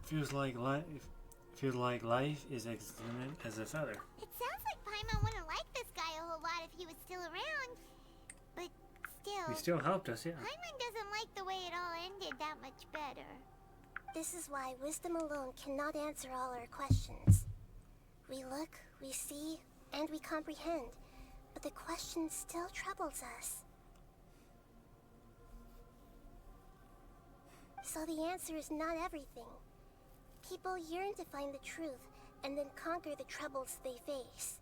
Feels like life is extended as a feather. It sounds like Paimon wouldn't like this guy a whole lot if he was still around. But still... He still helped us, yeah. Paimon doesn't like the way it all ended that much better. This is why wisdom alone cannot answer all our questions. We look, we see, and we comprehend, but the question still troubles us. So the answer is not everything. People yearn to find the truth, and then conquer the troubles they face.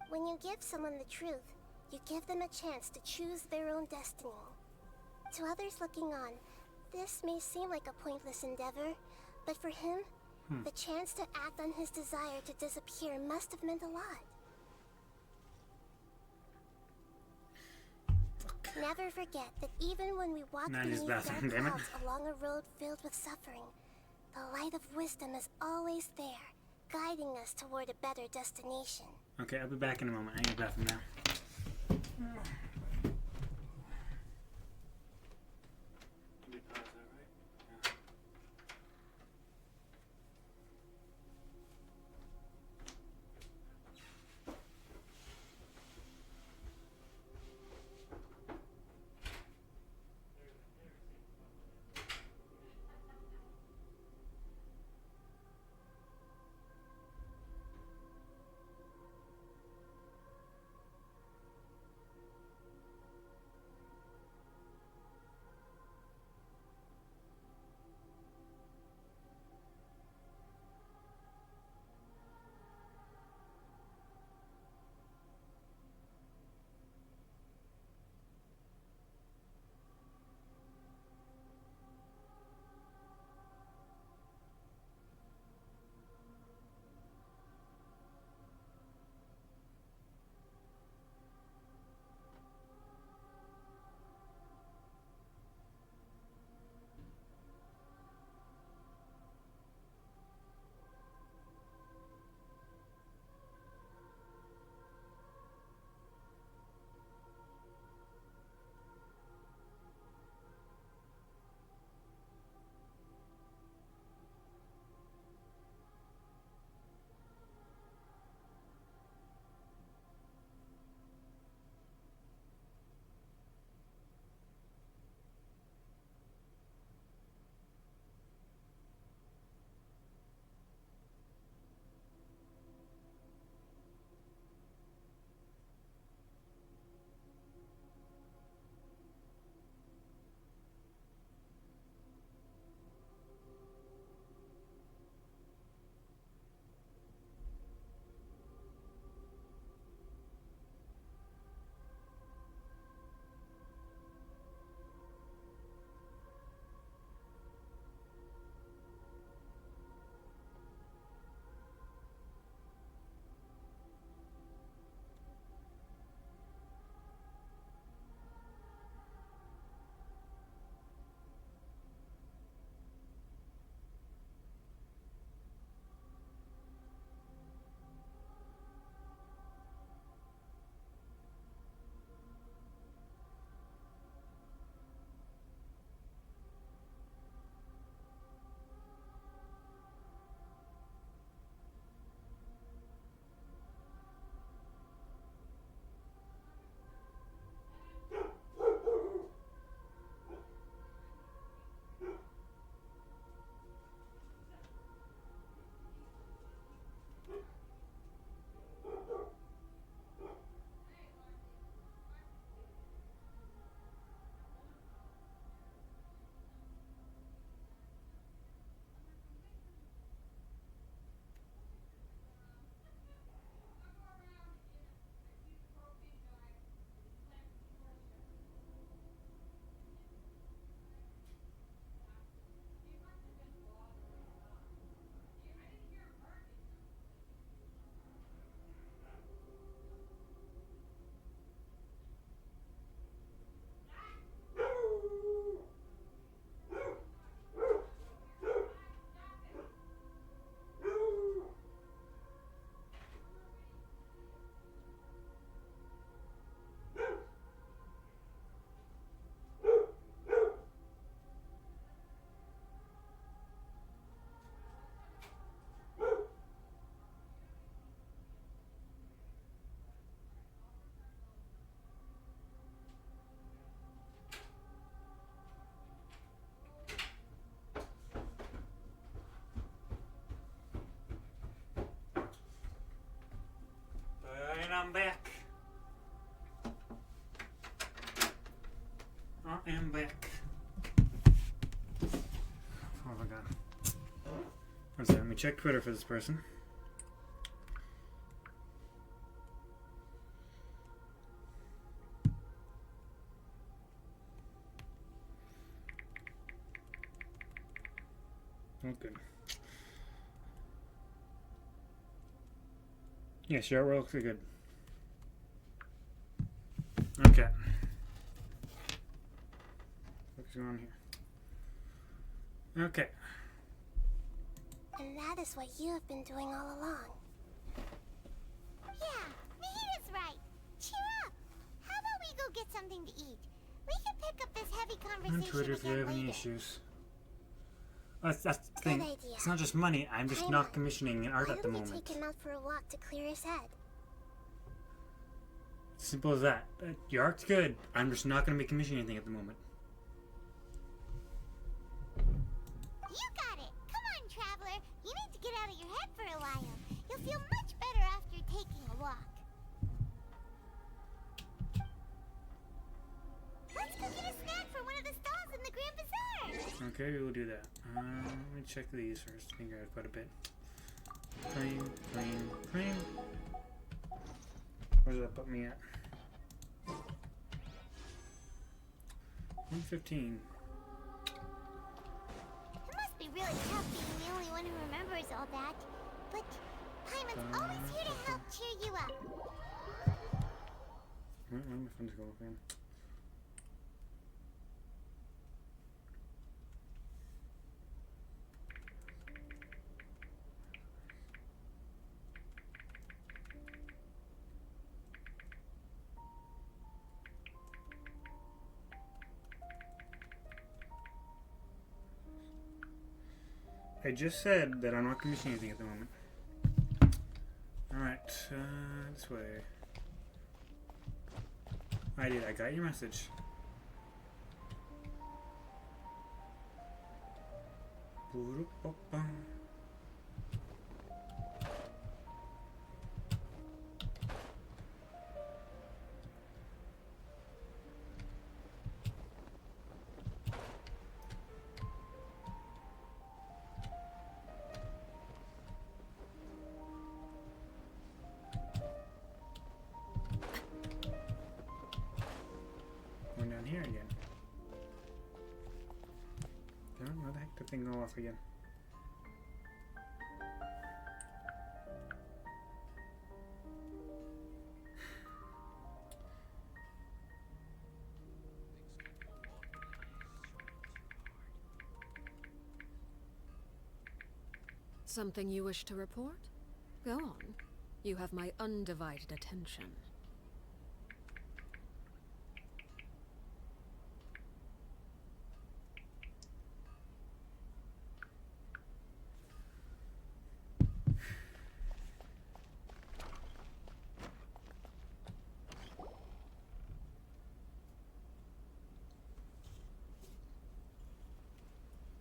When you give someone the truth, you give them a chance to choose their own destiny. To others looking on, this may seem like a pointless endeavor, but for him, the chance to act on his desire to disappear must have meant a lot. Never forget that even when we walk beneath dark clouds along a road filled with suffering, the light of wisdom is always there, guiding us toward a better destination. Okay, I'll be back in a moment. I need a bathroom now. check Twitter for this person. Okay. Yes, your artwork looks good. Okay. What's going on here? Okay. And that is what you have been doing all along. Yeah, Nahita's right. Cheer up. How about we go get something to eat? We can pick up this heavy On conversation Twitter if you again have any later. issues. That's the thing. Good idea. It's not just money. I'm just not commissioning art Why at the don't we moment. take him out for a walk to clear his head? Simple as that. Your art's good. I'm just not going to be commissioning anything at the moment. You got it. Come on, traveler. You need to get out of your head for a while. You'll feel much better after taking a walk. Let's go get a snack from one of the stalls in the Grand Bazaar. Okay, we will do that. Let me check these first. I think I have quite a bit. Claim. Where does that put me at? 115. It must be really tough being the only one who remembers all that. But Paimon's always here to help cheer you up. Where are my friends going again? I just said that I'm not commissioning anything at the moment. Alright, this way. I did, I got your message. Going down here again. Where the heck did the thing go off again? Something you wish to report? Go on. You have my undivided attention.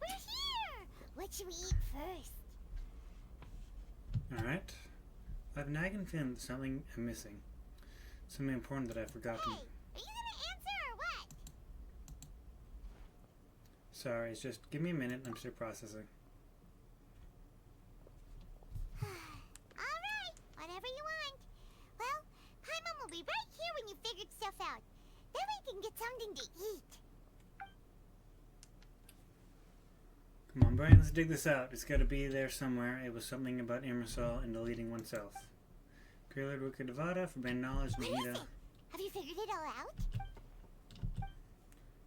We're here! What should we eat first? Alright. I have a nagging feeling that something I'm missing. Something important that I've forgotten. Hey, are you gonna answer or what? Sorry, it's just give me a minute, I'm still processing. Alright, whatever you want. Well, Paimon will be right here when you figured stuff out. Then we can get something to eat. Come on, Brian, let's dig this out. It's gotta be there somewhere. It was something about Immersal and deleting oneself. Creator Ruka Devada, forbidden knowledge, Nahida. Have you figured it all out?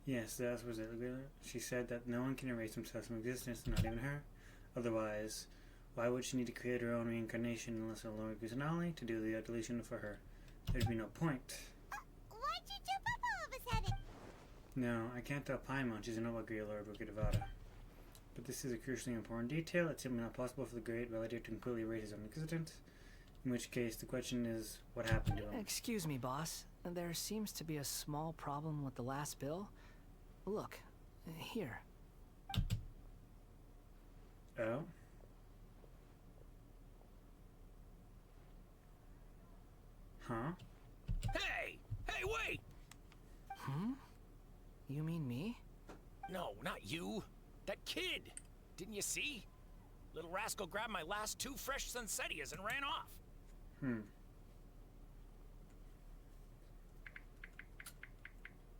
Yes, that was it. She said that no one can erase themselves from existence, not even her. Otherwise, why would she need to create her own reincarnation unless a Lord Guzanali to do the deletion for her? There'd be no point. Why'd you jump up all of a sudden? No, I can't tell Paimon. She's a noble Great Lord Ruka Devada. But this is a crucially important detail. It's simply not possible for the Great Validator to completely erase his own existence. In which case, the question is, what happened to him? Excuse me, boss. There seems to be a small problem with the last bill. Look, here. Oh? Huh? Hey! Hey, wait! You mean me? No, not you. That kid. Didn't you see? Little rascal grabbed my last 2 fresh Sunsettias and ran off.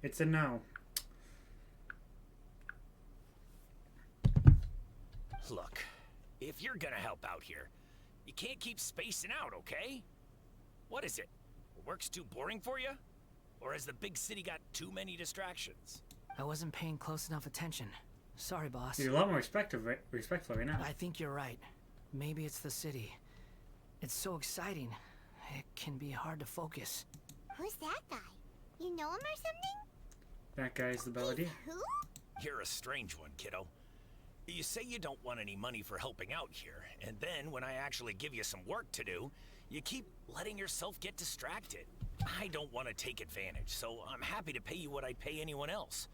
It's a no. Look, if you're gonna help out here, you can't keep spacing out, okay? What is it? Work's too boring for you? Or has the big city got too many distractions? I wasn't paying close enough attention. Sorry, boss. You're a lot more respectful right now. I think you're right. Maybe it's the city. It's so exciting. It can be hard to focus. Who's that guy? You know him or something? That guy's the Balladeer. Who? You're a strange one, kiddo. You say you don't want any money for helping out here, and then when I actually give you some work to do, you keep letting yourself get distracted. I don't want to take advantage, so I'm happy to pay you what I'd pay anyone else.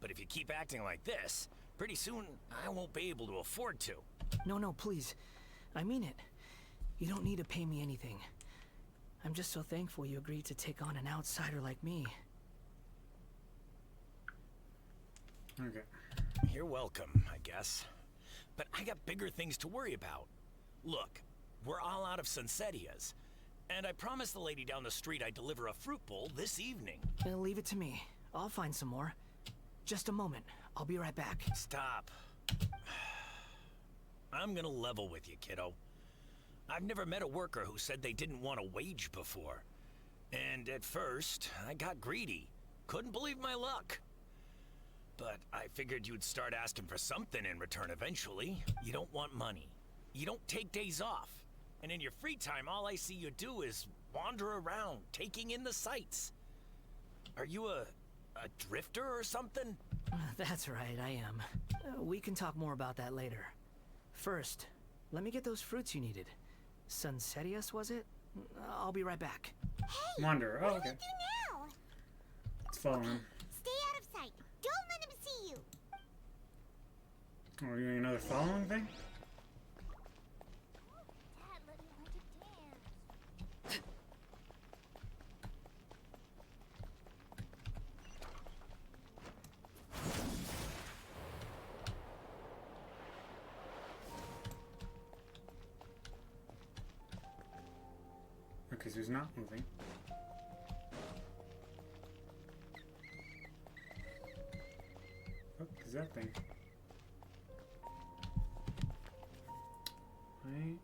But if you keep acting like this, pretty soon I won't be able to afford to. No, please. I mean it. You don't need to pay me anything. I'm just so thankful you agreed to take on an outsider like me. Okay. You're welcome, I guess. But I got bigger things to worry about. Look, we're all out of Sunsettias. And I promised the lady down the street I'd deliver a fruit bowl this evening. Leave it to me. I'll find some more. Just a moment. I'll be right back. Stop. I'm gonna level with you, kiddo. I've never met a worker who said they didn't want a wage before. And at first, I got greedy. Couldn't believe my luck. But I figured you'd start asking for something in return eventually. You don't want money. You don't take days off. And in your free time, all I see you do is wander around, taking in the sights. Are you a drifter or something? That's right, I am. We can talk more about that later. First, let me get those fruits you needed. Sunsettias, was it? I'll be right back. Hey, Wanderer. Oh, what okay. do we do now? Let's follow him. Stay out of sight. Don't let him see you. Oh, we're doing another following thing? Dad, let me learn to dance. Okay, so he's not moving. What is that thing? Right.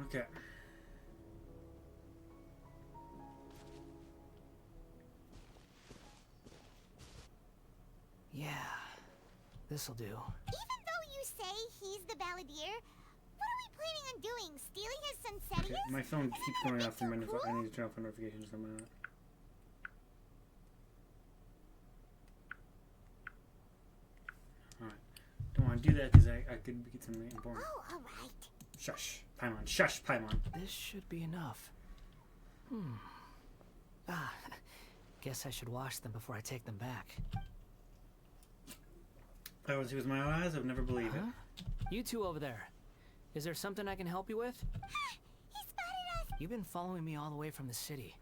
Okay. Yeah, this'll do. Even though you say he's the Balladeer, what are we planning on doing? Stealing his Sunsettias? Okay, my phone keeps going off from minutes. I need to turn off notifications for a minute. Alright. Don't want to do that because I could get something important. Oh, alright. Shush, Paimon. Shush, Paimon. This should be enough. Guess I should wash them before I take them back. If I was with my eyes, I would never believe it. You two over there. Is there something I can help you with? He spotted us! You've been following me all the way from the city.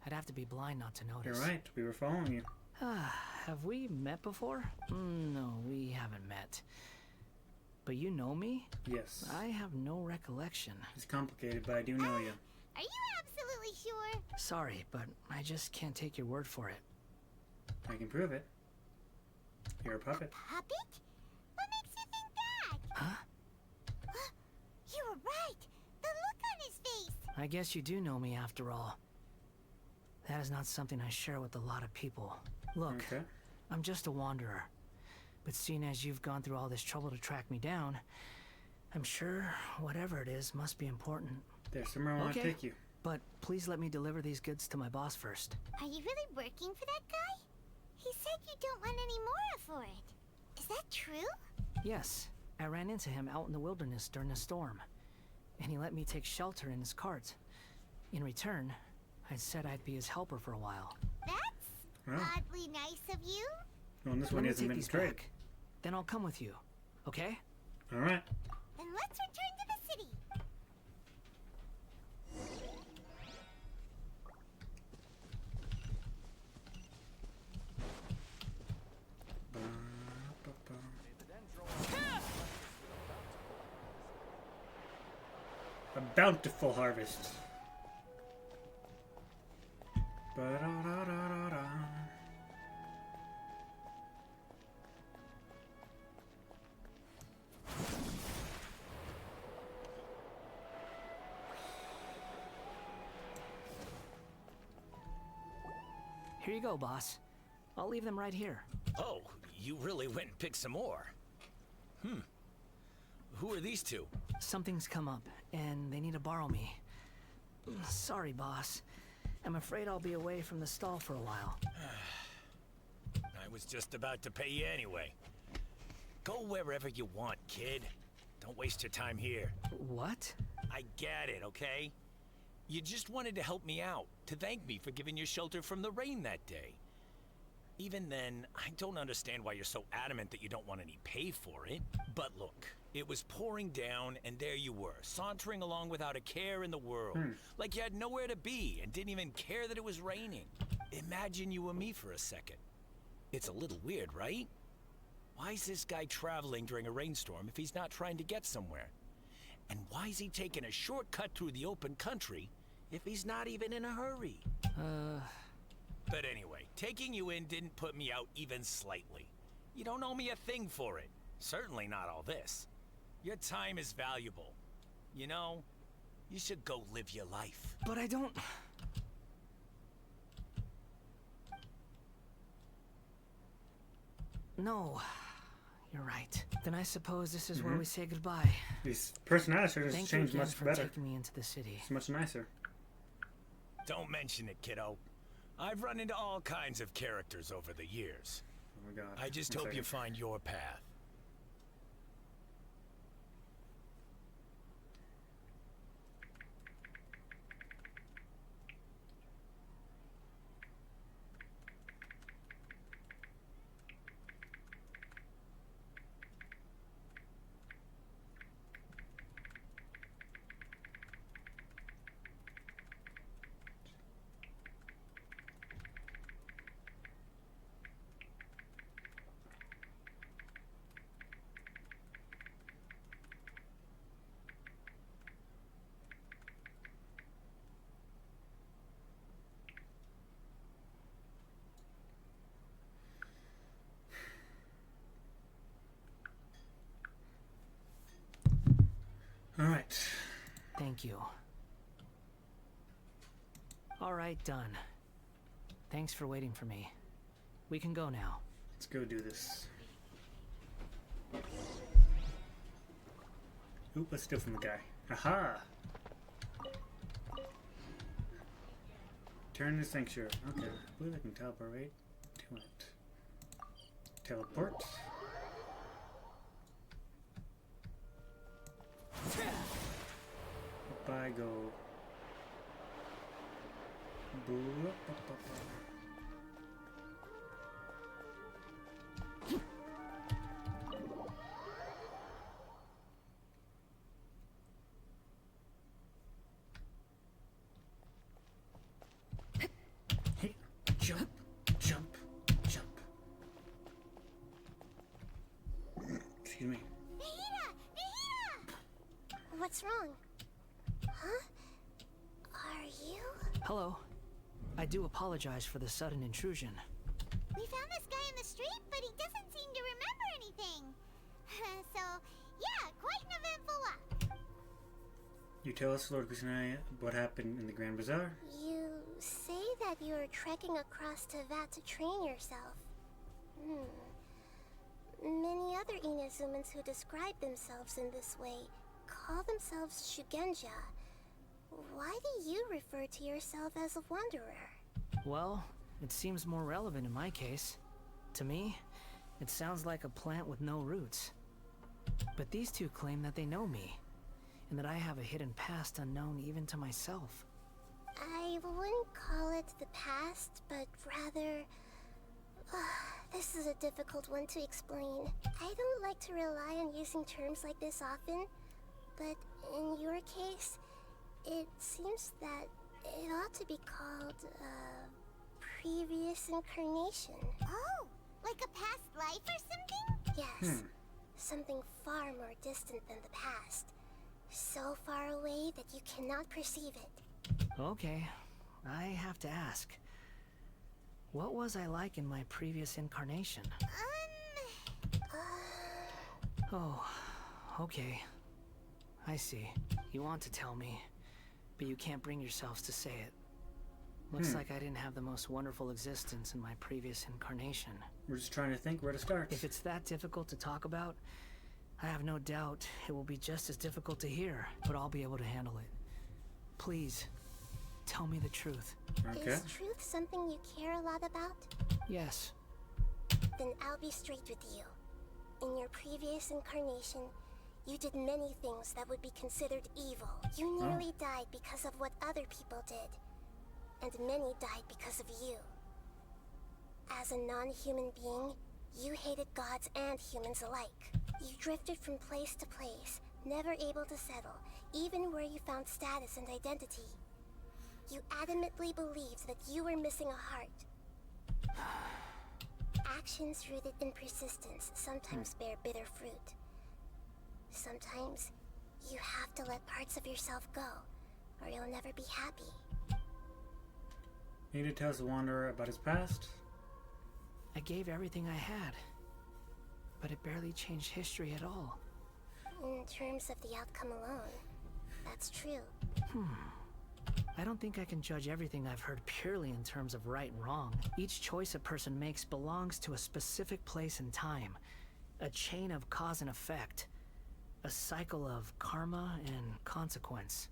I'd have to be blind not to notice. You're right. We were following you. Have we met before? No, we haven't met. But you know me? Yes. I have no recollection. It's complicated, but I do know you. Are you absolutely sure? Sorry, but I just can't take your word for it. I can prove it. You're a puppet. Puppet? What makes you think that? Huh? You were right. The look on his face. I guess you do know me after all. That is not something I share with a lot of people. Look, Okay. I'm just a wanderer. But seeing as you've gone through all this trouble to track me down, I'm sure whatever it is must be important. There's somewhere I want to take you. But please let me deliver these goods to my boss first. Are you really working for that guy? He said you don't want any more for it. Is that true? Yes, I ran into him out in the wilderness during a storm. And he let me take shelter in his cart. In return, I said I'd be his helper for a while. That's oddly nice of you. Well, and this one hasn't been straight. Then I'll come with you, okay? Alright. Then let's return to the city. bountiful harvest. Ba-da-da-da-da-da. Here you go, boss. I'll leave them right here. Oh, you really went and picked some more. Who are these two? Something's come up, and they need to borrow me. Sorry, boss. I'm afraid I'll be away from the stall for a while. I was just about to pay you anyway. Go wherever you want, kid. Don't waste your time here. What? I get it, okay? You just wanted to help me out, to thank me for giving you shelter from the rain that day. Even then, I don't understand why you're so adamant that you don't want any pay for it. But look, it was pouring down, and there you were, sauntering along without a care in the world. Like you had nowhere to be, and didn't even care that it was raining. Imagine you were me for a second. It's a little weird, right? Why is this guy traveling during a rainstorm if he's not trying to get somewhere? And why is he taking a shortcut through the open country if he's not even in a hurry? But anyway, taking you in didn't put me out even slightly. You don't owe me a thing for it. Certainly not all this. Your time is valuable. You know, you should go live your life. But I don't... No. You're right. Then I suppose this is where we say goodbye. His personality has changed Thank you again much for better. taking me into the city. It's much nicer. Don't mention it, kiddo. I've run into all kinds of characters over the years. Oh my god. I just One hope you second. find your path. Alright. Thank you. Alright, done. Thanks for waiting for me. We can go now. Let's go do this. Oop, let's steal from the guy. Aha! Turn the sanctuary. Okay, I believe I can teleport to it. Teleport. Up I go. Hey, jump, jump, jump. Excuse me. What's wrong? Huh? Are you? Hello. I do apologize for the sudden intrusion. We found this guy in the street, but he doesn't seem to remember anything. So, yeah, quite an eventful walk. You tell us, Lord Kusanai, what happened in the Grand Bazaar? You say that you're trekking across Tevat to train yourself. Many other Inazumans who describe themselves in this way call themselves Shugenja. Why do you refer to yourself as a wanderer? Well, it seems more relevant in my case. To me, it sounds like a plant with no roots. But these two claim that they know me, and that I have a hidden past unknown even to myself. I wouldn't call it the past, but rather... this is a difficult one to explain. I don't like to rely on using terms like this often, but in your case, it seems that it ought to be called, previous incarnation. Oh, like a past life or something? Yes. Something far more distant than the past. So far away that you cannot perceive it. Okay, I have to ask. What was I like in my previous incarnation? Oh, okay. I see. You want to tell me, but you can't bring yourselves to say it. Looks like I didn't have the most wonderful existence in my previous incarnation. We're just trying to think where to start. If it's that difficult to talk about, I have no doubt it will be just as difficult to hear, but I'll be able to handle it. Please, tell me the truth. Okay. Is truth something you care a lot about? Yes. Then I'll be straight with you. In your previous incarnation, you did many things that would be considered evil. You nearly died because of what other people did. And many died because of you. As a non-human being, you hated gods and humans alike. You drifted from place to place, never able to settle, even where you found status and identity. You adamantly believed that you were missing a heart. Actions rooted in persistence sometimes bear bitter fruit. Sometimes, you have to let parts of yourself go, or you'll never be happy. Need to tell the Wanderer about his past? I gave everything I had, but it barely changed history at all. In terms of the outcome alone, that's true. I don't think I can judge everything I've heard purely in terms of right and wrong. Each choice a person makes belongs to a specific place and time. A chain of cause and effect. A cycle of karma and consequence.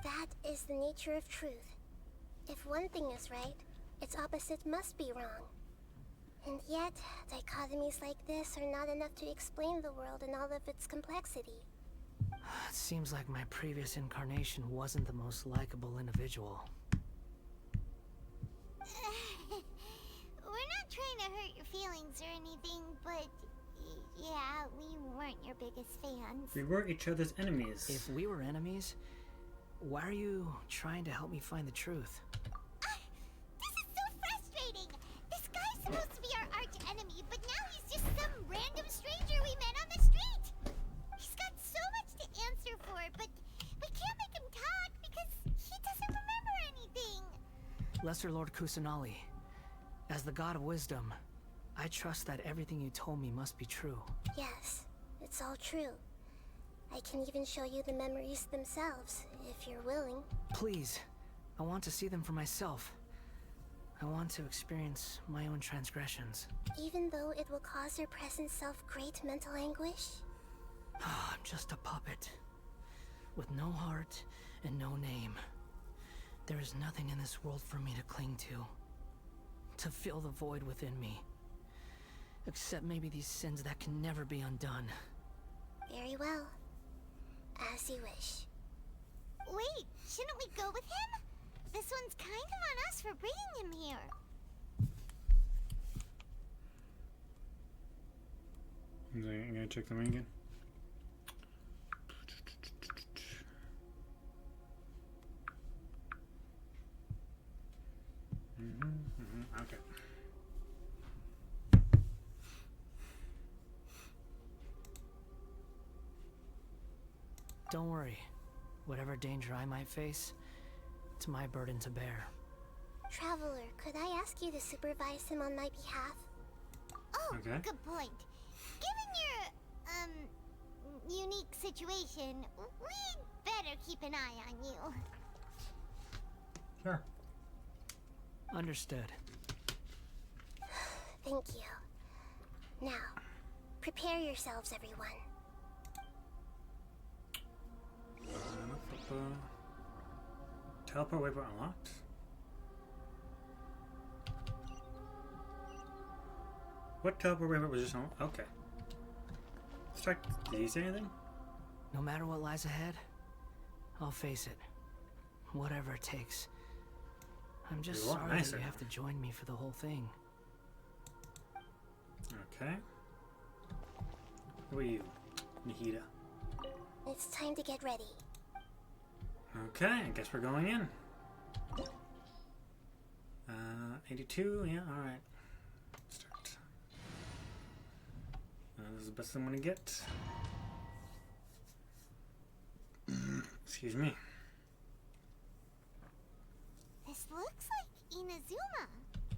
That is the nature of truth. If one thing is right, its opposite must be wrong. And yet, dichotomies like this are not enough to explain the world in all of its complexity. It seems like my previous incarnation wasn't the most likable individual. We're not trying to hurt your feelings or anything, but yeah, we weren't your biggest fans. We were each other's enemies. If we were enemies, why are you trying to help me find the truth? This is so frustrating! This guy's supposed to be our arch enemy, but now he's just some random stranger we met on the street! He's got so much to answer for, but we can't make him talk because he doesn't remember anything! Lesser Lord Kusanali, as the god of wisdom, I trust that everything you told me must be true. Yes, it's all true. I can even show you the memories themselves, if you're willing. Please, I want to see them for myself. I want to experience my own transgressions. Even though it will cause your present self great mental anguish? I'm just a puppet, with no heart and no name. There is nothing in this world for me to cling to fill the void within me. Except maybe these sins that can never be undone. Very well. As you wish. Wait, shouldn't we go with him? This one's kind of on us for bringing him here. I'm gonna check the ring again. Okay. Don't worry. Whatever danger I might face, it's my burden to bear. Traveler, could I ask you to supervise him on my behalf? Oh, Okay. good point. Given your, unique situation, we'd better keep an eye on you. Sure. Understood. Thank you. Now, prepare yourselves, everyone. Teleport waypoint unlocked. What teleport waypoint was just on? Okay. Strike. Did he say anything? No matter what lies ahead, I'll face it. Whatever it takes. I'm just You're a lot sorry nicer. that you have to join me for the whole thing. Okay. Who are you, Nihida? It's time to get ready. Okay, I guess we're going in. 82, yeah, alright. Start. This is the best I'm gonna get. Excuse me. This looks like Inazuma.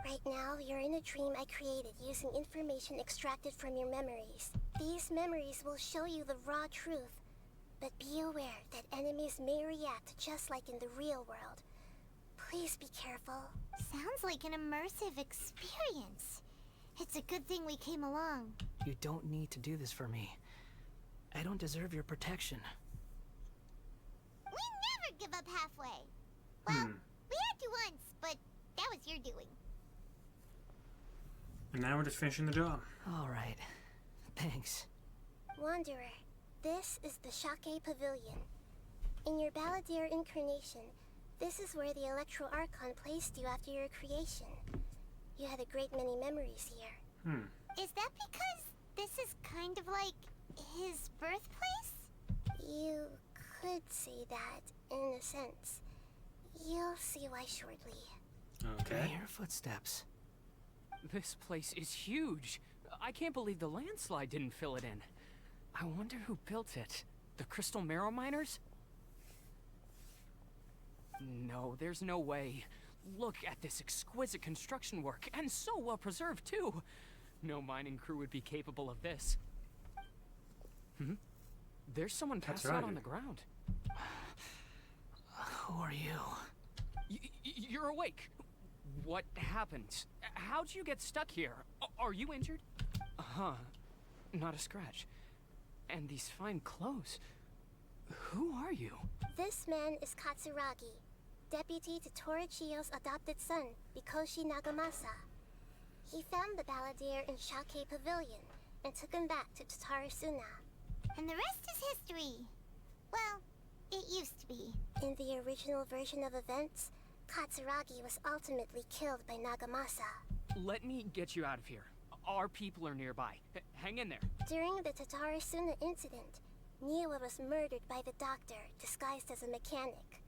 Right now, you're in a dream I created using information extracted from your memories. These memories will show you the raw truth, but be aware that enemies may react just like in the real world. Please be careful. Sounds like an immersive experience. It's a good thing we came along. You don't need to do this for me. I don't deserve your protection. We never give up halfway. Well, we had to once, but that was your doing. And now we're just finishing the job. All right. Thanks. Wanderer, this is the Shake Pavilion. In your Balladeer incarnation, this is where the Electro Archon placed you after your creation. You had a great many memories here. Is that because this is kind of like his birthplace? You could say that, in a sense. You'll see why shortly. Okay. I hear footsteps. This place is huge. I can't believe the landslide didn't fill it in. I wonder who built it. The Crystal Marrow Miners? No, there's no way. Look at this exquisite construction work, and so well preserved too. No mining crew would be capable of this. There's someone passed out on the ground. Who are you? You're awake. What happened? How'd you get stuck here? Are you injured? Not a scratch. And these fine clothes. Who are you? This man is Katsuragi, deputy to Torichiyo's adopted son, Mikoshi Nagamasa. He found the Balladeer in Shake Pavilion and took him back to Tatarasuna. And the rest is history. Well, it used to be. In the original version of events, Katsuragi was ultimately killed by Nagamasa. Let me get you out of here. Our people are nearby. Hang in there. During the Tatarasuna incident, Niwa was murdered by the doctor, disguised as a mechanic.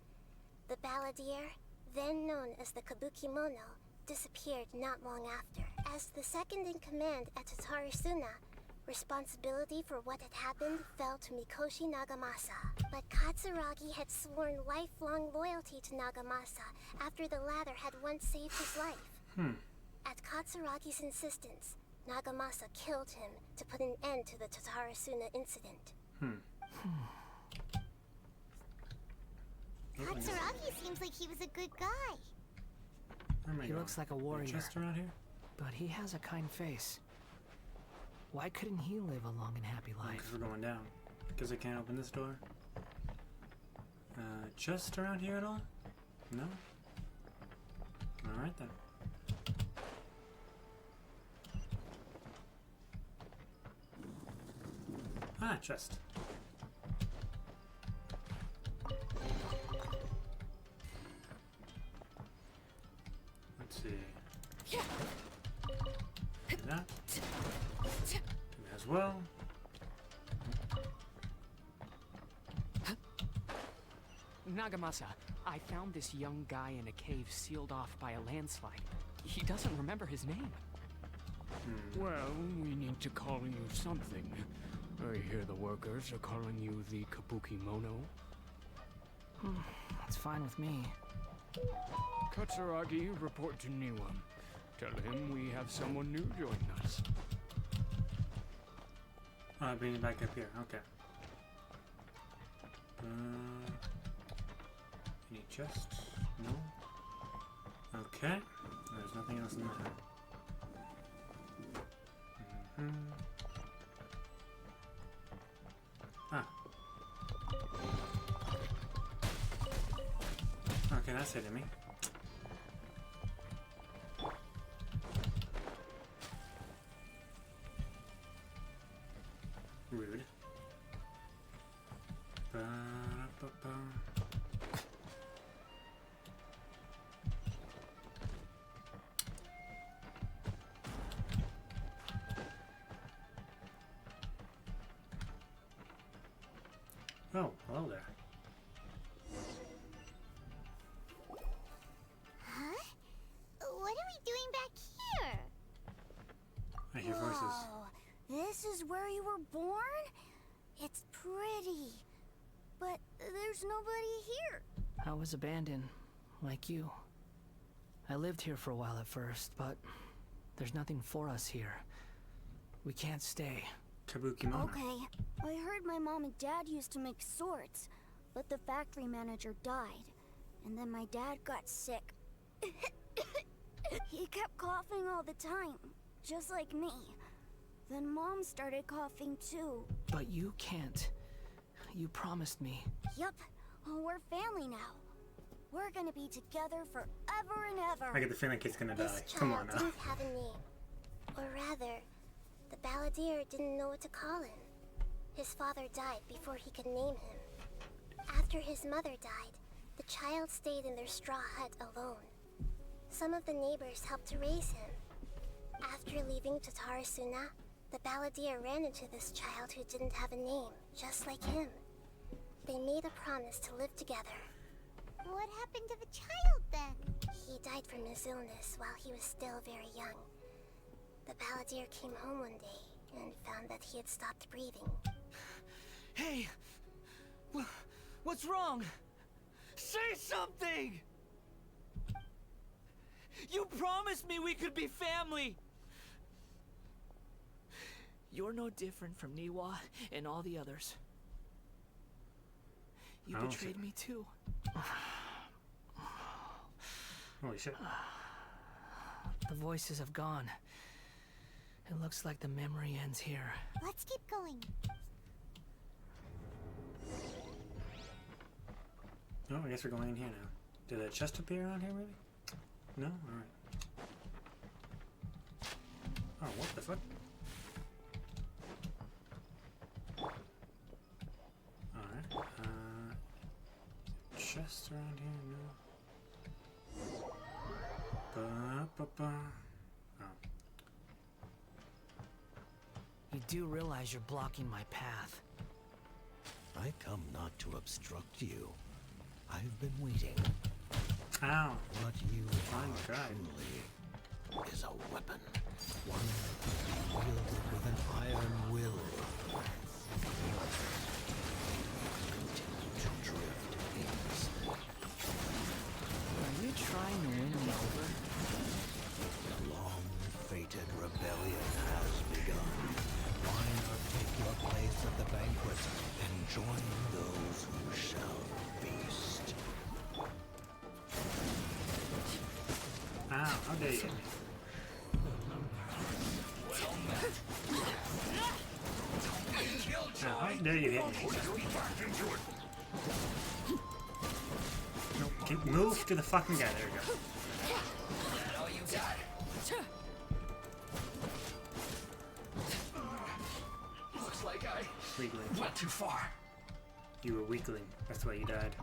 The Balladeer, then known as the Kabukimono, disappeared not long after. As the second in command at Tatarasuna, responsibility for what had happened fell to Mikoshi Nagamasa. But Katsuragi had sworn lifelong loyalty to Nagamasa after the latter had once saved his life. At Katsuragi's insistence, Nagamasa killed him to put an end to the Tatarasuna incident. Katsuragi seems like he was a good guy. He looks like a warrior, Chest around here? but he has a kind face. Why couldn't he live a long and happy life? Because we're going down. Because I can't open this door. Chest around here at all? No? Alright then. Ah, chest. Let's see. Do that. Do that as well. Nagamasa, I found this young guy in a cave sealed off by a landslide. He doesn't remember his name. Well, we need to call you something. I hear the workers are calling you the Kabukimono. That's fine with me. Katsuragi, report to Niwa. Tell him we have someone new joining us. Bring it back up here. Okay. Any chest? No. Okay. There's nothing else in there. Ah. Okay, that's hitting me. Rude. Ba-da-ba-ba. Oh, hello there. Huh? What are we doing back here? I hear voices. Whoa, this is where you were born? It's pretty. But There's nobody here. I was abandoned, like you. I lived here for a while at first, but there's nothing for us here. We can't stay. Kabuki Mono. Okay, I heard my mom and dad used to make swords, but the factory manager died, and then my dad got sick. He kept coughing all the time, just like me. Then Mom started coughing too. But you can't. You promised me. Yup, we're family now. We're gonna be together forever and ever. I get the feeling kid's gonna die. This Come on child now. didn't have a name. Or rather, the balladeer didn't know what to call him. His father died before he could name him. After his mother died, the child stayed in their straw hut alone. Some of the neighbors helped to raise him. After leaving Tatarasuna, the balladeer ran into this child who didn't have a name, just like him. They made a promise to live together. What happened to the child then? He died from his illness while he was still very young. The balladeer came home one day and found that he had stopped breathing. Hey! What's wrong? Say something! You promised me we could be family! You're no different from Niwa and all the others. You betrayed me too. Holy shit. The voices have gone. It looks like the memory ends here. Let's keep going. Oh, I guess we're going in here now. Did a chest appear on here, maybe? No? Alright. Oh, what the fuck? Alright. Chests around here? No. Ba-ba-ba. Oh. You do realize you're blocking my path. I come not to obstruct you. I've been waiting. Ow. What you are truly is a weapon. One wielded with an iron will. Continue to drift aimlessly. Are you trying to win me over? The long-fated rebellion has begun. Why not take your place at the banquet and join those who shall feast? Ow, how dare you hit me? Ow, how dare you hit me? No, move to the fucking guy. There we go. Oh, you got it. Looks like I Weakling. went too far. You were weakling. That's why you died.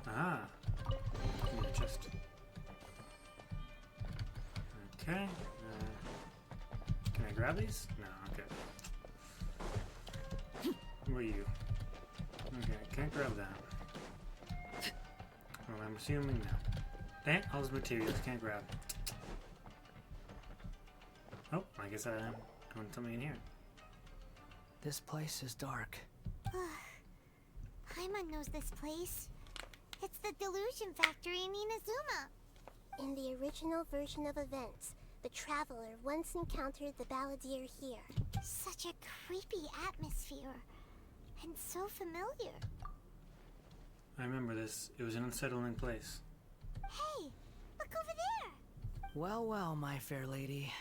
Ah. Give me the chest. Okay. Can I grab these? No, okay. Who are you? Okay, can't grab that. Well, I'm assuming no. Dang, all those materials can't grab. Oh, I guess I'm going to something in here. This place is dark. Paimon knows this place. It's the Delusion Factory in Inazuma. In the original version of events, the Traveler once encountered the balladeer here. Such a creepy atmosphere. And so familiar. I remember this. It was an unsettling place. Hey, look over there. Well, well, my fair lady.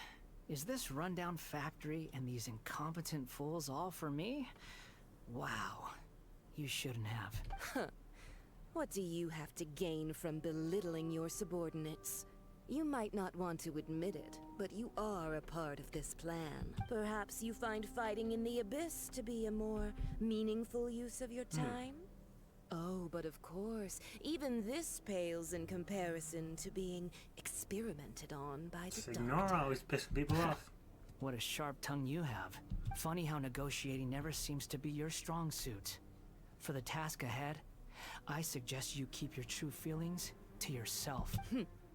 Is this rundown factory and these incompetent fools all for me? Wow. You shouldn't have. Huh. What do you have to gain from belittling your subordinates? You might not want to admit it, but you are a part of this plan. Perhaps you find fighting in the Abyss to be a more meaningful use of your time? Oh, but of course, even this pales in comparison to being experimented on by the Signora always pissing people off. What a sharp tongue you have. Funny how negotiating never seems to be your strong suit. For the task ahead, I suggest you keep your true feelings to yourself.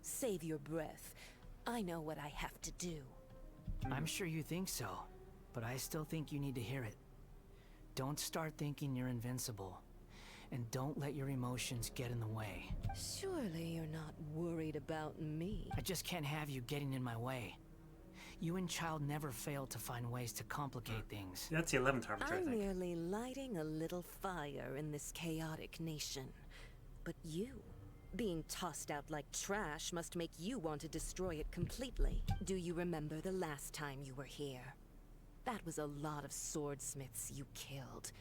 Save your breath. I know what I have to do. I'm sure you think so, but I still think you need to hear it. Don't start thinking you're invincible. And don't let your emotions get in the way. Surely you're not worried about me. I just can't have you getting in my way. You and Child never fail to find ways to complicate things. That's the 11th Harbinger, I I'm think. merely lighting a little fire in this chaotic nation. But you, being tossed out like trash, must make you want to destroy it completely. Do you remember the last time you were here? That was a lot of swordsmiths you killed.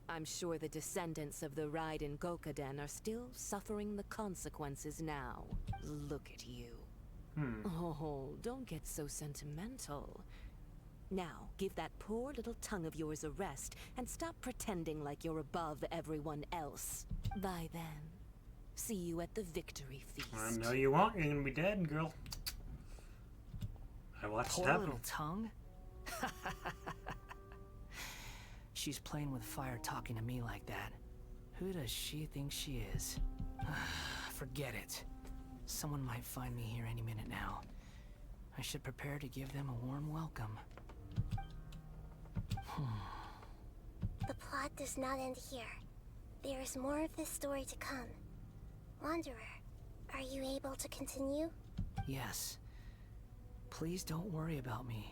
I'm sure the descendants of the Raiden Gokaden are still suffering the consequences now. Look at you. Oh, don't get so sentimental. Now, give that poor little tongue of yours a rest and stop pretending like you're above everyone else. Bye then. See you at the victory feast. I know you won't. You're gonna be dead, girl. I watched it Poor happen. little tongue? She's playing with fire talking to me like that. Who does she think she is? Forget it. Someone might find me here any minute now. I should prepare to give them a warm welcome. The plot does not end here. There is more of this story to come. Wanderer, are you able to continue? Yes. Please don't worry about me.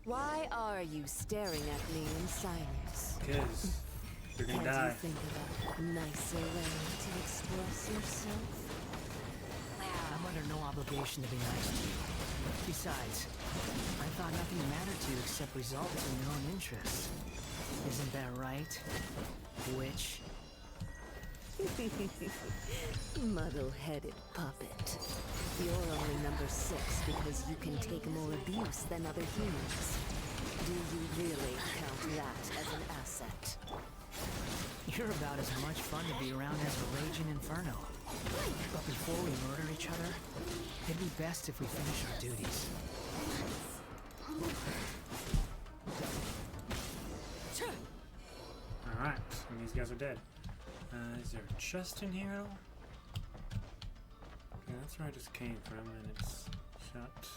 Why are you staring at me in silence? Because you're gonna Can't die. you think of a nicer way to express yourself? I'm under no obligation to be nice to you. Besides, I thought nothing mattered to you except results in your own interests. Isn't that right, witch? Muddle-headed puppet. You're only number 6 because you can take more abuse than other humans. Do you really count that as an asset? You're about as much fun to be around as a raging inferno. But before we murder each other, it'd be best if we finish our duties. Alright, and these guys are dead. Is there a chest in here at all? Okay, that's where I just came from, and it's shut.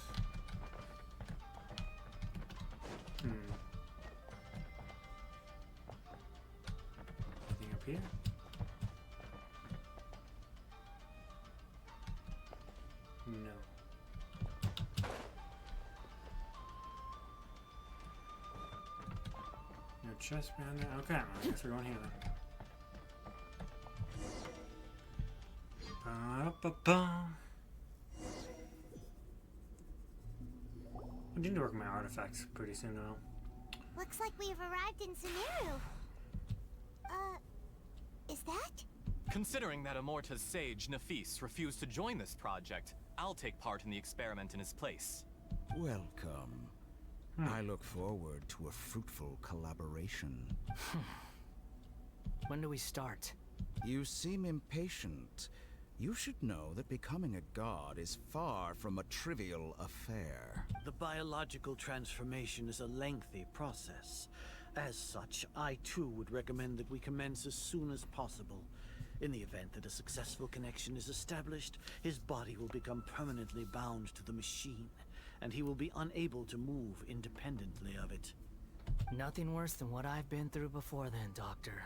Anything up here? No. No chest behind there? Okay, I guess we're going here then. Ba-da-ba-ba. I need to work on my artifacts pretty soon though. Looks like we've arrived in Sumeru. Is that? Considering that Amorta's sage, Nafis, refused to join this project, I'll take part in the experiment in his place. Welcome. I look forward to a fruitful collaboration. When do we start? You seem impatient. You should know that becoming a god is far from a trivial affair. The biological transformation is a lengthy process. As such, I too would recommend that we commence as soon as possible. In the event that a successful connection is established, his body will become permanently bound to the machine, and he will be unable to move independently of it. Nothing worse than what I've been through before then, Doctor.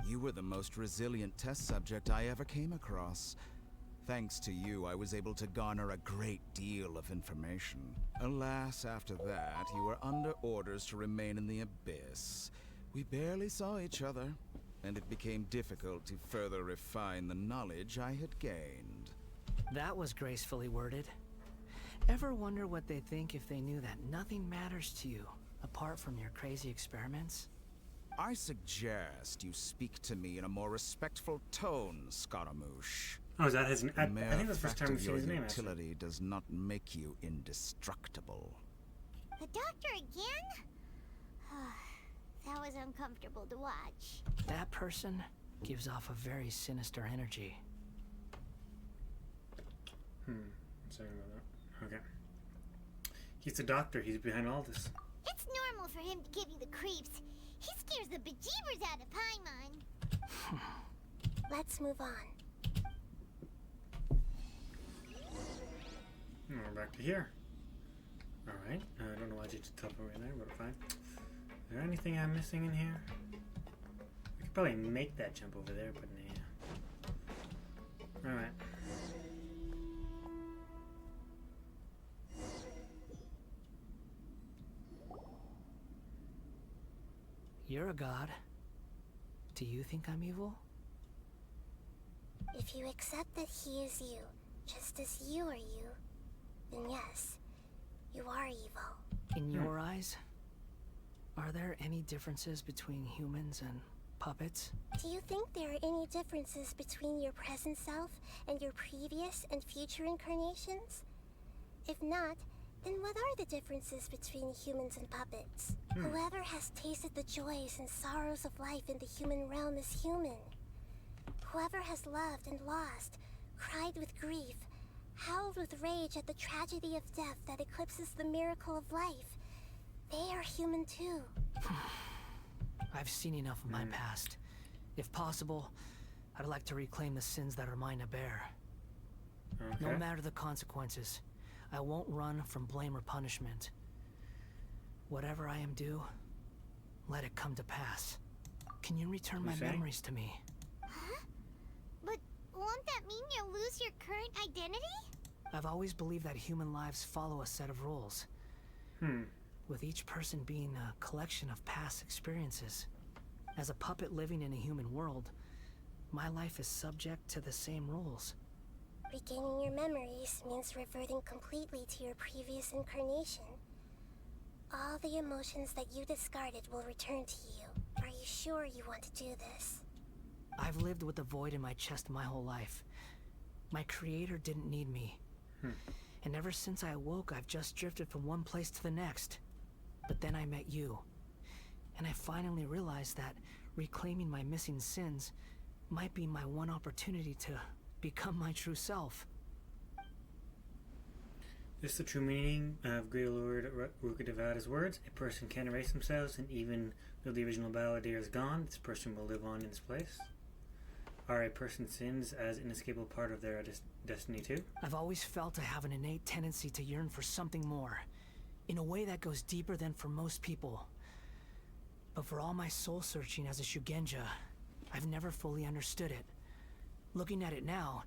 You were the most resilient test subject I ever came across. Thanks to you, I was able to garner a great deal of information. Alas, after that, you were under orders to remain in the abyss. We barely saw each other, and it became difficult to further refine the knowledge I had gained. That was gracefully worded. Ever wonder what they'd think if they knew that nothing matters to you, apart from your crazy experiments? I suggest you speak to me in a more respectful tone, Scaramouche. Oh, is that his name? I The mere think that's the first fact time of we've seen your his name, actually. utility does not make you indestructible. The doctor again? That was uncomfortable to watch. That person gives off a very sinister energy. Sorry about that. Okay. He's the doctor. He's behind all this. It's normal for him to give you the creeps. He scares the bejeebers out of Paimon. Let's move on. And we're back to here. Alright. I don't know why you just teleport right there, but fine. Is there anything I'm missing in here? We could probably make that jump over there, but nah. Alright. You're a god. Do you think I'm evil? If you accept that he is you, just as you are you, then yes, you are evil. In your eyes, are there any differences between humans and puppets? Do you think there are any differences between your present self and your previous and future incarnations? If not, then what are the differences between humans and puppets? Whoever has tasted the joys and sorrows of life in the human realm is human. Whoever has loved and lost, cried with grief, howled with rage at the tragedy of death that eclipses the miracle of life, they are human too. I've seen enough of my past. If possible, I'd like to reclaim the sins that are mine to bear. Okay. No matter the consequences, I won't run from blame or punishment. Whatever I am due, let it come to pass. Can you return my memories to me? Huh? But won't that mean you'll lose your current identity? I've always believed that human lives follow a set of rules. With each person being a collection of past experiences. As a puppet living in a human world, my life is subject to the same rules. Regaining your memories means reverting completely to your previous incarnation. All the emotions that you discarded will return to you. Are you sure you want to do this? I've lived with a void in my chest my whole life. My creator didn't need me. And ever since I awoke, I've just drifted from one place to the next. But then I met you. And I finally realized that reclaiming my missing sins might be my one opportunity to become my true self. This is the true meaning of Great Lord Rukadevada's words. A person can erase themselves, and even though the original balladeer is gone, this person will live on in its place. Are a person's sins as inescapable part of their destiny too? I've always felt I have an innate tendency to yearn for something more, in a way that goes deeper than for most people. But for all my soul-searching as a Shugenja, I've never fully understood it. Looking at it now,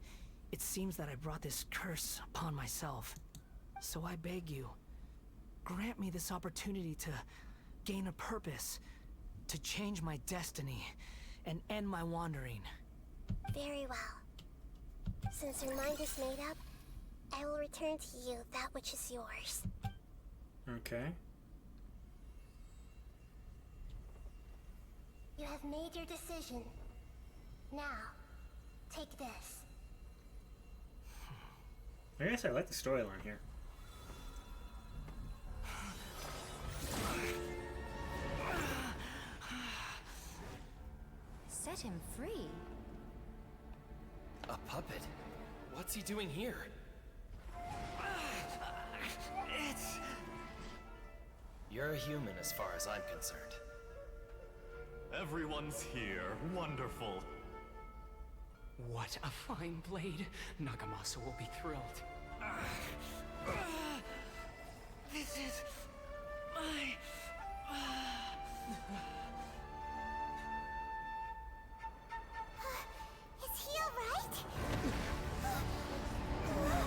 it seems that I brought this curse upon myself. So I beg you, grant me this opportunity to gain a purpose, to change my destiny, and end my wandering. Very well. Since your mind is made up, I will return to you that which is yours. Okay. You have made your decision. Now, take this. I guess I like the storyline here. Set him free. A puppet? What's he doing here? You're a human as far as I'm concerned. Everyone's here. Wonderful. What a fine blade. Nagamasa will be thrilled. This is my... Is he alright? No way!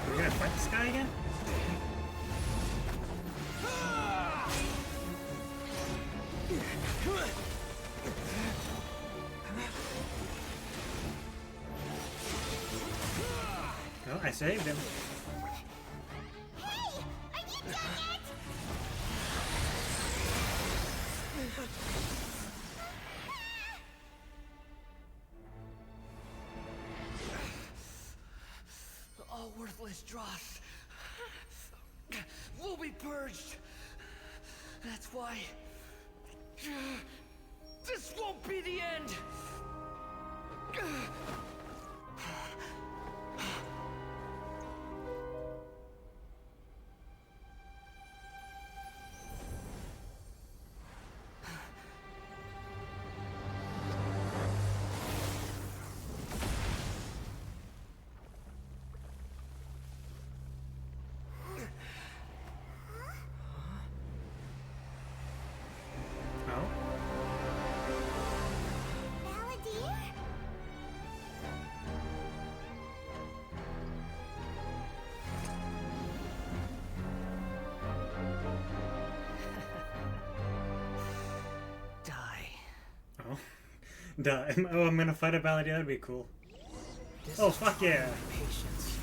We're gonna fight this guy again? Well, I saved him. Hey! Are you done yet? All worthless dross will be purged. That's why this won't be the end. Duh. Oh, I'm gonna fight a Balladeer. That'd be cool. Oh, fuck yeah. Patience.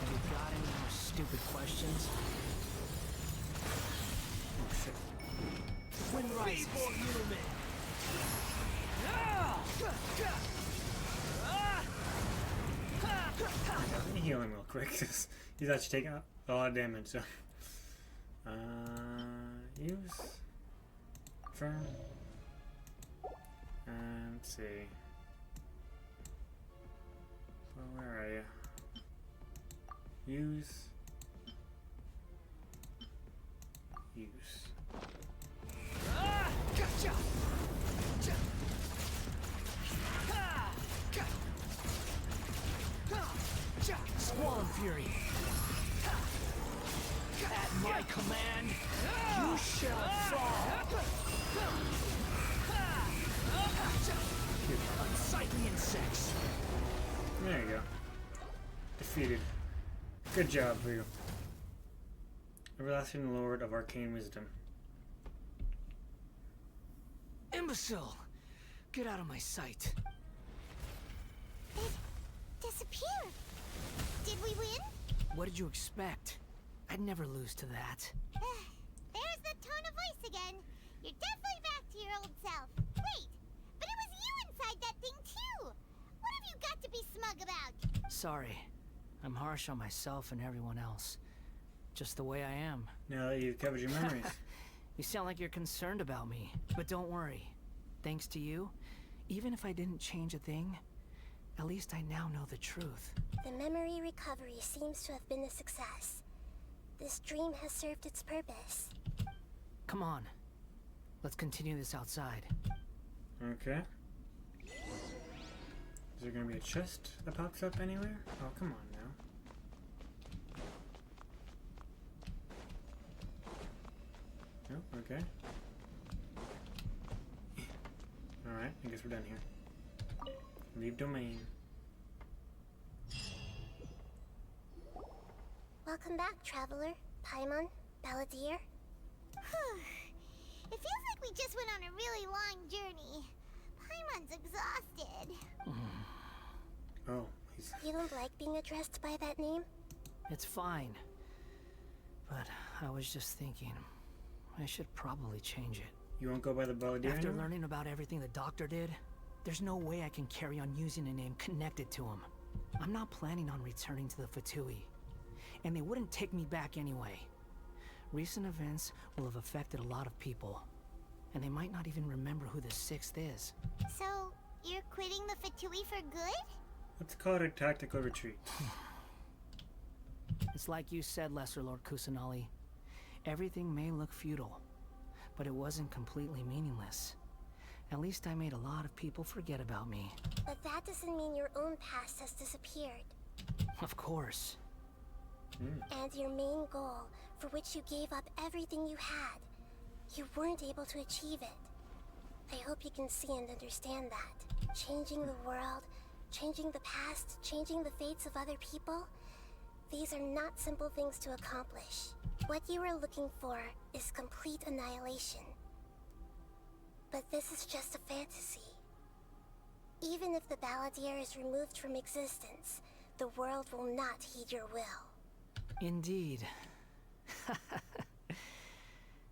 Have you got any more stupid questions? Oh, shit. Wind rises. Let me heal him real quick. He's actually taking a lot of damage, so. Use. Firm. Let's see. Well, where are you? Use. Gotcha! Squall Fury. At my command, you shall fall. Unsightly insects. There you go. Defeated. Good job for you. Everlasting Lord of Arcane Wisdom. Imbecile! Get out of my sight. It disappeared. Did we win? What did you expect? I'd never lose to that. There's the tone of voice again. You're definitely back to your old self. Wait, but it was you inside that thing too. What have you got to be smug about? Sorry. I'm harsh on myself and everyone else. Just the way I am. Now that you've covered your memories. You sound like you're concerned about me. But don't worry. Thanks to you, even if I didn't change a thing, at least I now know the truth. The memory recovery seems to have been a success. This dream has served its purpose. Come on. Let's continue this outside. Okay. Is there gonna be a chest that pops up anywhere? Oh, come on now. Nope, okay. Alright, I guess we're done here. Leave domain. Welcome back, traveler. Paimon, Balladeer. It feels like we just went on a really long journey. Paimon's exhausted. Oh, he's... You don't like being addressed by that name? It's fine. But I was just thinking, I should probably change it. You won't go by the Balladeer After anymore? learning about everything the doctor did, there's no way I can carry on using a name connected to him. I'm not planning on returning to the Fatui. And they wouldn't take me back anyway. Recent events will have affected a lot of people. And they might not even remember who the 6th is. So, you're quitting the Fatui for good? Let's call it a tactical retreat. It's like you said, Lesser Lord Kusanali. Everything may look futile, but it wasn't completely meaningless. At least I made a lot of people forget about me. But that doesn't mean your own past has disappeared. Of course. And your main goal, for which you gave up everything you had, you weren't able to achieve it. I hope you can see and understand that. Changing the world, changing the past, changing the fates of other people, these are not simple things to accomplish. What you are looking for is complete annihilation. But this is just a fantasy. Even if the Balladeer is removed from existence, the world will not heed your will. Indeed.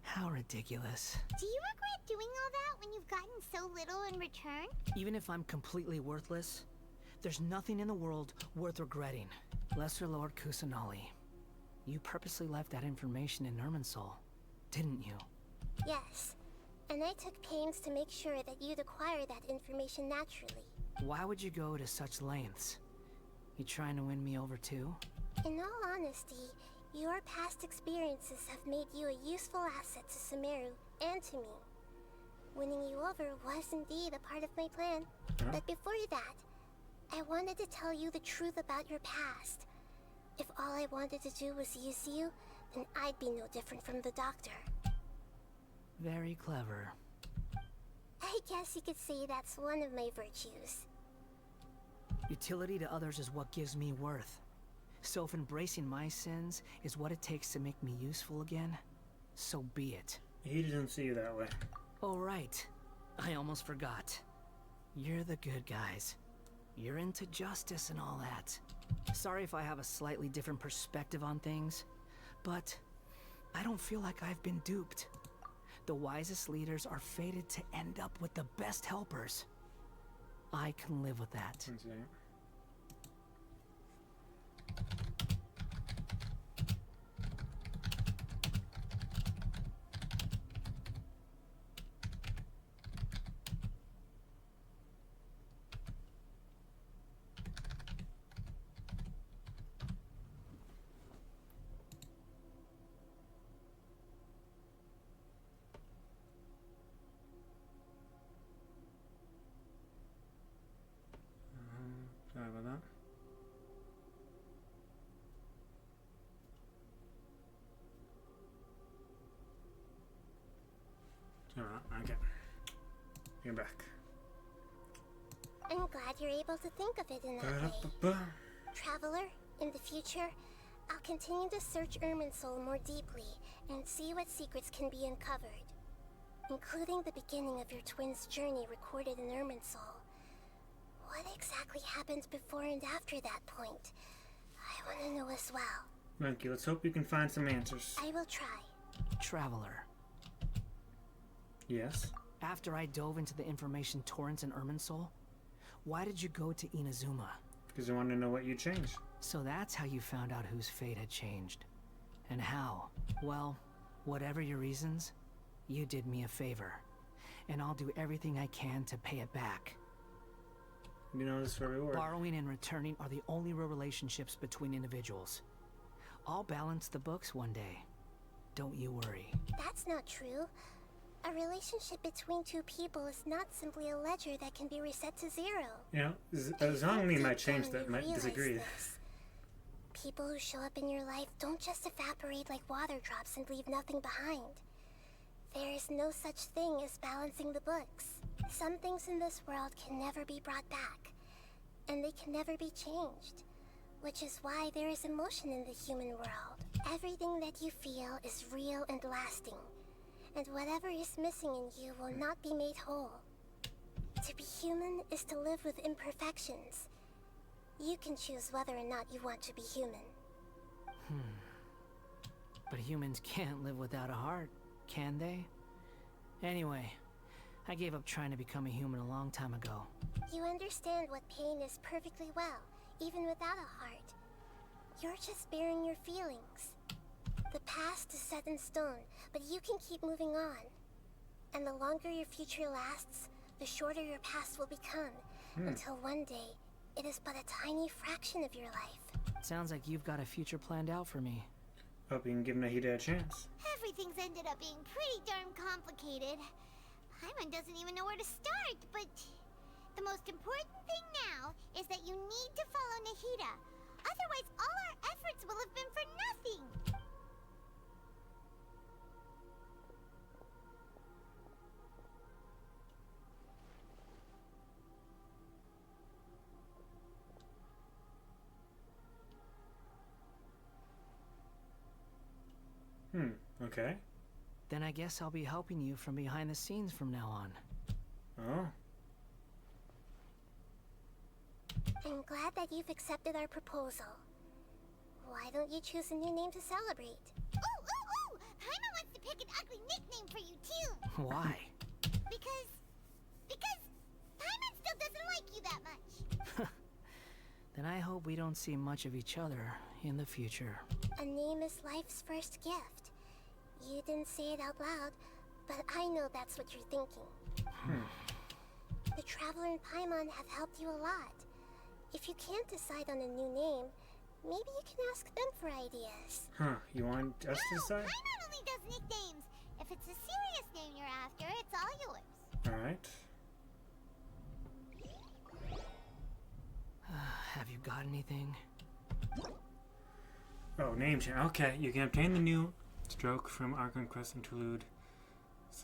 How ridiculous. Do you regret doing all that when you've gotten so little in return? Even if I'm completely worthless, there's nothing in the world worth regretting. Lesser Lord Kusanali, you purposely left that information in Irminsul, didn't you? Yes, and I took pains to make sure that you'd acquire that information naturally. Why would you go to such lengths? You trying to win me over too? In all honesty, your past experiences have made you a useful asset to Sumeru and to me. Winning you over was indeed a part of my plan. But before that, I wanted to tell you the truth about your past. If all I wanted to do was use you, then I'd be no different from the doctor. Very clever. I guess you could say that's one of my virtues. Utility to others is what gives me worth. So if embracing my sins is what it takes to make me useful again, so be it. He didn't see you that way. Oh, right. I almost forgot. You're the good guys. You're into justice and all that. Sorry if I have a slightly different perspective on things, but I don't feel like I've been duped. The wisest leaders are fated to end up with the best helpers. I can live with that. Sorry about that. Alright, okay. You're back. I'm glad you're able to think of it in that way. Traveler, in the future, I'll continue to search Irminsul more deeply and see what secrets can be uncovered, including the beginning of your twins' journey recorded in Irminsul. What exactly happened before and after that point? I want to know as well. Monkey, let's hope you can find some answers. I will try. Traveler. Yes? After I dove into the information torrents in Irminsul, why did you go to Inazuma? Because I wanted to know what you changed. So that's how you found out whose fate had changed. And how? Well, whatever your reasons, you did me a favor. And I'll do everything I can to pay it back. You know this for reward. Borrowing and returning are the only real relationships between individuals. I'll balance the books one day. Don't you worry. That's not true. A relationship between two people is not simply a ledger that can be reset to zero. You know, Zhongli might change that, might disagree. People who show up in your life don't just evaporate like water drops and leave nothing behind. There is no such thing as balancing the books. Some things in this world can never be brought back, and they can never be changed, which is why there is emotion in the human world. Everything that you feel is real and lasting, and whatever is missing in you will not be made whole. To be human is to live with imperfections. You can choose whether or not you want to be human. But humans can't live without a heart, can they? Anyway, I gave up trying to become a human a long time ago. You understand what pain is perfectly well, even without a heart. You're just bearing your feelings. The past is set in stone, but you can keep moving on. And the longer your future lasts, the shorter your past will become, until one day, it is but a tiny fraction of your life. Sounds like you've got a future planned out for me. Hope you can give Nahida a chance. Everything's ended up being pretty darn complicated. Paimon doesn't even know where to start, but the most important thing now is that you need to follow Nahida. Otherwise, all our efforts will have been for nothing. Okay. Then I guess I'll be helping you from behind the scenes from now on. Oh. I'm glad that you've accepted our proposal. Why don't you choose a new name to celebrate? Ooh! Paimon wants to pick an ugly nickname for you, too! Why? Because Paimon still doesn't like you that much. Then I hope we don't see much of each other in the future. A name is life's first gift. You didn't say it out loud, but I know that's what you're thinking. The Traveler and Paimon have helped you a lot. If you can't decide on a new name, maybe you can ask them for ideas. You want us to decide? Paimon only does nicknames. If it's a serious name you're after, it's all yours. Alright. Have you got anything? Oh, name change. Okay, you can obtain the new stroke from Archon Crest Interlude,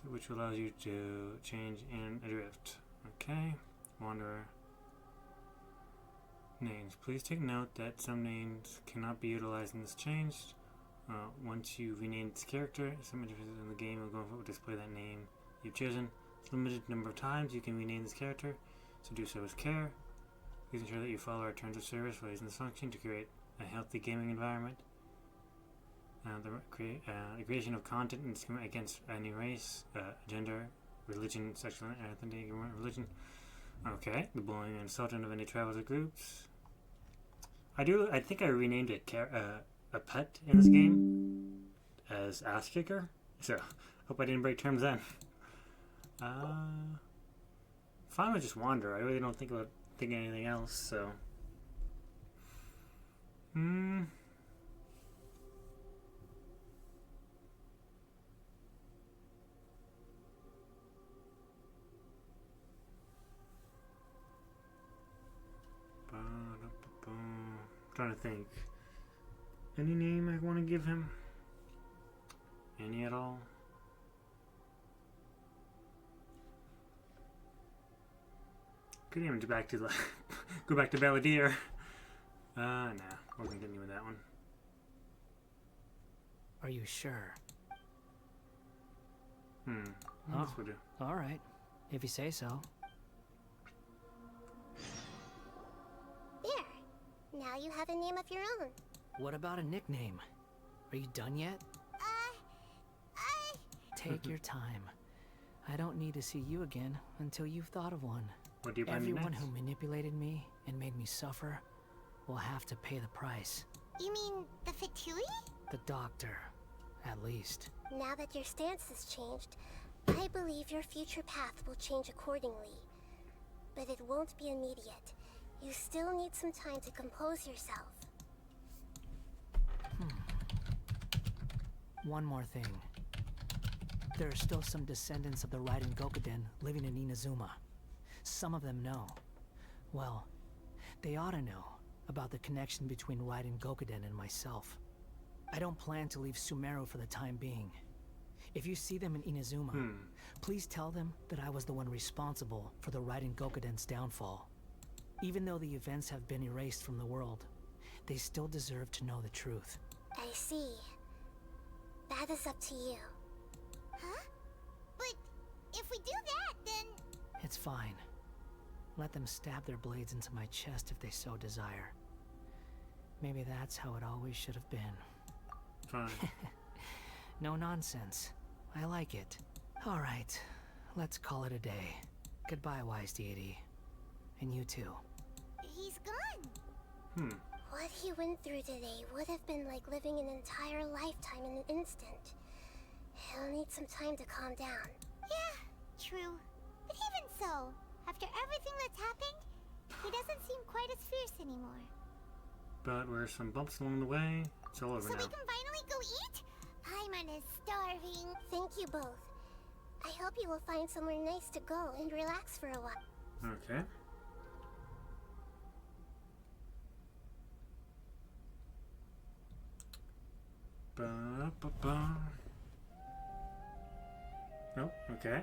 which allows you to change in Adrift. Okay, Wanderer. Names. Please take note that some names cannot be utilized in this change. Once you rename this character, some interfaces in the game will display that name you've chosen. It's limited number of times you can rename this character, so do so with care. Please ensure that you follow our terms of service for using this function to create a healthy gaming environment. The creation of content and discriminate against any race, gender, religion, sexual identity, religion. Okay, the bullying and insulting of any tribals or groups. I think I renamed a pet in this game as Ass Kicker, so hope I didn't break terms then. Fine with just wander. I really don't think about thinking anything else, so. Trying to think. Any name I want to give him? Any at all? Could even go back to Balladeer. Nah, we'll continue with that one. Are you sure? This will do. All right, if you say so. There. Now you have a name of your own. What about a nickname? Are you done yet? Take your time. I don't need to see you again until you've thought of one. What do you plan Everyone next? who manipulated me and made me suffer will have to pay the price. You mean the Fatui? The doctor, at least. Now that your stance has changed, I believe your future path will change accordingly. But it won't be immediate. You still need some time to compose yourself. One more thing. There are still some descendants of the Raiden Gokuden living in Inazuma. Some of them know. Well, they ought to know about the connection between Raiden Gokuden and myself. I don't plan to leave Sumeru for the time being. If you see them in Inazuma, please tell them that I was the one responsible for the Raiden Gokuden's downfall. Even though the events have been erased from the world, they still deserve to know the truth. I see. That is up to you. Huh? But if we do that, then... It's fine. Let them stab their blades into my chest if they so desire. Maybe that's how it always should have been. Fine. No nonsense. I like it. Alright, let's call it a day. Goodbye, wise deity. And you too. He's gone. What he went through today would have been like living an entire lifetime in an instant. He'll need some time to calm down. Yeah, true. But even so, after everything that's happened, he doesn't seem quite as fierce anymore. But there's some bumps along the way. It's all over So now. we can finally go eat? Paimon is starving. Thank you both. I hope you will find somewhere nice to go and relax for a while. Okay. Ba-ba-ba. Oh, okay.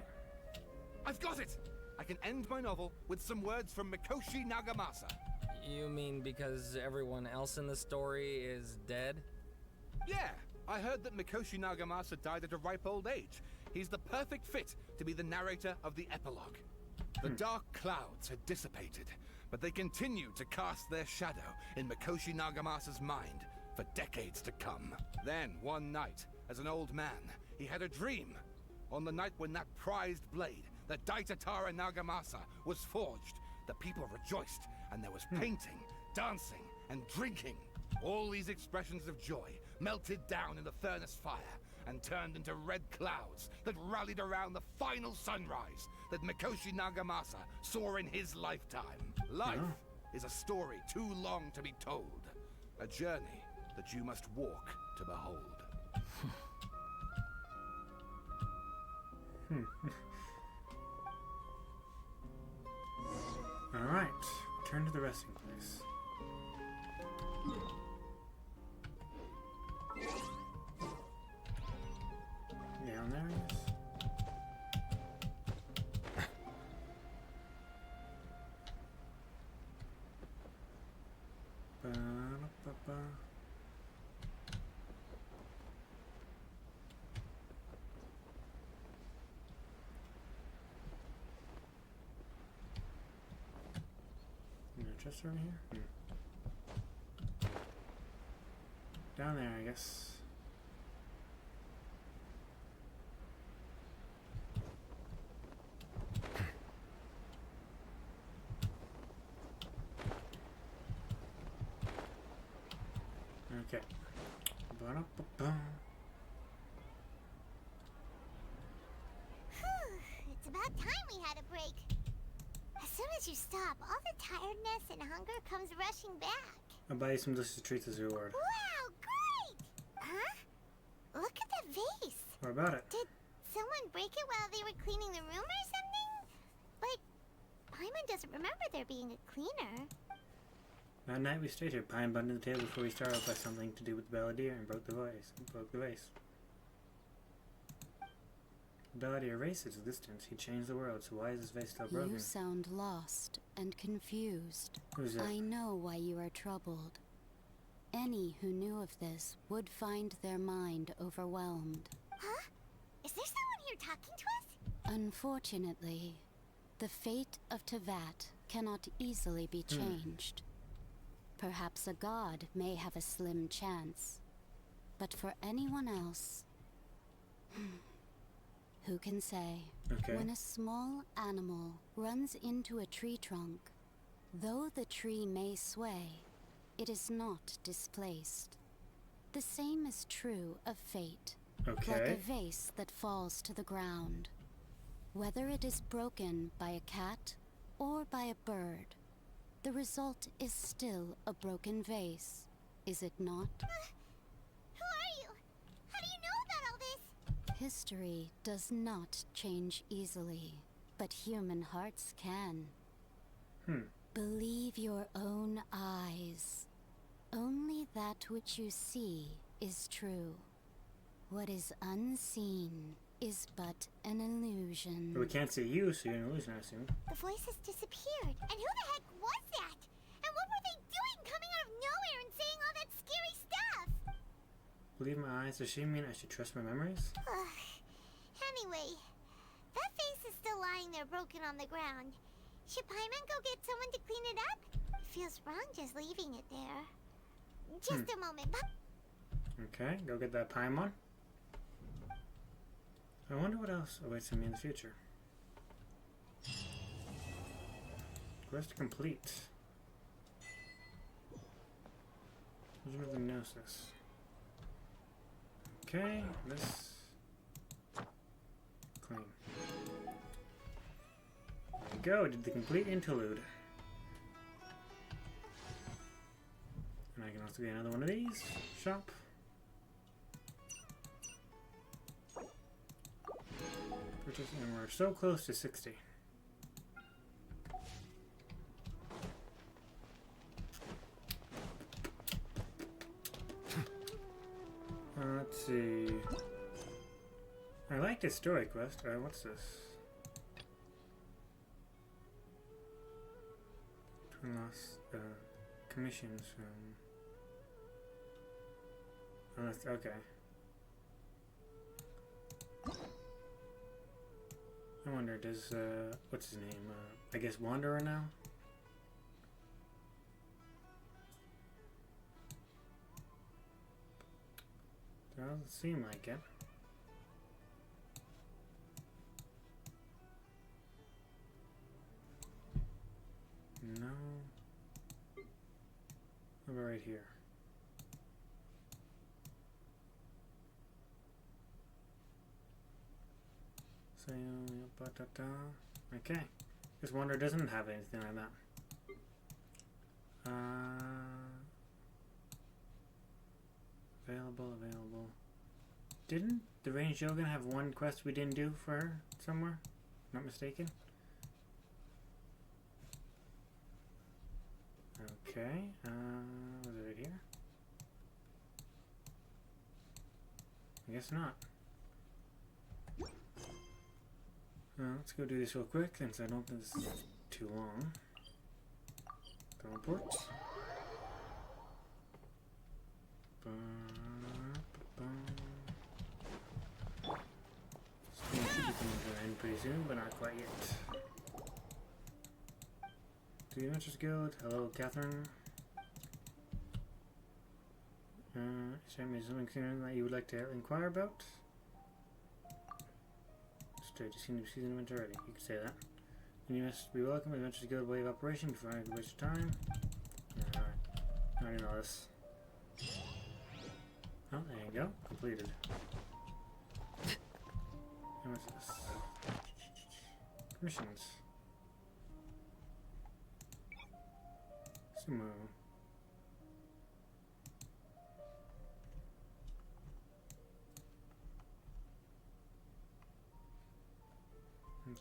I've got it! I can end my novel with some words from Mikoshi Nagamasa. You mean because everyone else in the story is dead? Yeah, I heard that Mikoshi Nagamasa died at a ripe old age. He's the perfect fit to be the narrator of the epilogue. The dark clouds had dissipated, but they continued to cast their shadow in Mikoshi Nagamasa's mind for decades to come. Then, one night, as an old man, he had a dream. On the night when that prized blade, the Daitatara Nagamasa, was forged, the people rejoiced, and there was painting, dancing, and drinking. All these expressions of joy melted down in the furnace fire and turned into red clouds that rallied around the final sunrise that Mikoshi Nagamasa saw in his lifetime. Life is a story too long to be told, a journey that you must walk to behold. Alright, return to the resting place. Down there he is. Ba-da-ba-ba. Just over here? Down there, I guess. Okay. Ba-da-ba-ba. It's about time we had a break. As soon as you stop, all the tiredness and hunger comes rushing back. I'll buy you some delicious treats as a reward. Wow, great! Huh? Look at the vase. What about it? Did someone break it while they were cleaning the room or something? But Paimon doesn't remember there being a cleaner. That night we stayed here, Pine buttoned the table before we started by something to do with the Balladeer and broke the vase. The Balladeer erased its existence. He changed the world, so why is this vase still broken? You sound lost and confused. Who's that? I know why you are troubled. Any who knew of this would find their mind overwhelmed. Huh? Is there someone here talking to us? Unfortunately, the fate of Tevat cannot easily be changed. Perhaps a god may have a slim chance. But for anyone else, who can say? Okay. When a small animal runs into a tree trunk, though the tree may sway, it is not displaced. The same is true of fate. Okay. Like a vase that falls to the ground. Whether it is broken by a cat or by a bird, the result is still a broken vase, is it not? Who are you? How do you know about all this? History does not change easily, but human hearts can. Believe your own eyes. Only that which you see is true. What is unseen is but an illusion. But we can't see you, so you're an illusion, I assume. The voice has disappeared. And who the heck was that? And what were they doing coming out of nowhere and saying all that scary stuff? Believe my eyes. Does she mean I should trust my memories? Anyway, that vase is still lying there broken on the ground. Should Paimon go get someone to clean it up? It feels wrong just leaving it there. Just a moment. Okay, go get that Paimon. I wonder what else awaits me in the future. Quest complete. Vision of the Gnosis. Okay, this. Clean. There we go, did the complete interlude. And I can also get another one of these. Shop. And we're so close to 60. Let's see. I like this story quest. What's this? Turn lost commissions from. Oh, that's okay. I wonder, does, what's his name? I guess Wanderer now? Doesn't seem like it. No. How about right here? Okay. This Wanderer doesn't have anything like that. Available. Didn't the Ranged Shogun have one quest we didn't do for her somewhere? Not mistaken? Okay. Was it right here? I guess not. Let's go do this real quick since I don't think this is too long. Teleport. Stream should be coming to an end pretty soon, but not quite yet. to the Adventures Guild. Hello, Catherine. Is there something sooner that you would like to inquire about? Straight to see new season event already. You could say that. You must be welcome to the Adventures Guild way of operation before I waste your time. Alright. I already know this. Oh, there you go. Completed. And what's this? Missions. Sumo.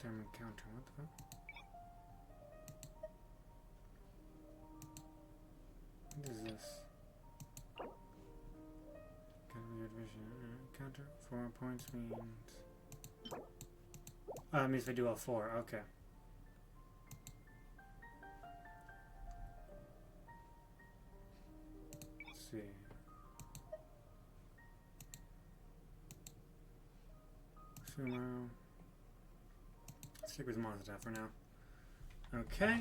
Term encounter, what the fuck? What is this? Encounter 4 points means. Oh, it means if I do all 4, okay. Let's see. Sumo. Stick with Monster for now. Okay.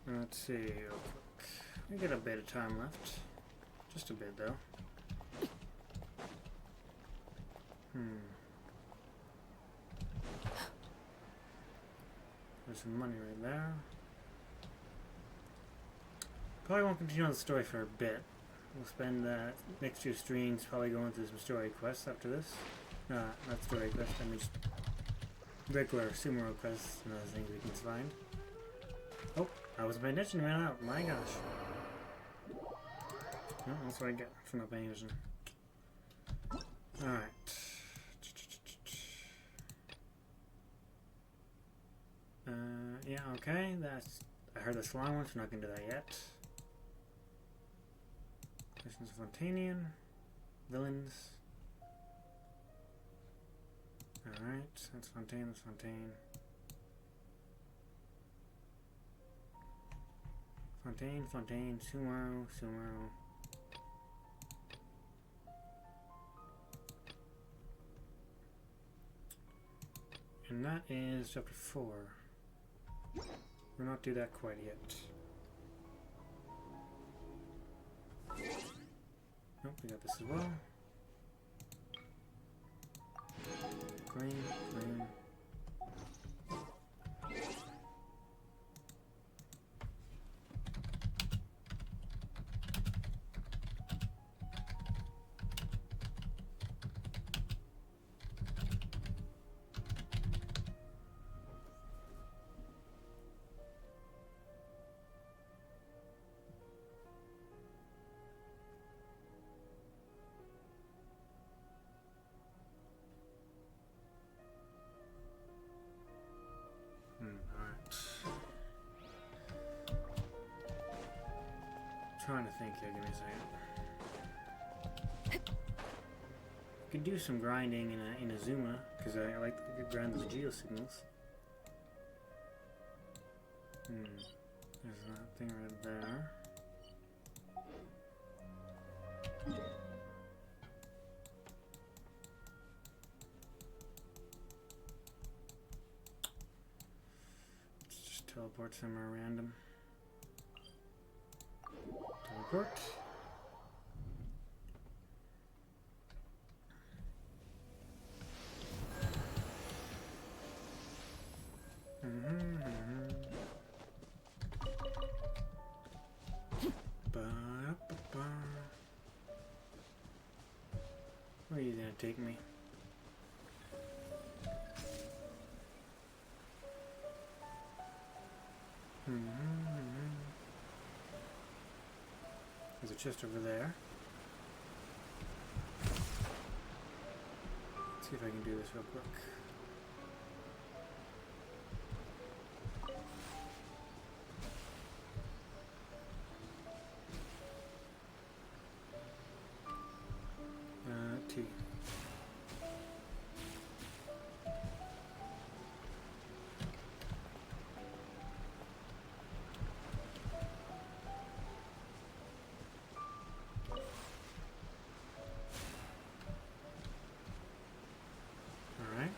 Let's see real quick. We got a bit of time left. Just a bit though. There's some money right there. Probably won't continue on the story for a bit. We'll spend the next 2 streams probably going through some story quests after this. Not story quests, I mean just regular sumo quests and other things we can find. Oh, I wasn't paying attention, ran out. My gosh. Oh, that's what I get for not paying attention. Alright. Yeah, okay, that's... I heard the slime one, so I'm not gonna do that yet. Questions of Fontanian. Villains. Alright, that's Fontaine, that's Fontaine. Fontaine, Fontaine, Sumo, Sumo. And that is chapter 4. We'll not do that quite yet. Nope, we got this as well. Green, green. Trying to think here, give me a second. Could do some grinding in a Zuma, because I like to grind those geosignals. There's that thing right there. Let's just teleport somewhere random. Teleport. Where are you gonna take me? There's a chest over there. Let's see if I can do this real quick. T. Alright.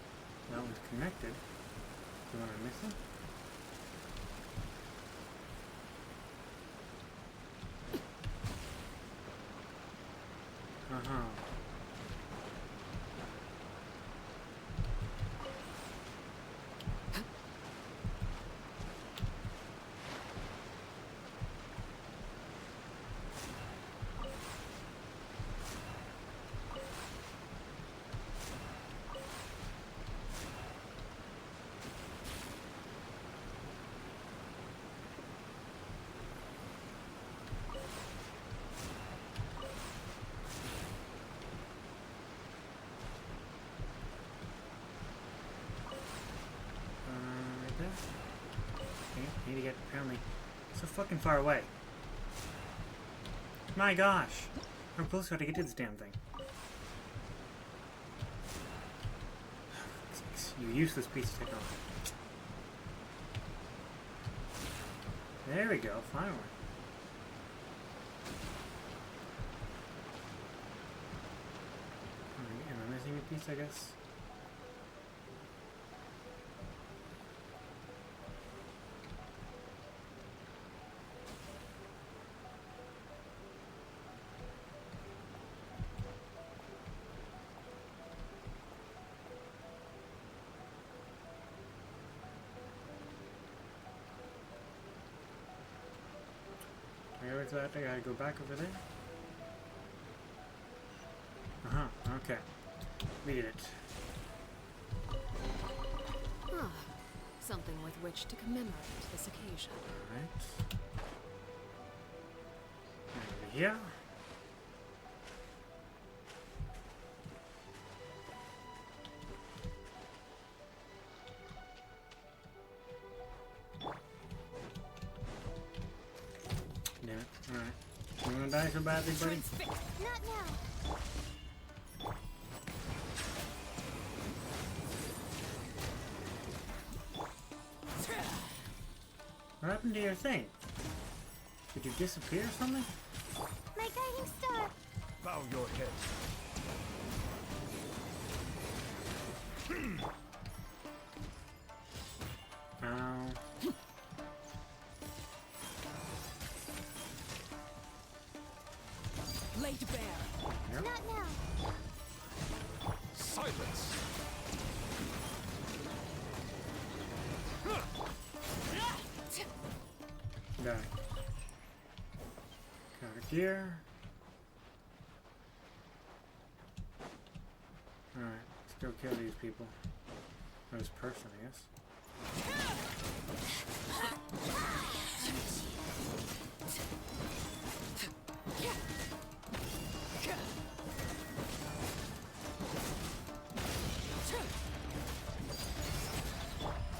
Uh-huh. Right there. Okay, need to get apparently so fucking far away. My gosh! How close do I have to get to this damn thing? You useless piece of technology. There we go, finally. Alright, am I missing a piece, I guess? I gotta go back over there. Uh-huh, okay. We did it. Ah, something with which to commemorate this occasion. Alright. Over here. Damn it. Alright. You wanna die so badly, buddy? Not now. What happened to your thing? Did you disappear or something? My guiding star. Bow your head. Ow. Lay to bear. Yep. Not now. Silence. Die. Got a gear. Alright, let's go kill these people. Or this person, I guess.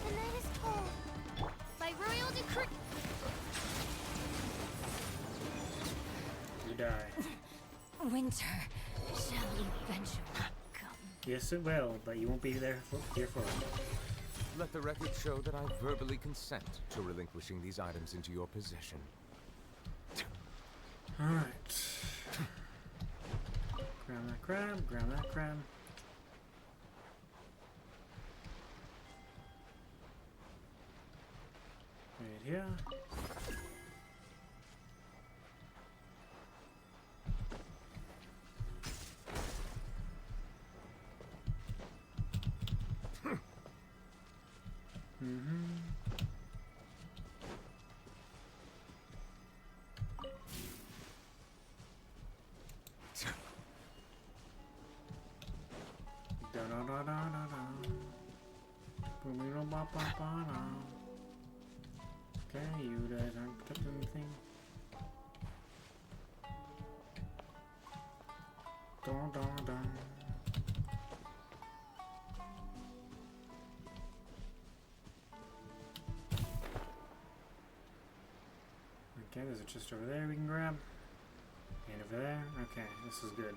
The night is cold. By royal decree. You die. Winter shall eventually come. Yes, it will, but you won't be here for it. Let the record show that I verbally consent to relinquishing these items into your possession. Alright. Grab that crab, grab that crab. Right here. Okay, you guys aren't protecting anything. Dun, dun, dun. Okay, there's a chest over there we can grab. And over there. Okay, this is good.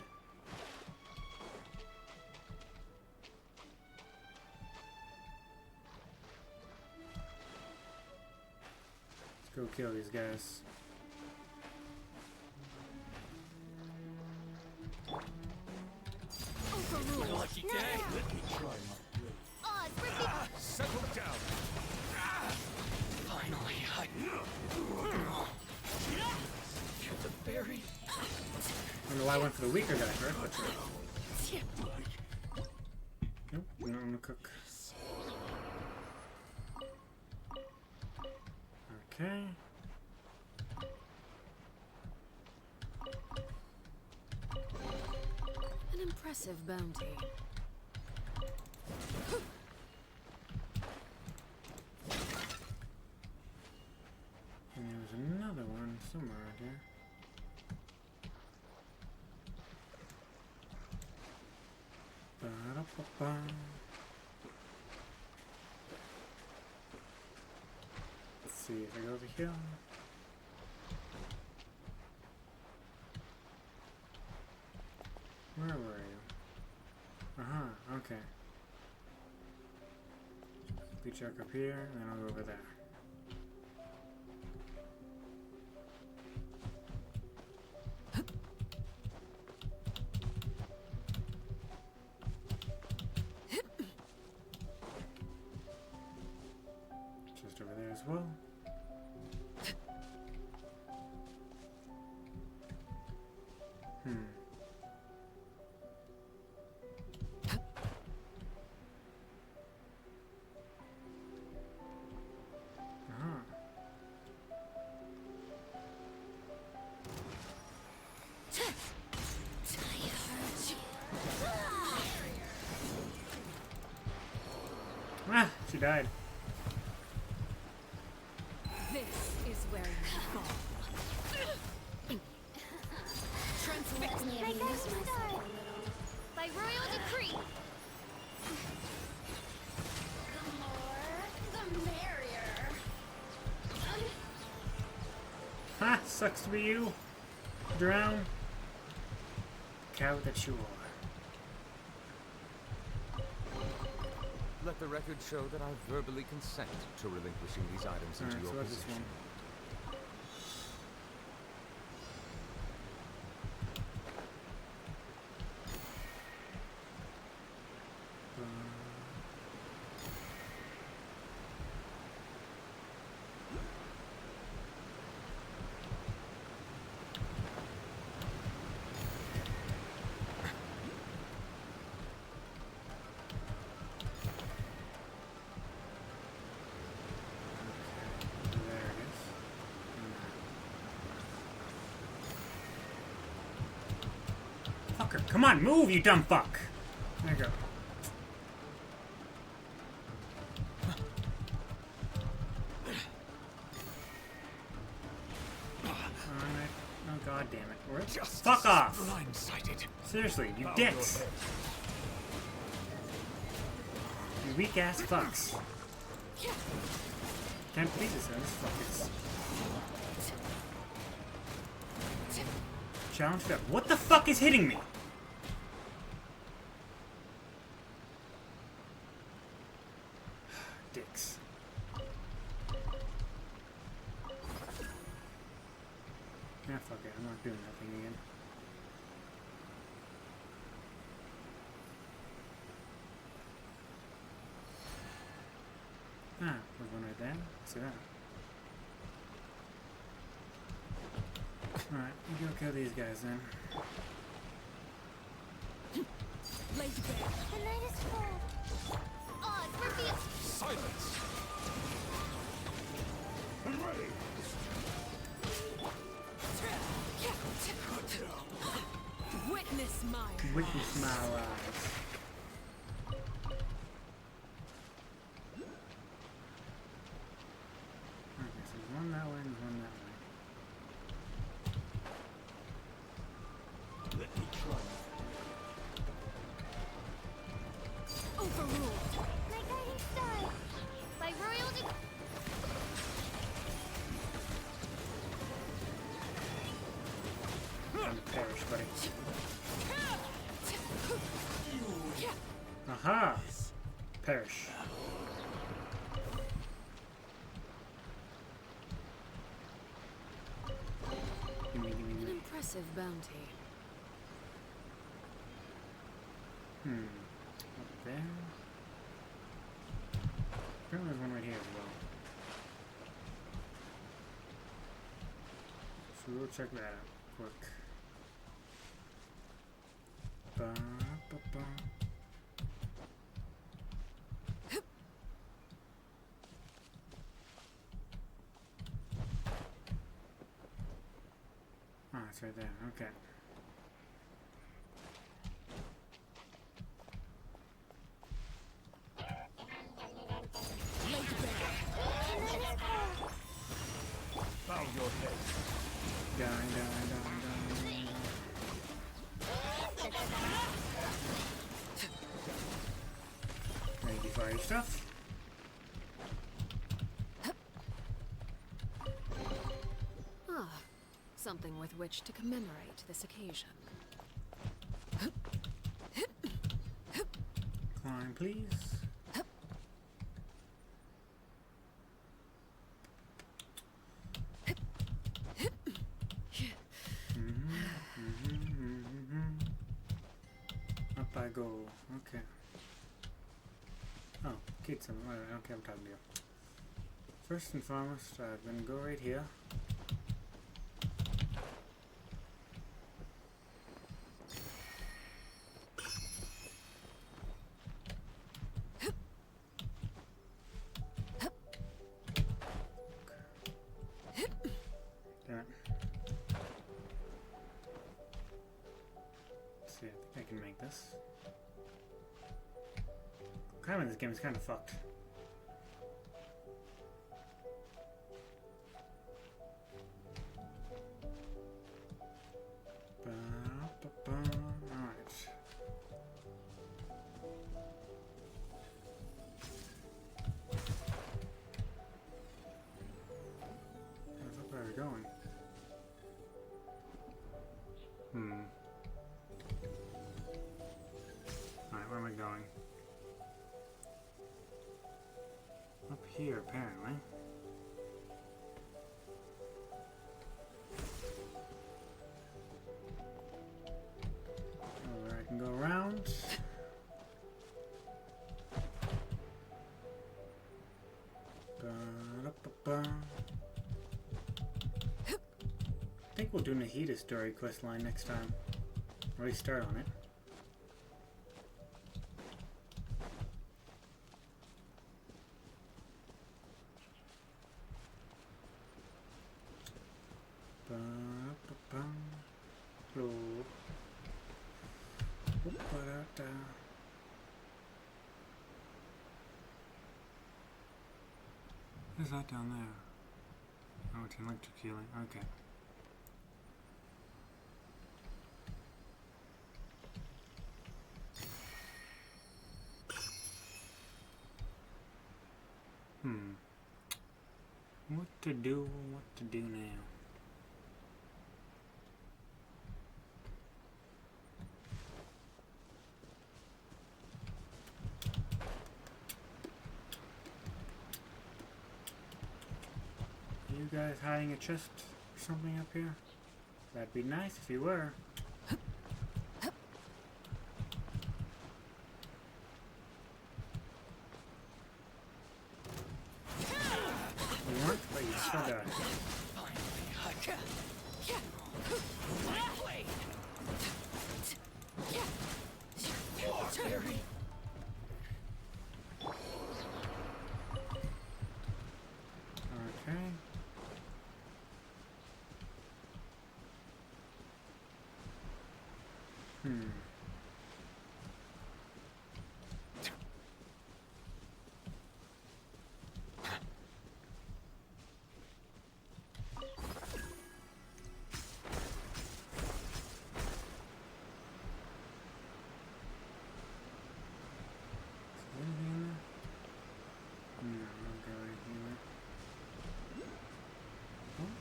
Let's go kill these guys. Lucky day. Let me try my settle down. Finally, I. You're the very don't know why I went for the weaker guy first, but sure. Nope, we're not gonna cook. Okay. An impressive bounty. And there's another one somewhere around here. Ba-da-ba-ba. Let's see if I go over here. Where were you? Uh-huh, okay. Quickly check up here, and then I'll go over there. Just over there as well. Ah, she died. This is where you fall. Transfix me. My guiding star! By royal decree! The more, the merrier. Ha! Sucks to be you. Drown. Coward that you are. Let the record show that I verbally consent to relinquishing these items into your possession. Fucker, come on, move, you dumb fuck! There you go. Alright. Oh god damn it. Where? Fuck off! Blindsided. Seriously, you dicks! You weak ass fucks. Can't believe this, this fuckers. Challenge up. What the fuck is hitting me? Dicks. Yeah, fuck it. I'm not doing that thing again. Ah, there's one right there. Let's see that. Alright, you go kill these guys then. Lazy bear. The night is full. Odds reveal. Silence! I'm ready! Witness my Witness my eyes. Okay, so there's one that way and one that way. Let me try. overruled. My guiding star. By royal decree. Perish, buddy. Aha! Perish. An impressive bounty. Up there. Apparently there's one right here as well. So we'll check that out quick. Ba-ba-ba. Ah, it's right there. Okay. Bow your head. Die, die, die, die. Ready to fire stuff? Ah, something with which to commemorate this occasion. Climb, please. Up I go. Okay. Oh, kids, I don't care what I'm talking to you. First and foremost, I'm gonna go right here. Damn it. Let's see, I think I can make this. Climbing this game is kind of fucked. Alright. That's up where we're going. Alright, where am I going? Up here, apparently. Where I can go around. Ba-da-ba-ba. I think we'll do Nahida story quest line next time. Or at least start on it. Ba-da-ba-ba. Hello. Ba-da-da. What is that down there? Oh, it's an electric healing. Okay. What to do now? Are you guys hiding a chest or something up here? That'd be nice if you were. You weren't, but you still died. Okay.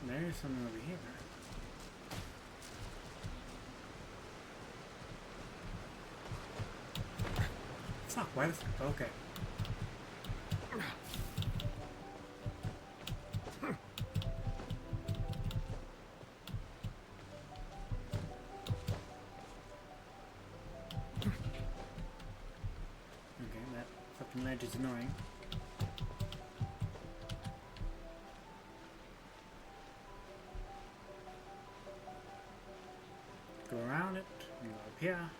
There's something over here. Fuck, why the fuck? Okay. Okay, that fucking ledge is annoying. Go around it, and go up here.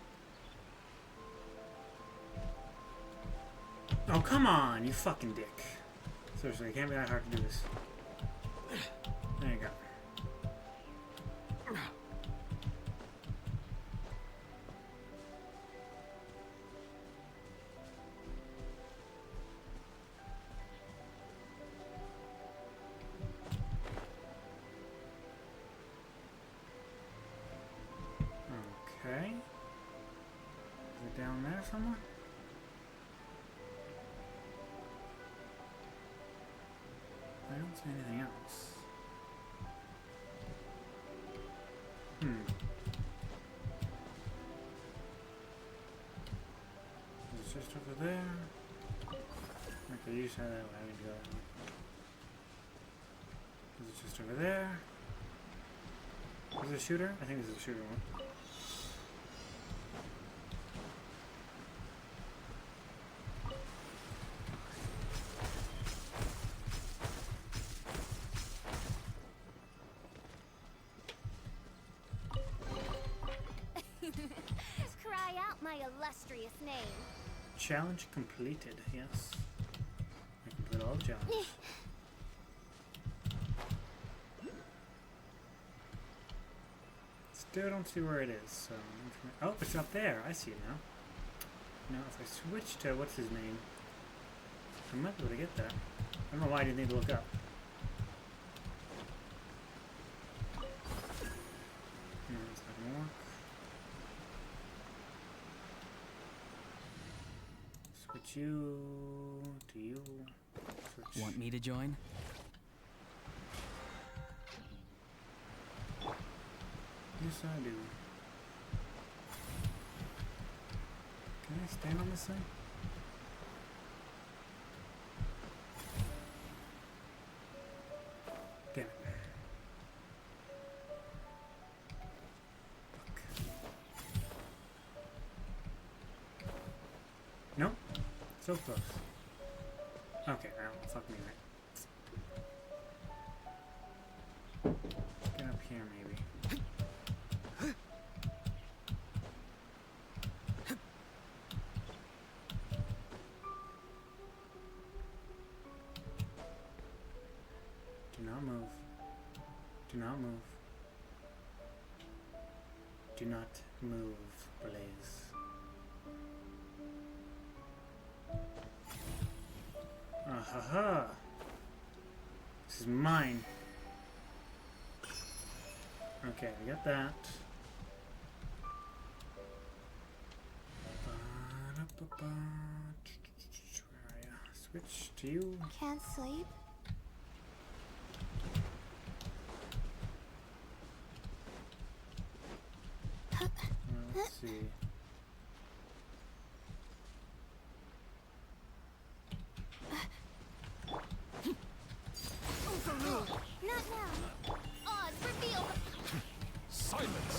Oh, come on, you fucking dick. Seriously, it can't be that hard to do this. There you go. Okay. Is it down there somewhere? I don't see anything else. Is it just over there? Okay, you said that way. I can go that way. Is it just over there? Is it a shooter? I think this is a shooter one. Cry out my illustrious name. Challenge completed, yes. I completed all the challenges. Still don't see where it is, so... Oh, it's up there. I see it now. Now, if I switch to... what's his name? I might be able to get that. I don't know why I didn't need to look up. No, it's not gonna work. Switch you... to you. Switch. Want me to join? Yes, I do. Can I stand on this thing? Damn it. Fuck. Nope. So close. Okay, now fuck me right. Get up here maybe. Do not move. Do not move. Do not move, Blaze. Ah-ha-ha! This is mine. Okay, I got that. Ba-da-ba-ba. Where are ya? Switch to you. Can't sleep. Let's see. Not now. Oz, reveal. Silence!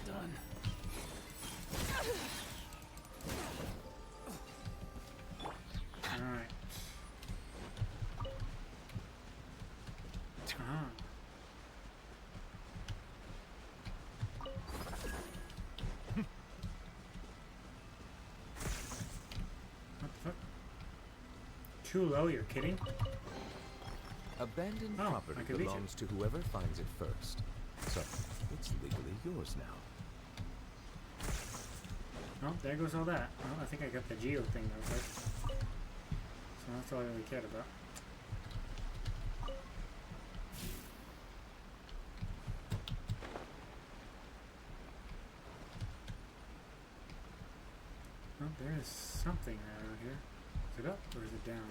Done. Alright. What the fuck? Too low, you're kidding? Abandoned Oh, I property could reach belongs to whoever finds it first. So, it's legally yours now. Oh, there goes all that. Well, I think I got the geo thing though first. So that's all I really cared about. Oh, there is something around here. Is it up or is it down?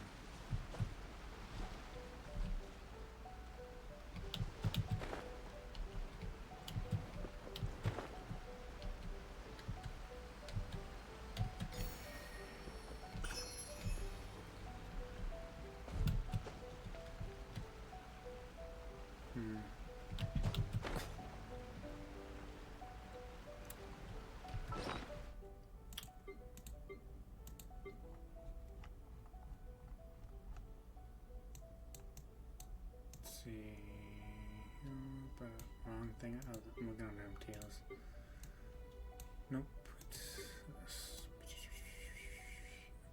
thing? Oh, I'm looking on them tails. Nope.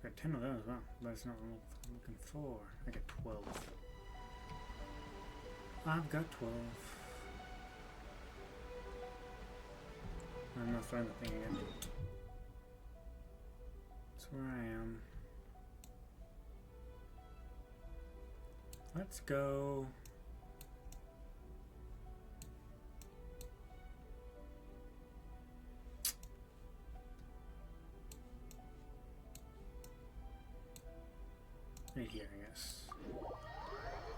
I got 10 of those, wow. That's not what I'm looking for. I got 12. I've got 12. I'm not throwing the thing again. That's where I am. Let's go. Right here, I guess.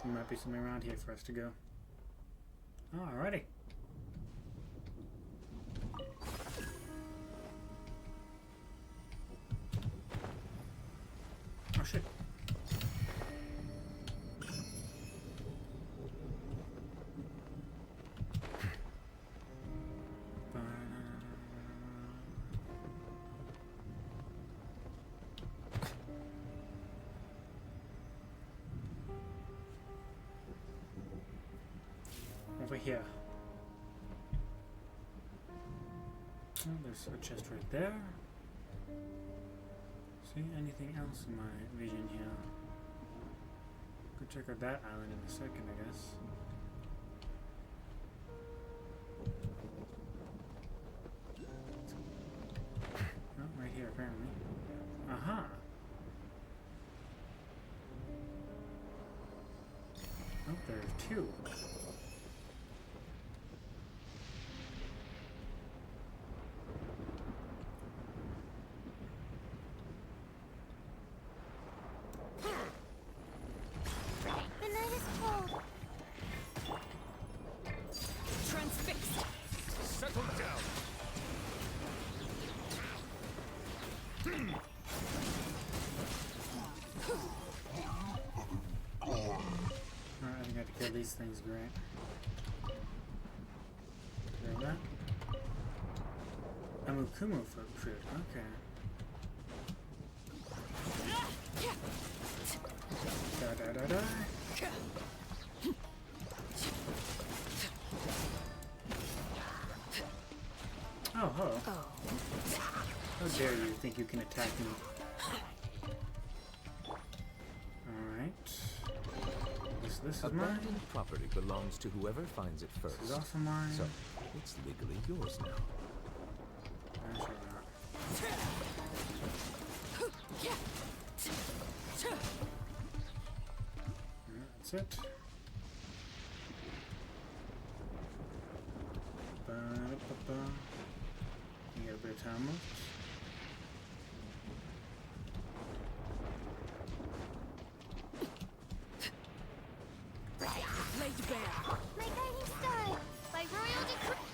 There might be something around here for us to go. Alrighty. Oh shit. Over here. Oh, there's a chest right there. See anything else in my vision here? Could check out that island in a second, I guess. Oh, right here apparently. Aha! Oh, there's two. These things great. There that. Amukumo fruit. Okay. Da da da da. Oh, hello. How dare you think you can attack me? This is mine. Abandoned property belongs to whoever finds it first. This is also mine. So, it's legally yours now. Actually not. That's it. You got a bit of time left. My guiding star, by royal decree.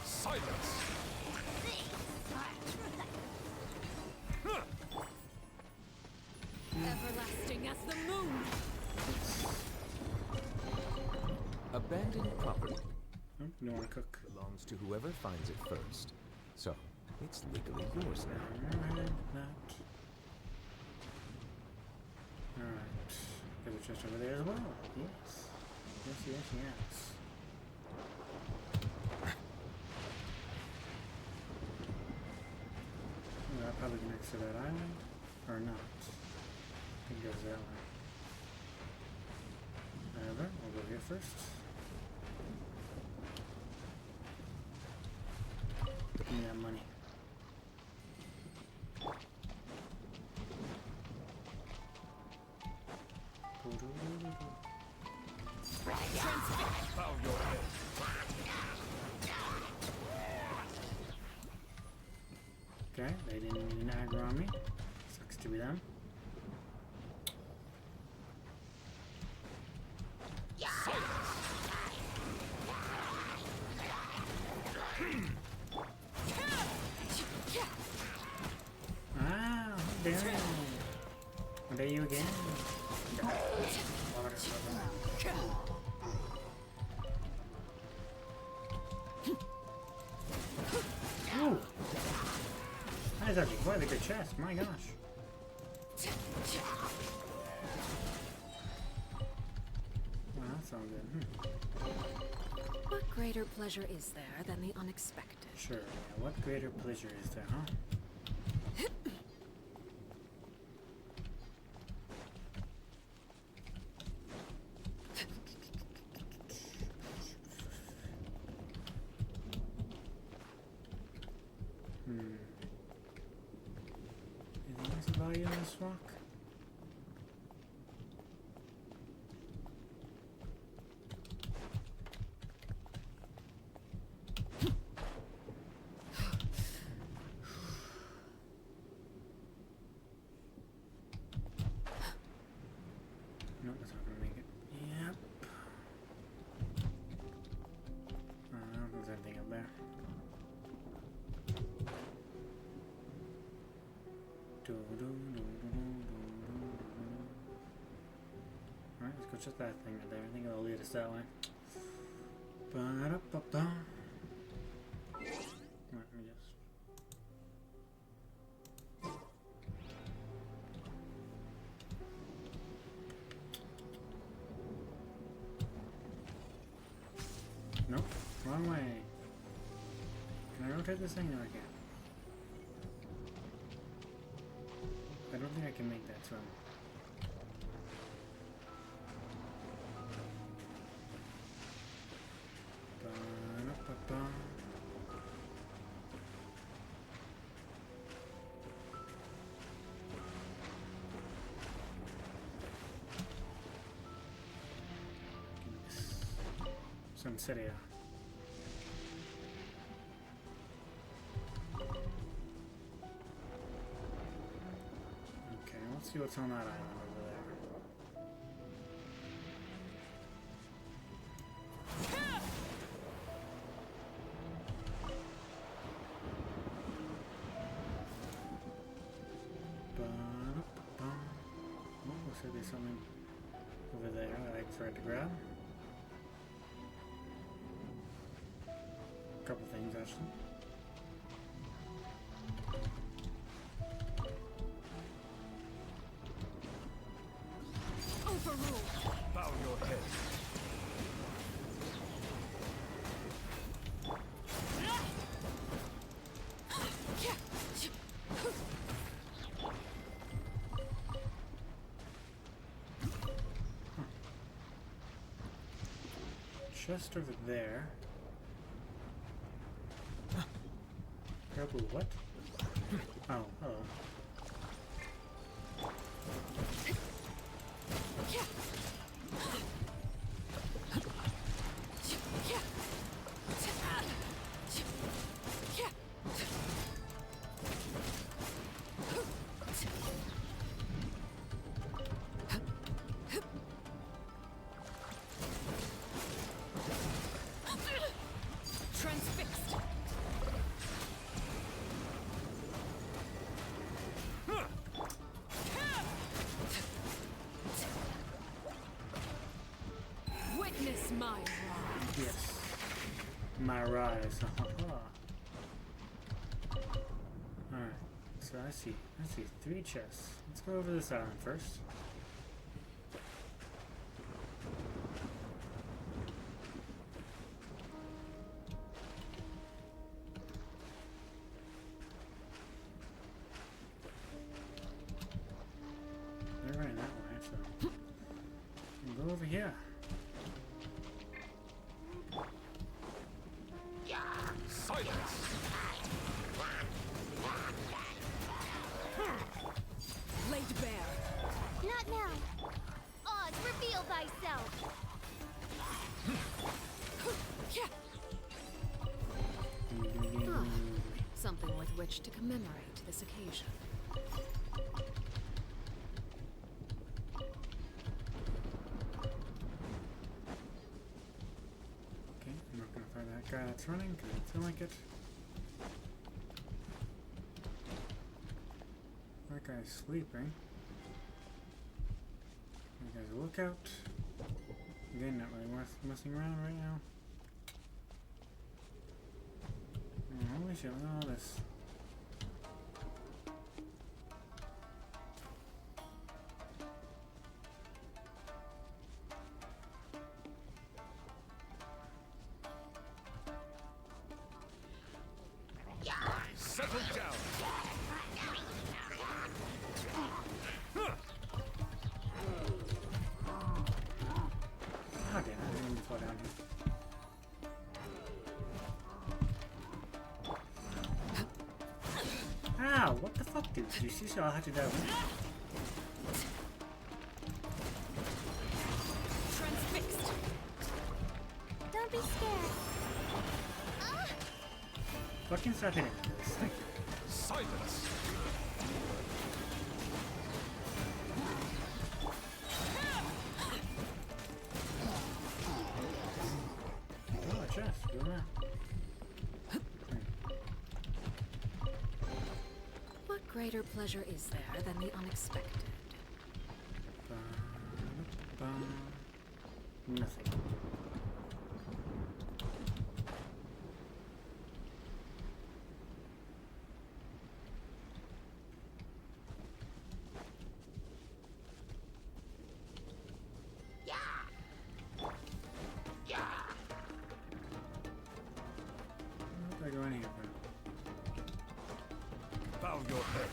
Silence! Everlasting as the moon. Abandoned property. Oh, you don't want to cook. Belongs to whoever finds it first. So, it's legally yours now. Alright, that. Alright. There's a chest over there as well. Yes. Yes, yes, yes. Well, that probably connects to that island. Or not. I think it goes that way. However, we'll go here first. Give me that money. Bow your head. Okay, they didn't even aggro on me. Sucks to be them. Ah, how dare you? How dare you again? Ooh. That is actually quite a good chest, my gosh. Wow, that's all good. What greater pleasure is there than the unexpected? Sure, yeah. What greater pleasure is there, huh? Anything else of value on this rock? Nope, that's not gonna make it. Yep. I don't think there's anything up there. Alright, let's go check that thing right there. I think it'll lead us that way. Ba-da-ba-ba. Alright, let me just... Nope, wrong way. Can I rotate this thing? No, I can't. I don't think I can make that swim. Ba-da-ba-ba. Senseria. Okay, let's see what's on that island over there. Ba-da-ba-ba. Oh, looks like there's something over there that I tried to grab. Couple things actually. Overruled. Bow your head. Just over there. Purple what? Oh, hello. Transfixed. Witness my rise. Yes. My rise. Alright, so I see 3 chests. Let's go over this island first. They're running that way, so we'll go over here. Silence! Laid bare. Not now. Oz, reveal thyself. Ah, something with which to commemorate this occasion. Okay, I'm not gonna find that guy that's running because I feel like it. That guy's sleeping. That guy's a lookout. Again, not really worth messing around right now. Oh, holy shit, look at all this. Ow! What the fuck, dude? Did you see how I had to do that? Transfixed. Don't be scared. Fucking stop hitting this. Silence! Oh, a chest. Go now. What greater pleasure is there than the unexpected? Nothing. Where do I go in here, bro? Bow your head.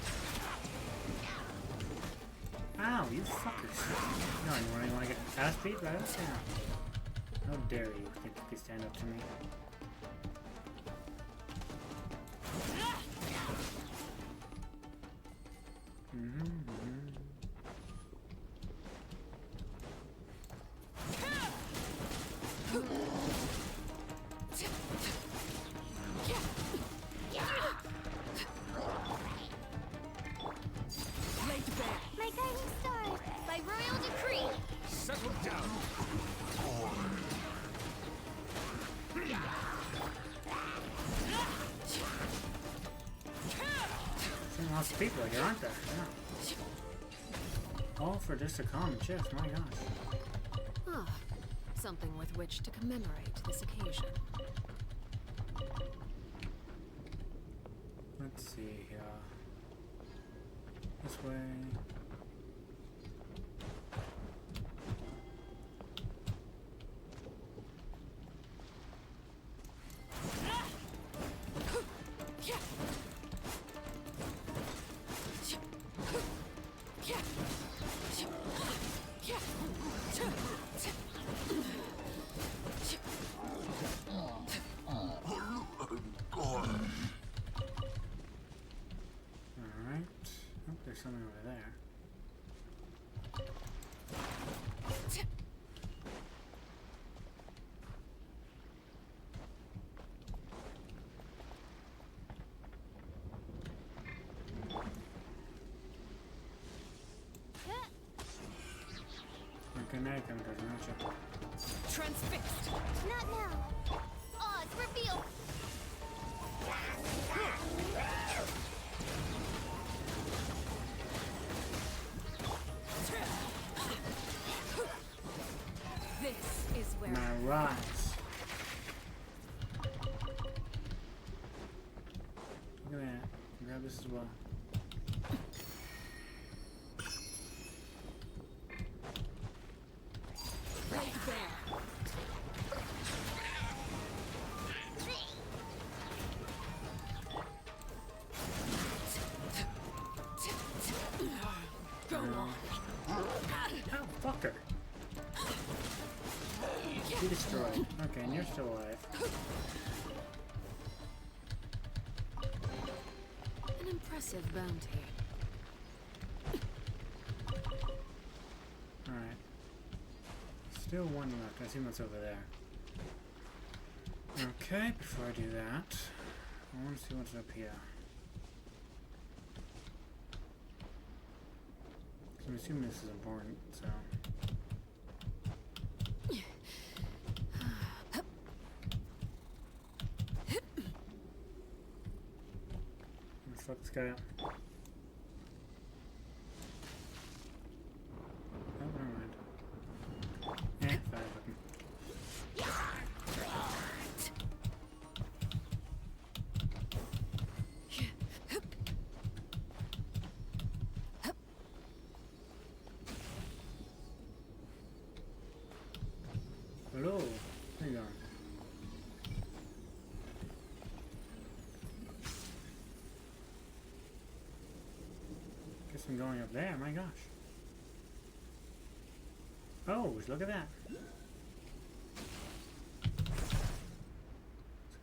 Ow, you fuckers. No, you wanna get ass beat right up there? How dare you think you can stand up to me? My guiding star, by royal decree. Settle down. There's lots of people here, aren't there? Yeah. All for just a common chest, my gosh. Ah, something with which to commemorate this occasion. Let's see here. This way. Alright. Oh, there's something over there. Okay, now you're coming towards me, aren't you? Transfixed. Not now. Oz, reveal. This is where. My rise. Look at that. Grab this as well. Right there. Go on. Oh, fucker. Be destroyed. Okay, and you're still alive. An impressive bounty. Alright. Still one left. I see what's over there. Okay, before I do that, I want to see what's up here. I'm assuming this is important, so. Let's fuck this guy up. Oh, never mind. Eh, fine, fuck him. Hello, where you going? Guess I'm going up there, my gosh. Oh, look at that.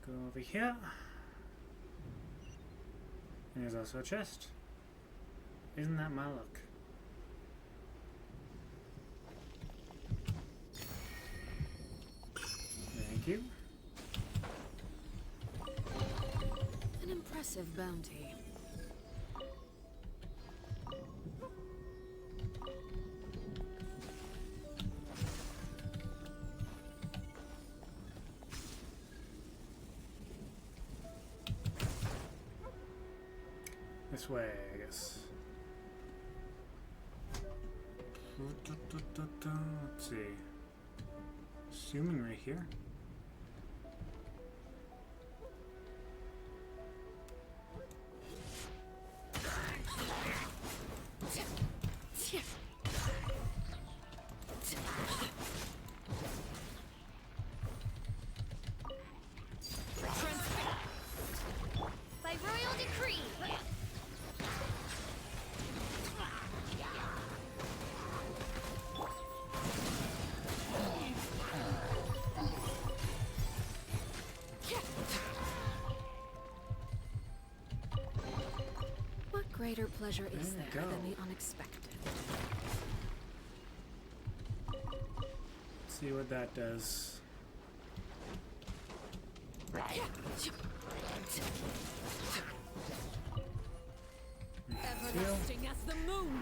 go over here. And there's also a chest. Isn't that my luck? Thank you. An impressive bounty. This way, I guess. Let's see. Assuming right here. By royal decree. What greater pleasure is There you there go. than the unexpected? Let's see what that does. Everlasting as the moon.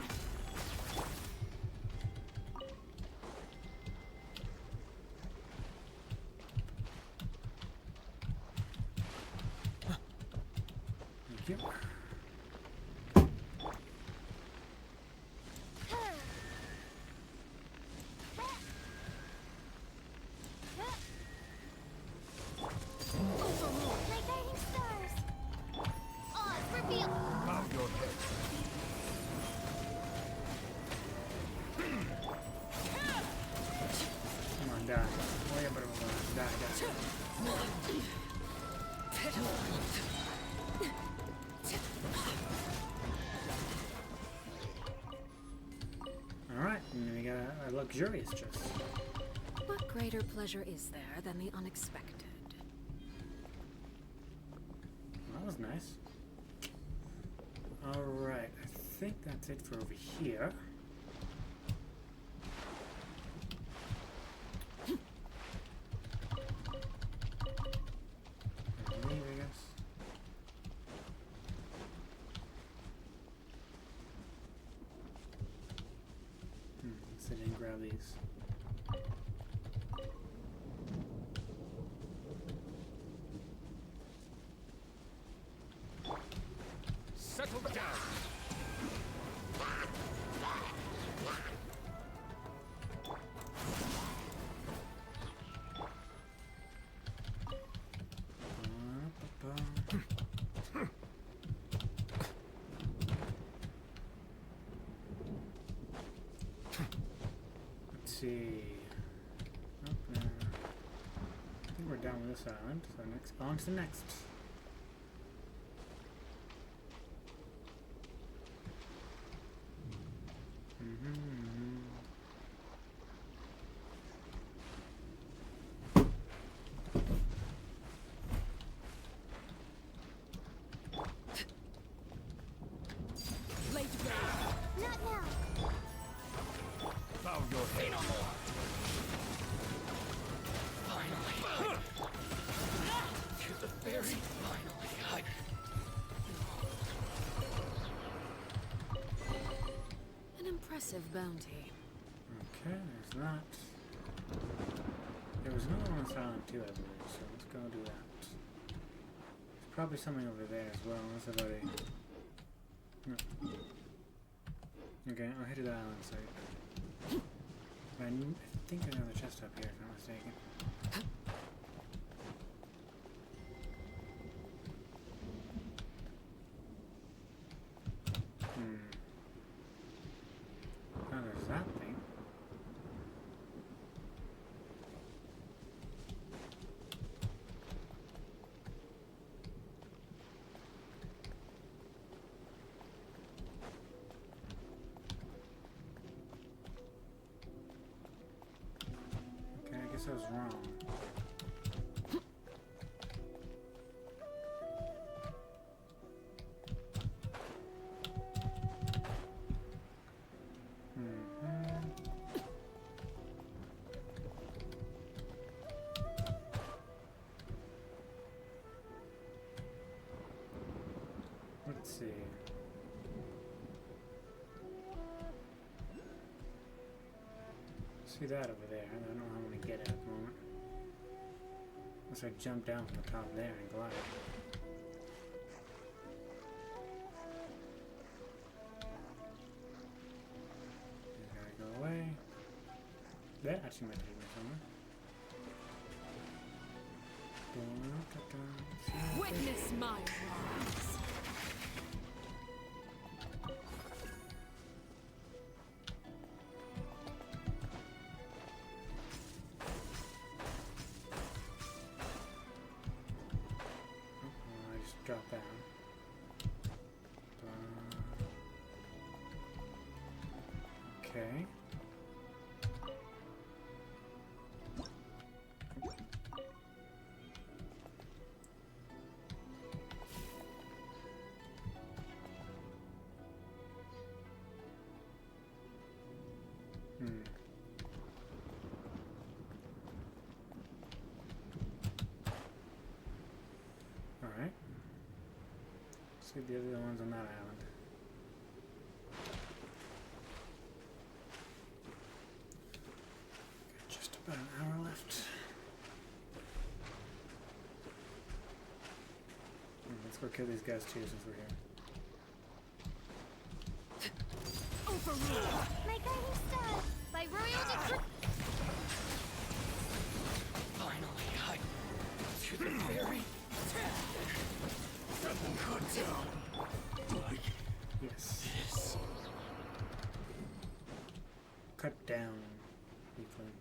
Thank you. My guiding stars. Oz, reveal. Bow your head. Come on, die. Oh yeah, but die. Alright, and then we got a luxurious chest. What greater pleasure is there than the unexpected? That was nice. Alright, I think that's it for over here. I believe, I guess. Let's sit and grab these. Settle down. Let's see. Oh, I think we're done with this island. So next, on to the next. Not now. Bow your head. Finally. To the very finally. An impressive bounty. Okay, there's that. There was another one on Silent 2, I believe, so let's go do that. There's probably something over there as well, unless I've already... No. Okay, I'll head to the island site. I think there's another chest up here, if I'm not mistaken. Oh, there's that thing. Okay, I guess I was wrong. See that over there? I don't know how I want to get at the moment. Unless I jump down from the top there and glide. Gotta go away. That actually might take me somewhere. Witness my rise. I just dropped down. Okay. Alright. See the other ones on that island. Got just about an hour left. Let's go kill these guys too since we're here. Overruled. My guiding star. By royal decree. Finally, I through the fairy. Cut down. Like yes. This. Cut down. Weakling.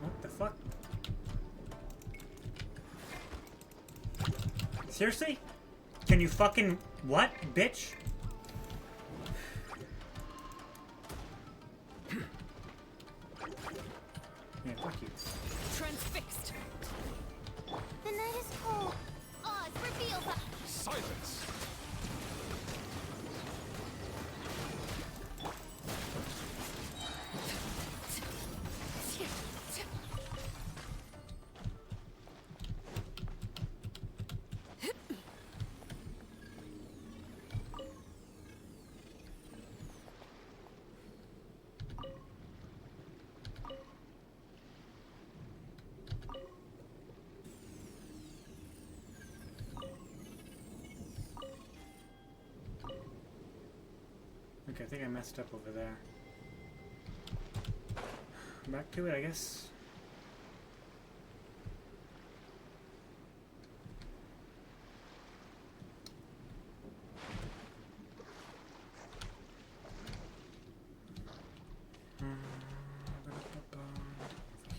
What the fuck? Seriously? Can you fucking what, bitch? Yeah, fuck you. Transfixed. The night is cold. Oz, reveal the... Silence! Okay, I think I messed up over there. Back to it, I guess.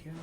Here.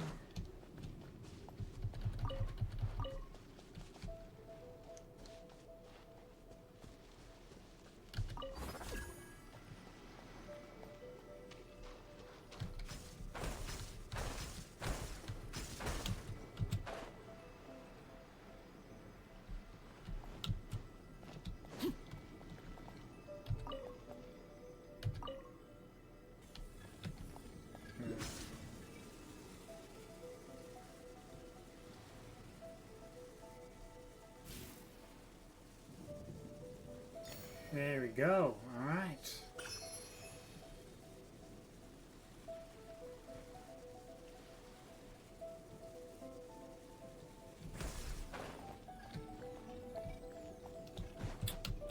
There we go. All right.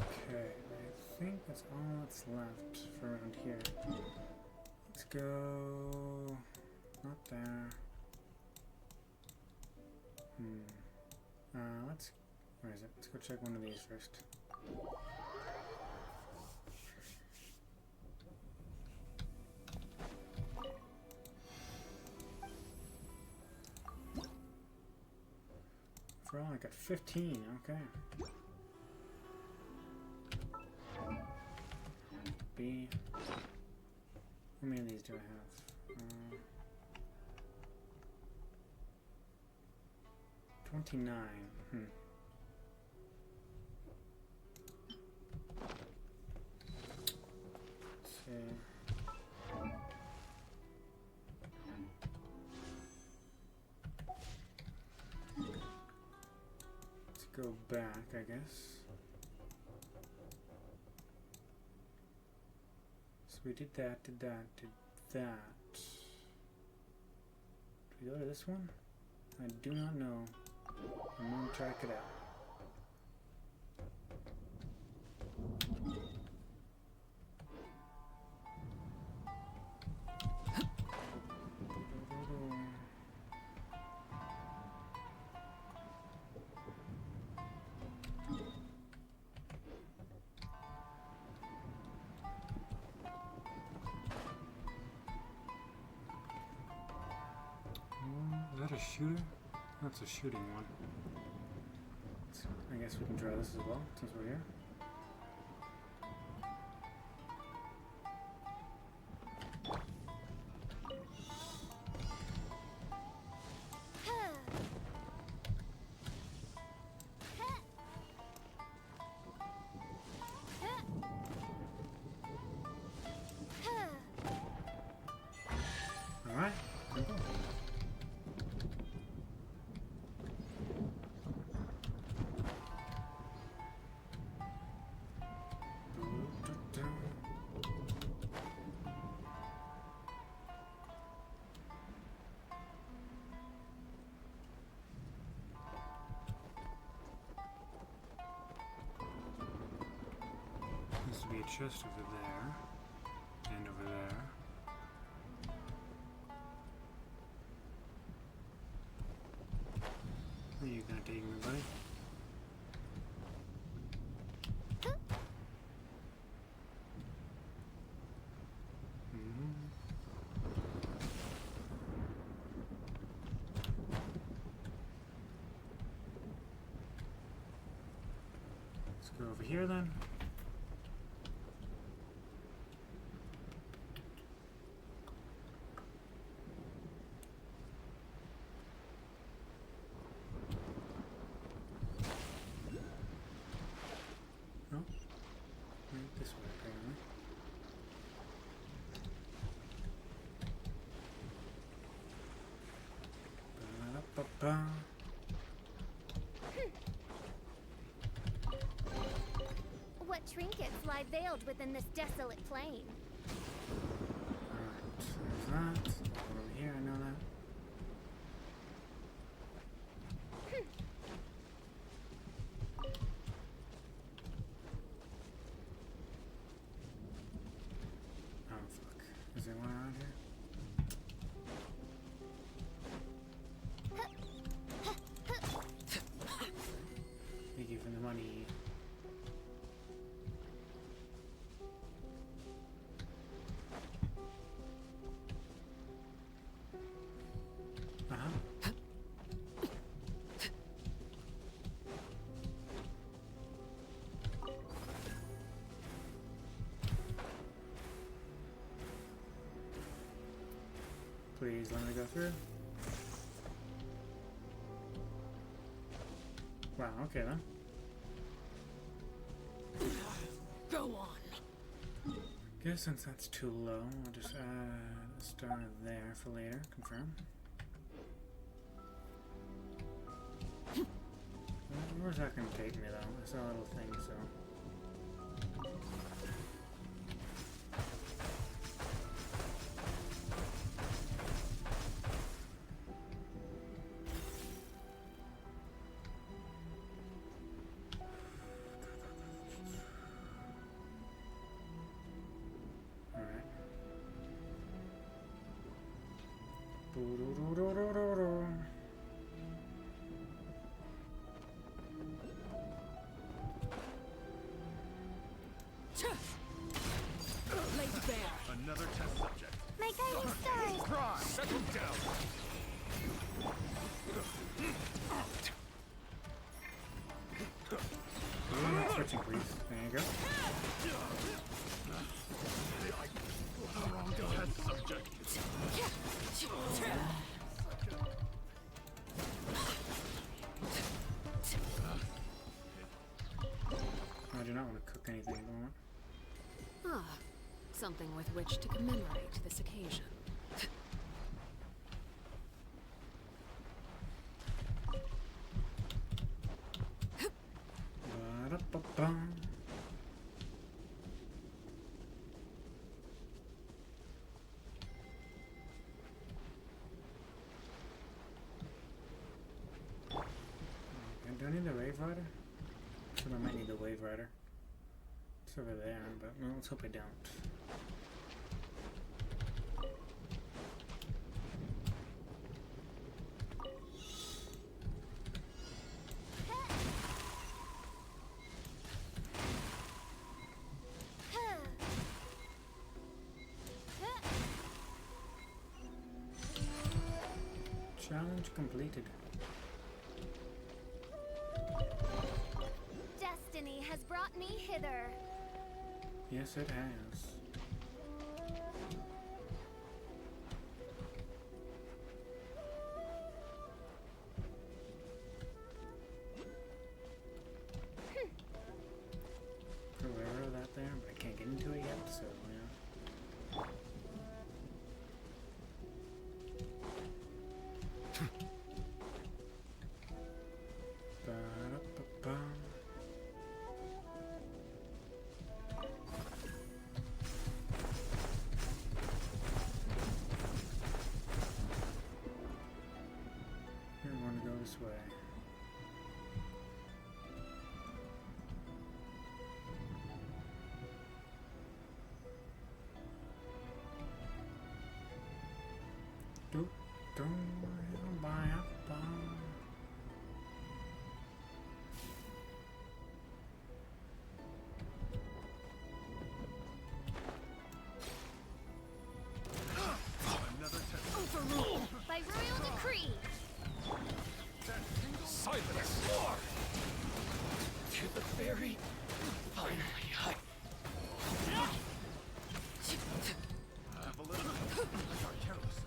Okay, I think that's all that's left for around here. Let's go. Not there. Let's. Where is it? Let's go check one of these first. For all, I got 15. Okay. B. How many of these do I have? 29. go back, I guess. So we did that, did that. Did we go to this one? I do not know. I'm gonna check it out. Is that a shooter? That's a shooting one. I guess we can try this as well, since we're here. Alright, simple. Needs to be a chest over there, and over there. Where are you gonna take me, buddy? Let's go over here then. No? Right this way, apparently. Ba-da-ba-ba. What trinkets lie veiled within this desolate plain? Alright, so there's that. Over here, I know that. Oh fuck. Is there one around here? Thank you for the money. Uh-huh. Please let me go through. Wow, okay then. Go on. Guess since that's too low, I'll just add a star there for later. Confirm. Where's that gonna take me though? I saw a little thing, so. Alright. Laid bare. Another test subject. My guiding stars! Prime, settle down. Switching, please. There you go. Wrong test subject. I do not want to cook anything at the moment. Ah, something with which to commemorate this occasion. wave rider? So I might need the wave rider. It's over there, but well, let's hope I don't. Challenge completed. Destiny has brought me hither. Yes, it has. Put a arrow that there, but I can't get into it yet, so yeah. Ba-da-ba-ba. Here, I want to go this way. Overruled by royal decree. Silence! To the very... Finally, I... Have a little... I got careless.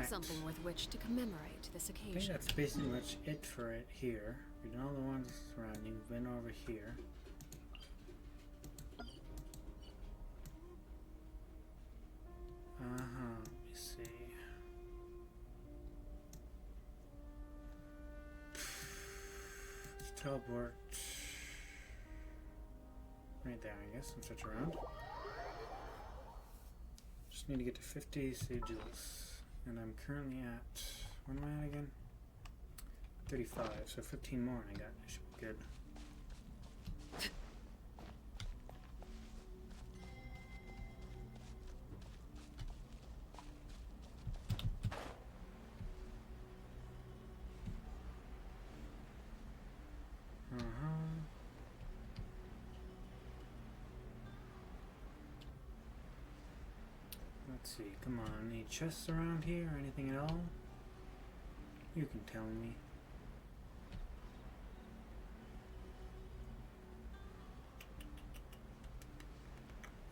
Something with which to commemorate this I think occasion. that's basically much it for it here. We've done all the ones surrounding. We've been over here. Let me see. Let's teleport right there, I guess, and switch around. Just need to get to 50 sigils. And I'm currently at, what am I at again? 35, so 15 more and I should be good. Let's see, come on, any chests around here or anything at all? You can tell me.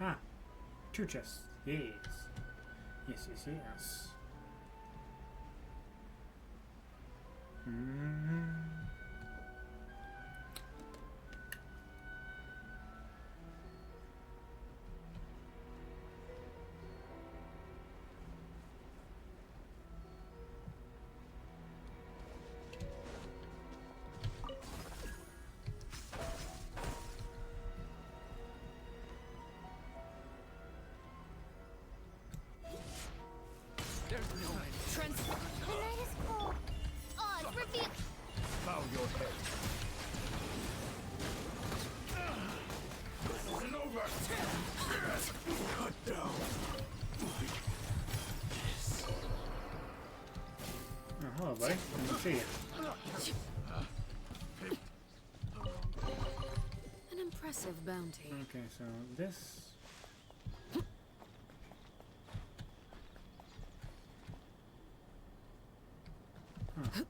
Ah, 2 chests, yes. Yes, yes, yes. The night is cold. Oz, reveal. Bow your head. This isn't over. Cut down. Oh, hello, buddy. Good to see you. An impressive bounty. Okay, so this... Huh.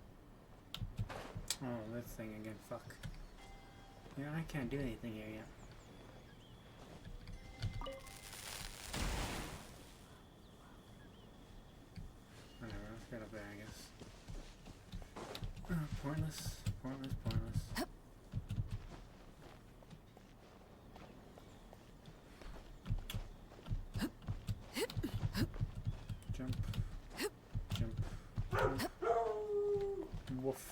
Oh, this thing again, fuck. Yeah, I can't do anything here yet. Whatever, let's get up there, I guess. Pointless, pointless, pointless. Jump. Jump. Jump. Woof.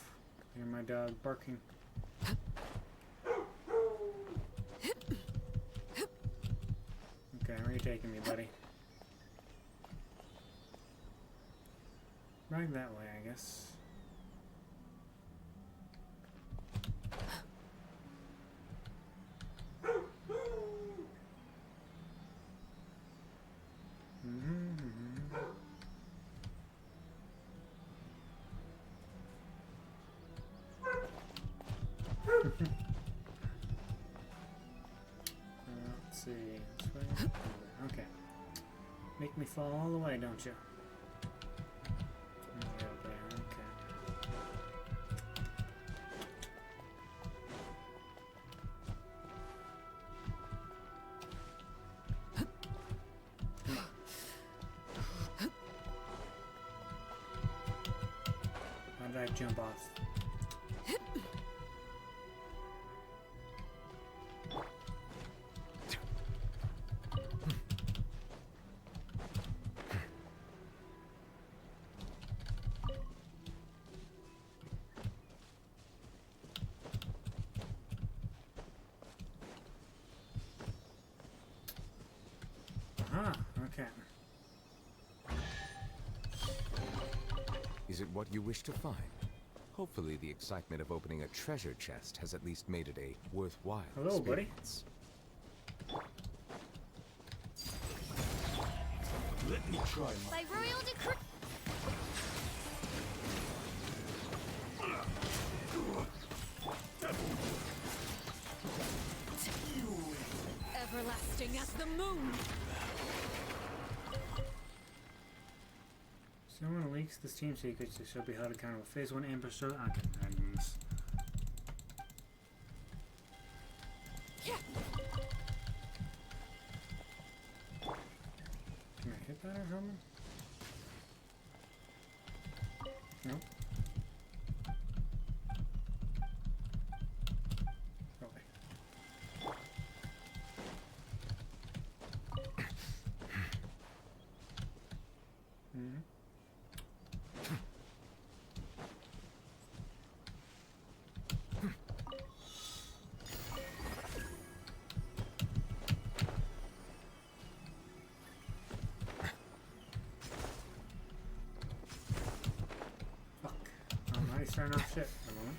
Hear my dog barking. Right that way, I guess. Let's see. This way. Okay. Make me fall all the way, don't you? Okay. How did I jump off? Okay. Is it what you wish to find? Hopefully the excitement of opening a treasure chest has at least made it a worthwhile experience. Let me try By royal decree. Everlasting as the moon. Someone leaks the Steam secrets, they shall be held accountable. Phase 1 Amber Star Items. Can I hit that or something? Nope. Starting off shit for a moment.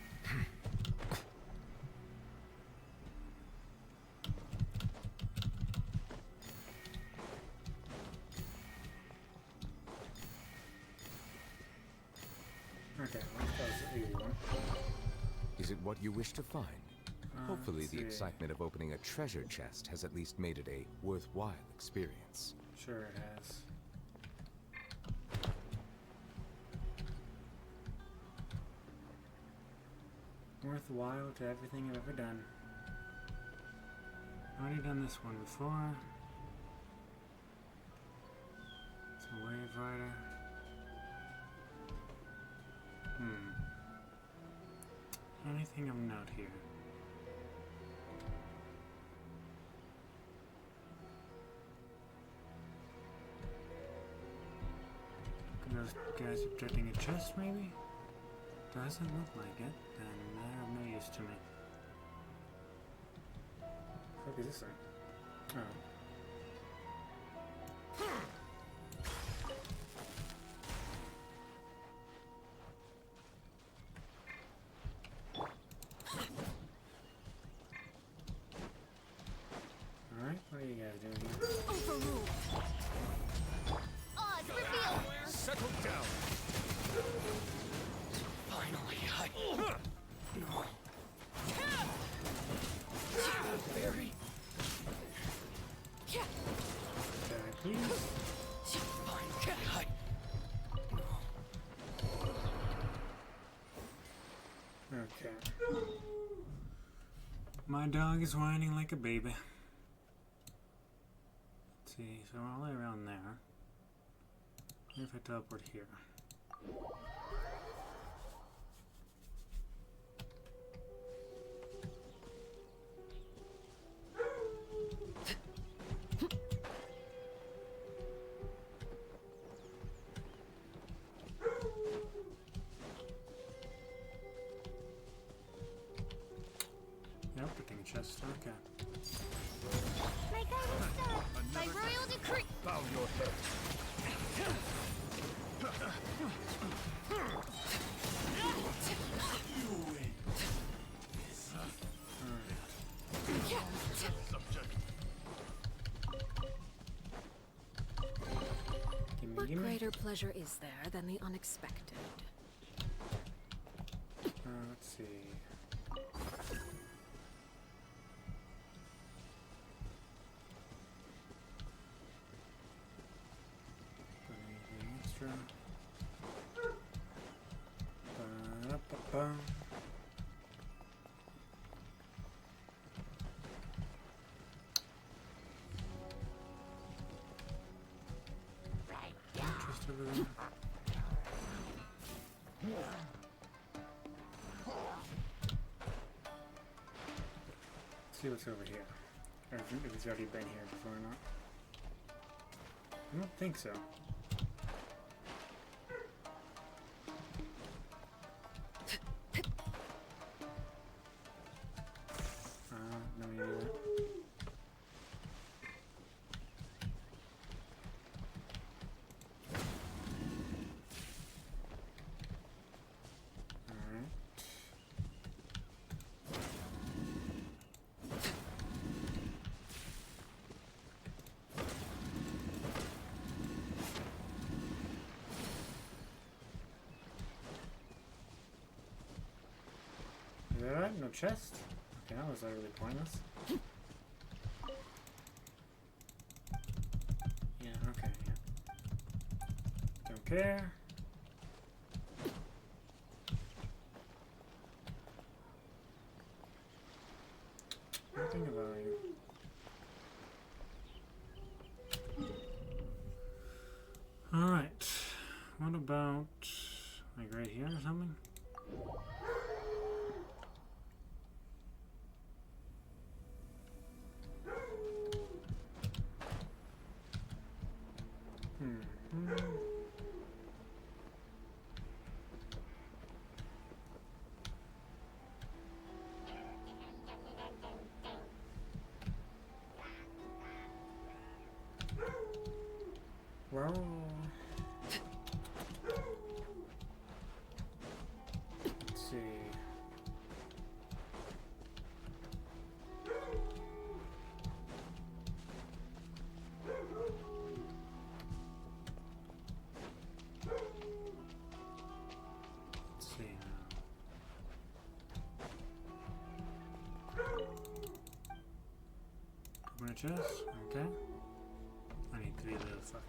Okay, well, that was the easy one. Is it what you wish to find? Hopefully let's the see. excitement of opening a treasure chest has at least made it a worthwhile experience. Sure it has. Worthwhile to everything I've ever done. Already done this one before. It's a wave rider. Anything of note here? Those guys are protecting a chest, maybe? Doesn't look like it, then they're of no use to me. What the fuck is this thing? Oh. Alright, what are you guys doing here? Overruled. Odds revealed. Settle down. Finally, No. Barry. Can I please? Fine. Okay. My dog is whining like a baby. Let's see, so we're all the way around there. What if I teleport here? Yep, putting a chest. Okay. My guiding star. By royal decree. Bow your head. greater pleasure is there than the unexpected? Let's see. Anything extra? Ba-da-ba-ba. Just over there. See what's over here. Or if it's already been here before or not. I don't think so. No, you do that. Alright. Is that right? No chest? Okay, that was utterly pointless. Yeah, okay, yeah. Don't care. Nothing of value. Alright. What about like right here or something? Well, let's see. Let's see now. Open a chest, okay. I need 3 little fuck.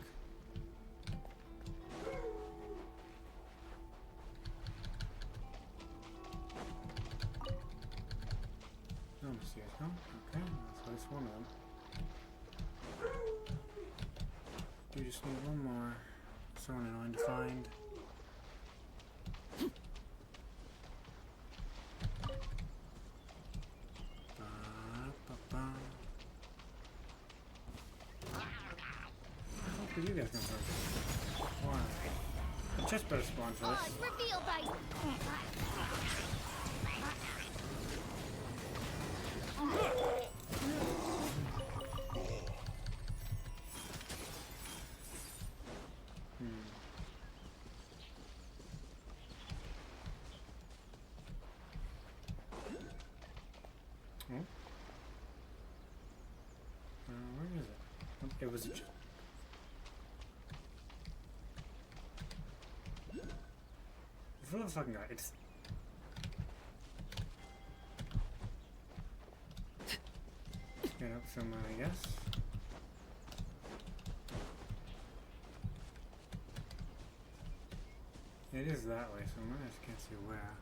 Oh, see it, huh? Okay, that's at least one of them. You just need one more. So annoying to find. Where did you guys come from? Why? A chest better spawn for this. Reveal by... Where is it? It was a... For the fucking guy, it's... Get up somewhere, I guess. It is that way somewhere, I just can't see where.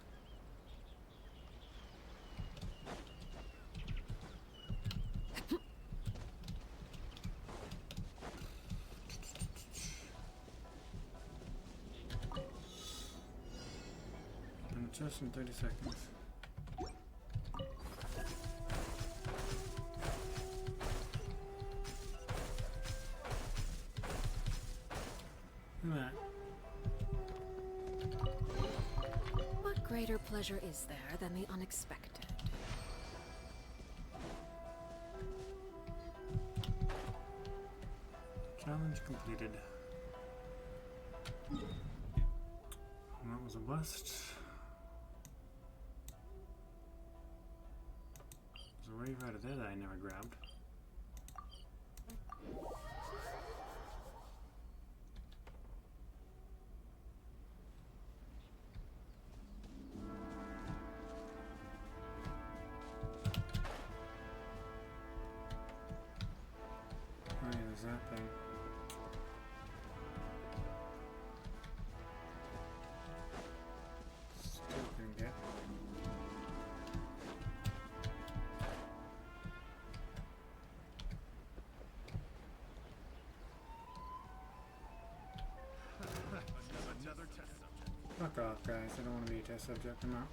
Just in 30 seconds. Look at that. What greater pleasure is there than the unexpected? Challenge completed. And that was a bust. There's a wave out of there that I never grabbed. Fuck off, guys. I don't want to be a test subject. I'm out.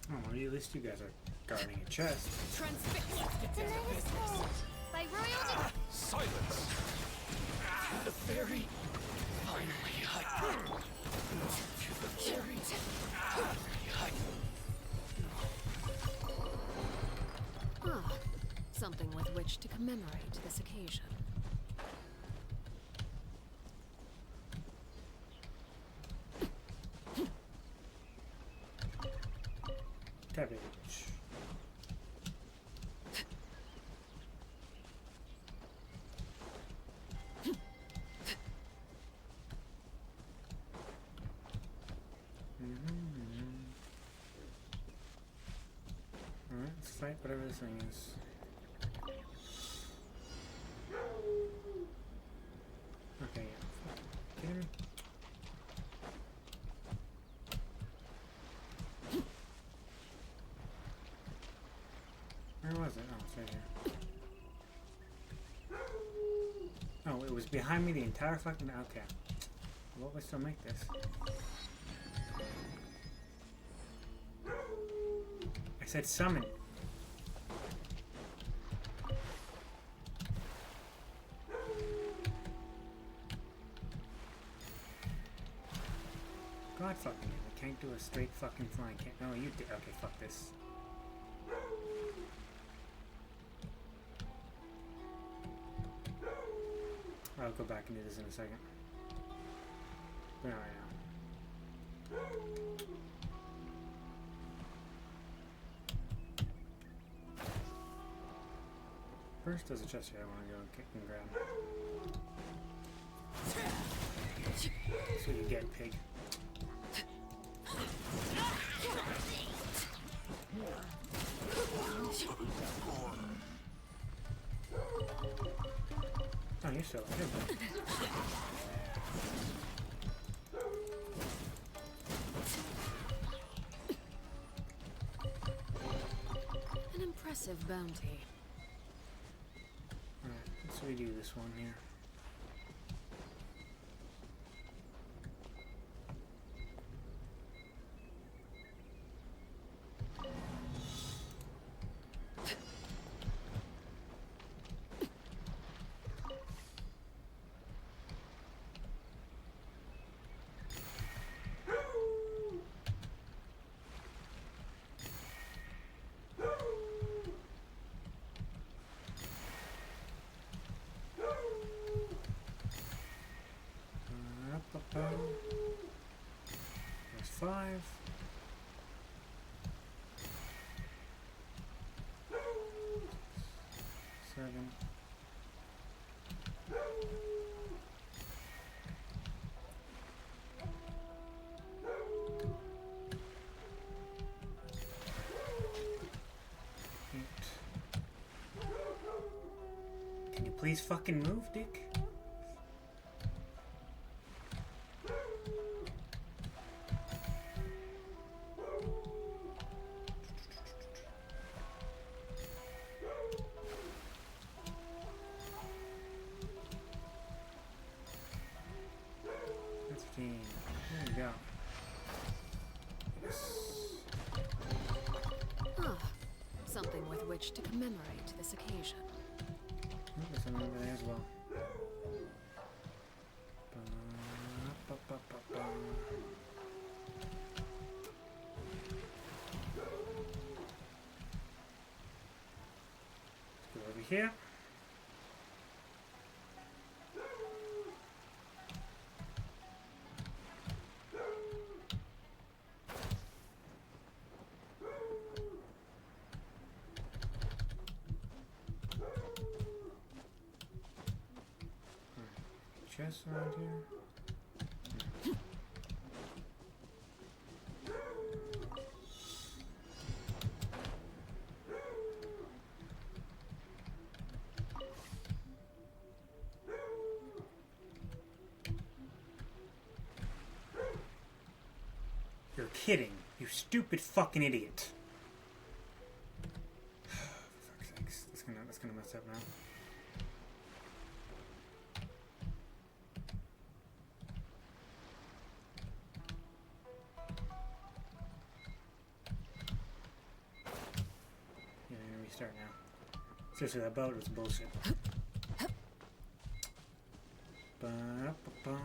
Oh, at least you guys are guarding a chest. By royalty. Silence! The fairy finally hut. The fairy hut. Ah, something with which to commemorate this occasion. Cabbage. Alright, let's fight whatever this thing is. Okay, yeah. Kidding me? Where was it? Oh, it's right here. Oh, it was behind me the entire fucking... Okay. What would still make this? I said summon. God fucking it. I can't do a straight fucking flying can't. No, you did. Okay, fuck this. I'll go back and do this in a second. But not right now. First, there's a chest here I want to go kick and grab. That's what you get, pig. Oh, you're so good. An impressive bounty. Alright, let's redo this one here. There's 5. Seven. Can you please fucking move, dick? There you go. Ah, something with which to commemorate this occasion. Oh, there's something over there as well. Let's go over here. Chests around here. kidding. You stupid fucking idiot. For fuck's sakes. That's gonna mess up now. Yeah, I'm gonna restart now. Seriously, that boat was bullshit. Ba-da-ba-ba.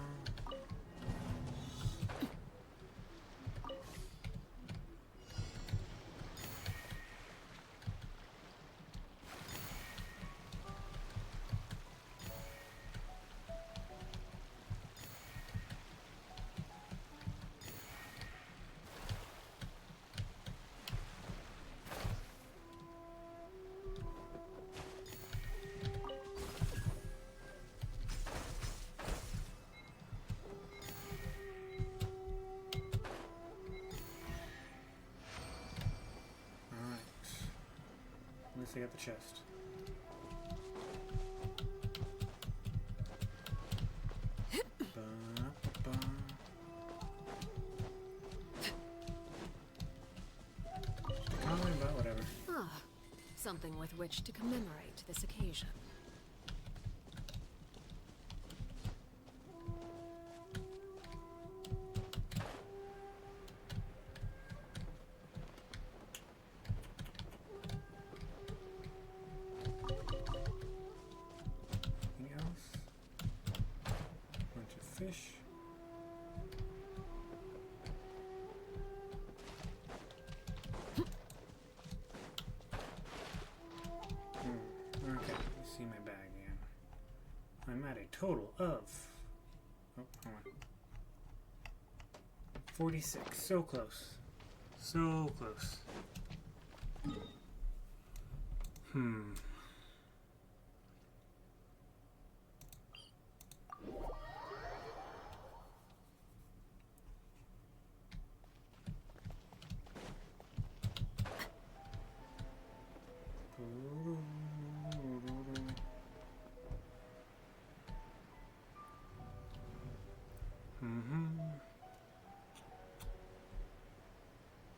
At least I got the chest. Ba-ba-ba. Comment about whatever. Ah, something with which to commemorate this occasion. Fish. Okay, let's see my bag again. I'm at a total of... Oh, hold on. 46. So close. So close.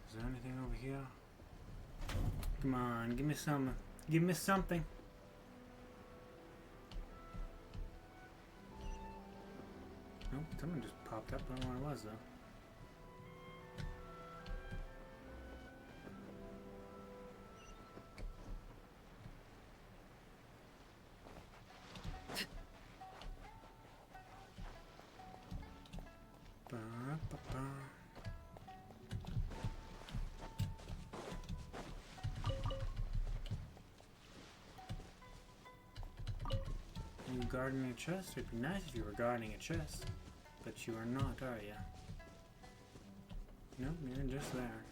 Is there anything over here? Come on, give me some. Give me something. Nope, someone just popped up. I don't know what it was though. Are you guarding a chest? It'd be nice if you were guarding a chest, but you are not, are you? Nope, you're just there.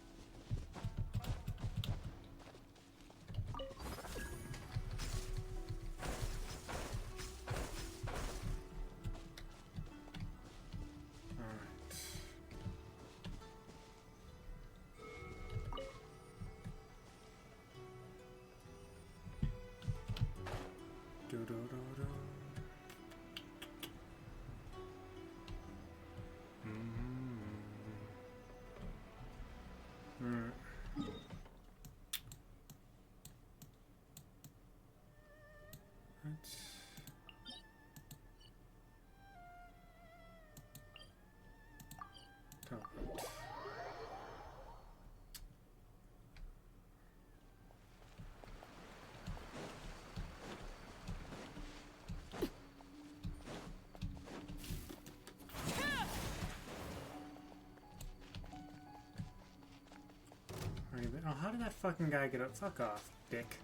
Oh, how did that fucking guy get up? Fuck off, dick.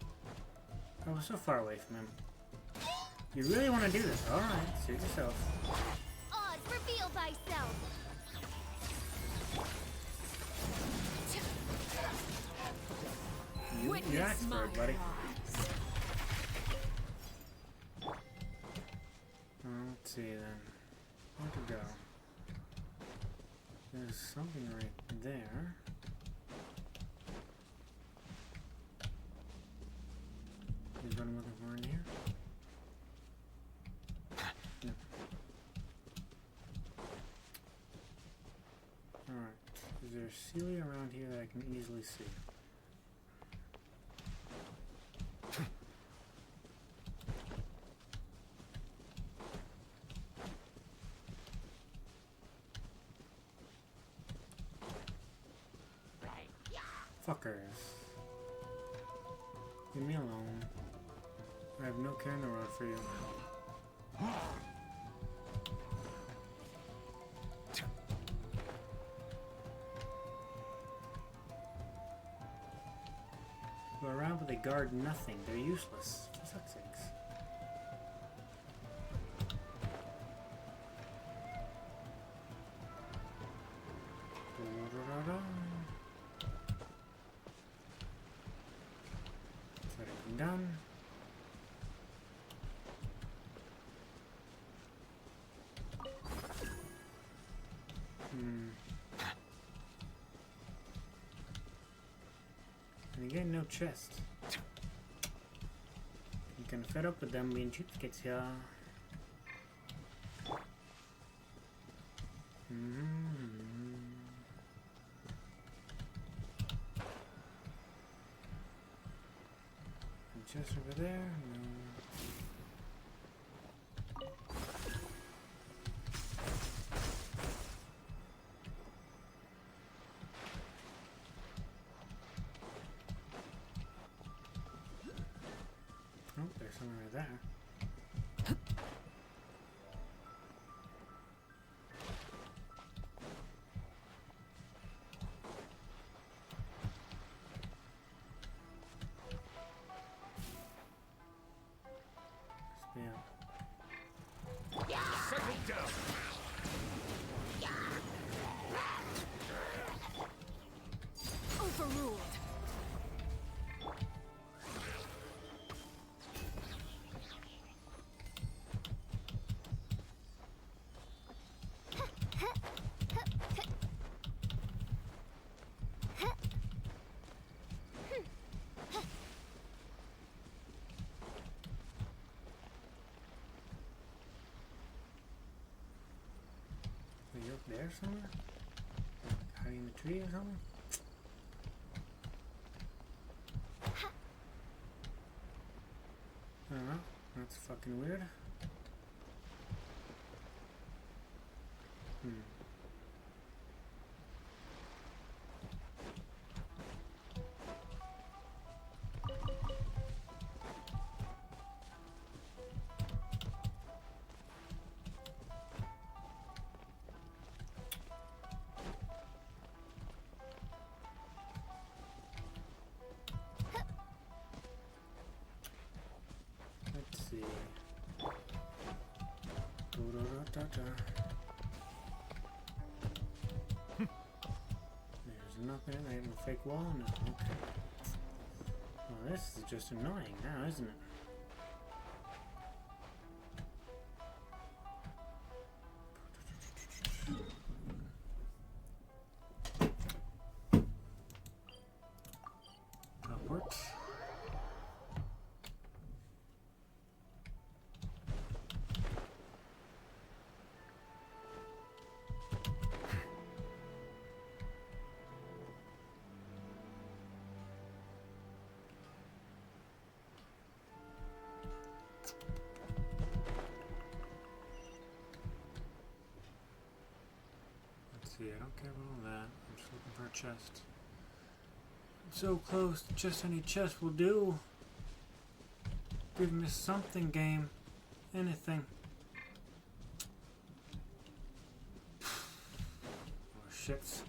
I was so far away from him. You really want to do this? Alright, suit yourself. Oz, reveal thyself! You asked for it, buddy. Let's see then. Where to go? There's something right there. Is what I'm looking for in here? No. Alright. Is there Celia around here that I can easily see. Fuckers. Leave me alone. I have no care in the world for you. Go around but they guard nothing. They're useless. For fuck's sakes. Done. And again, no chest. You can fed up with them being cheapskates here. Chest over there? No. Oh, there's something right there. Settle down. Overruled. Are you up there somewhere? Hiding in the tree or something? I don't know. That's fucking weird. Let's see. There's nothing. I have a fake wall? No. Okay. Well, this is just annoying now, isn't it? That works. See, I don't care about all that. I'm just looking for a chest. I'm so close. Just any chest will do. Give me something, game. Anything. More ships.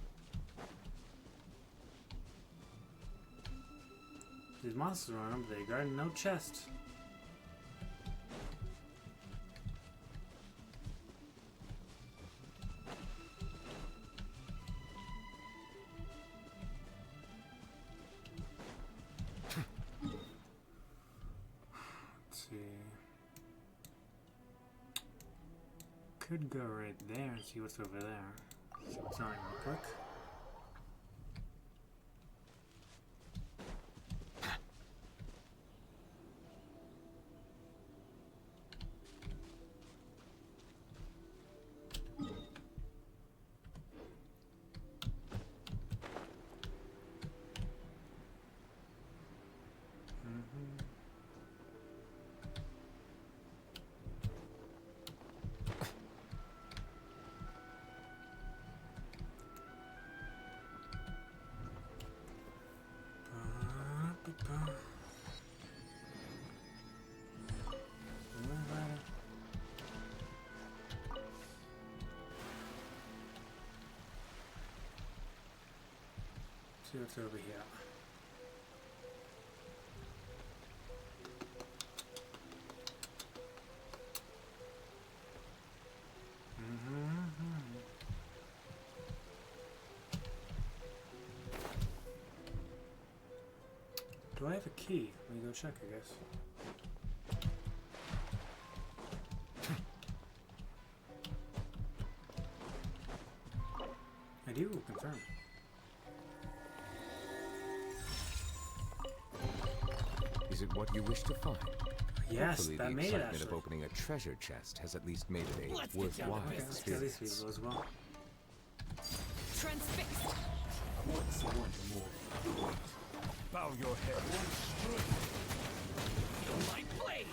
These monsters are on them, but they guard no chest. Could go right there and see what's over there. See what's on it real quick. See what's over here. Do I have a key? Let me go check, I guess. I do, confirm. Is it what you wish to find? Yes, Hopefully that the made it, excitement actually. of opening a treasure chest has at least made it a Let's worthwhile get experience. these people as well. Transfixed. What's one more? Bow your head. Feel my blade.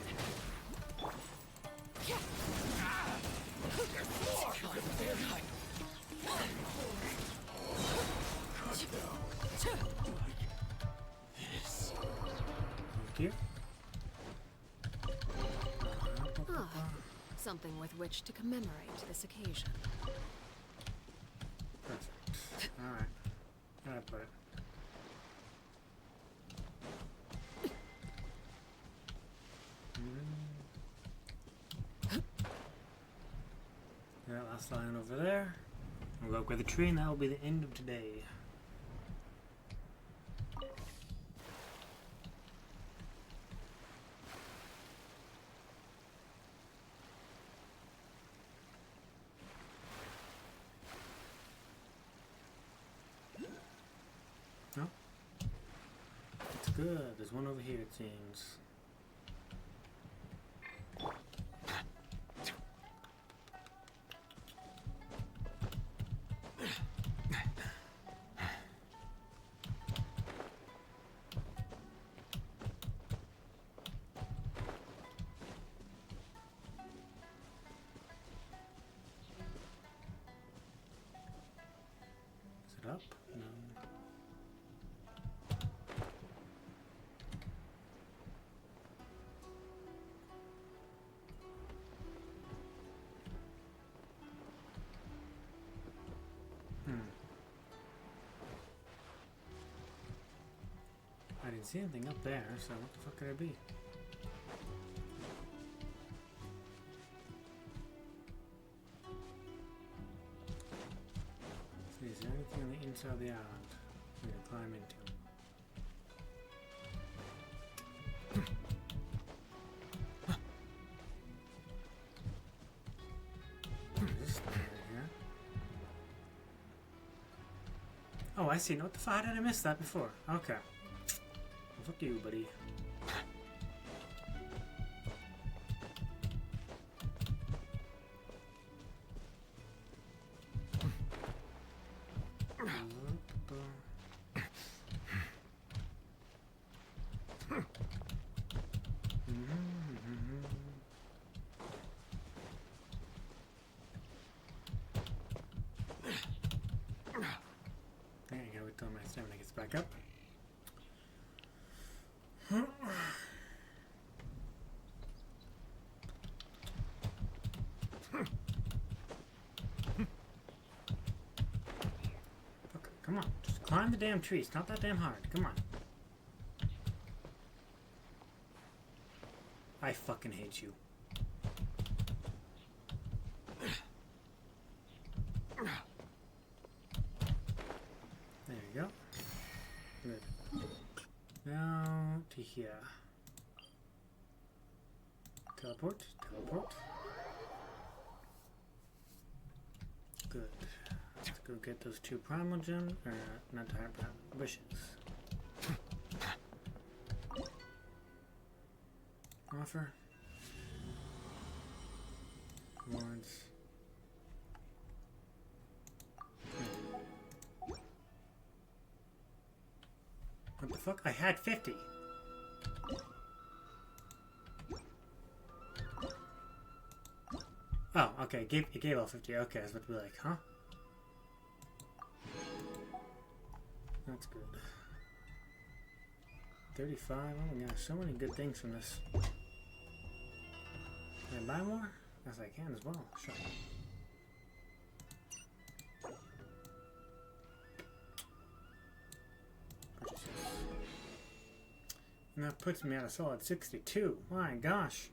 There's more. Thank you. Ah, something with which to commemorate this occasion. Perfect. Alright. Where'd I put it? Yeah, last line over there. We'll go up with the tree, and that will be the end of today. No? It's good. There's one over here, it seems. Is it up? No. I didn't see anything up there, so what the fuck could it be? See, is there anything on the inside of the island we can climb into? This thing right here. Oh, I see. What the fuck? How did I miss that before? Okay. Fuck you, buddy. There you go, wait till my stamina gets back up. Okay, come on, just climb the damn tree. It's not that damn hard. Come on. I fucking hate you. There you go. Good. Now to here. Teleport, teleport. Good. Let's go get those two primal gems, or not primal wishes. Offer. Rewards. What the fuck? I had 50. Oh, okay. It gave all 50. Okay, I was about to be like, huh? That's good. 35. Oh my gosh, so many good things from this. Can I buy more? Yes, I can as well. Sure. And that puts me at a solid 62. My gosh.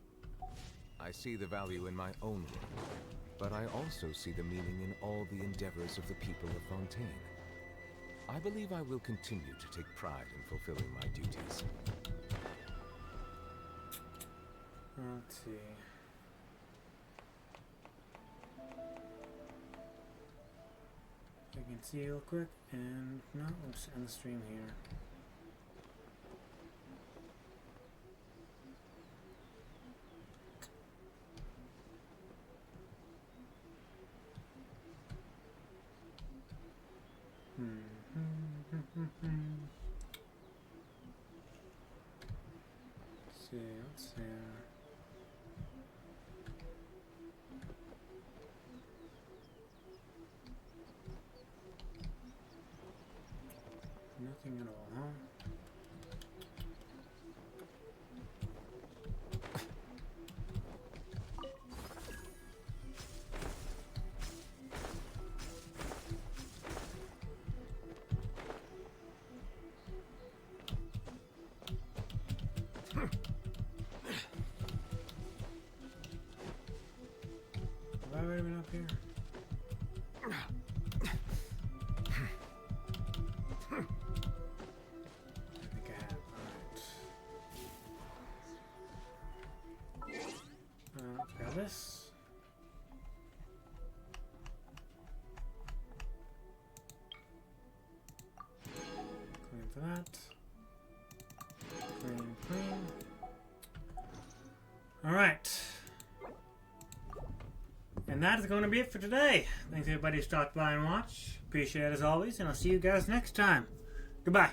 I see the value in my own work, but I also see the meaning in all the endeavors of the people of Fontaine. I believe I will continue to take pride in fulfilling my duties. Let's see. I can see real quick, and no, let's end the stream here. Let's see, what's there? Nothing at all, huh? Have I already been up here? I think I have. Alright. Grab this. Clean for that. Clean. Alright. And that is going to be it for today. Thanks everybody who stopped by and watched. Appreciate it as always, and I'll see you guys next time. Goodbye.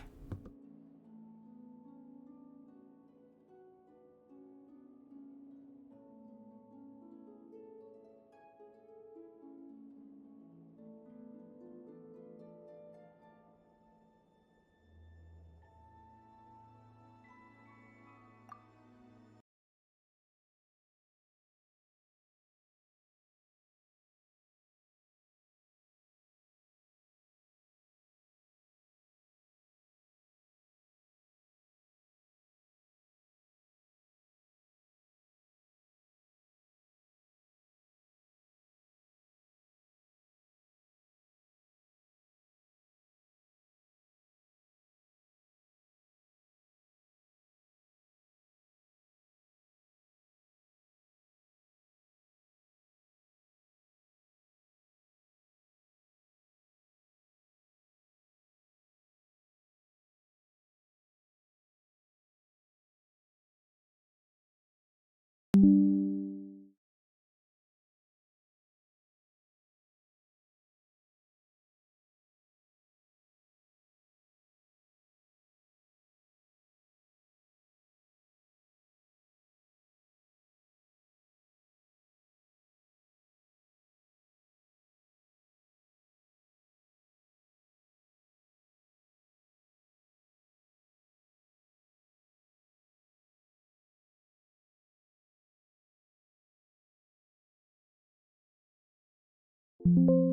you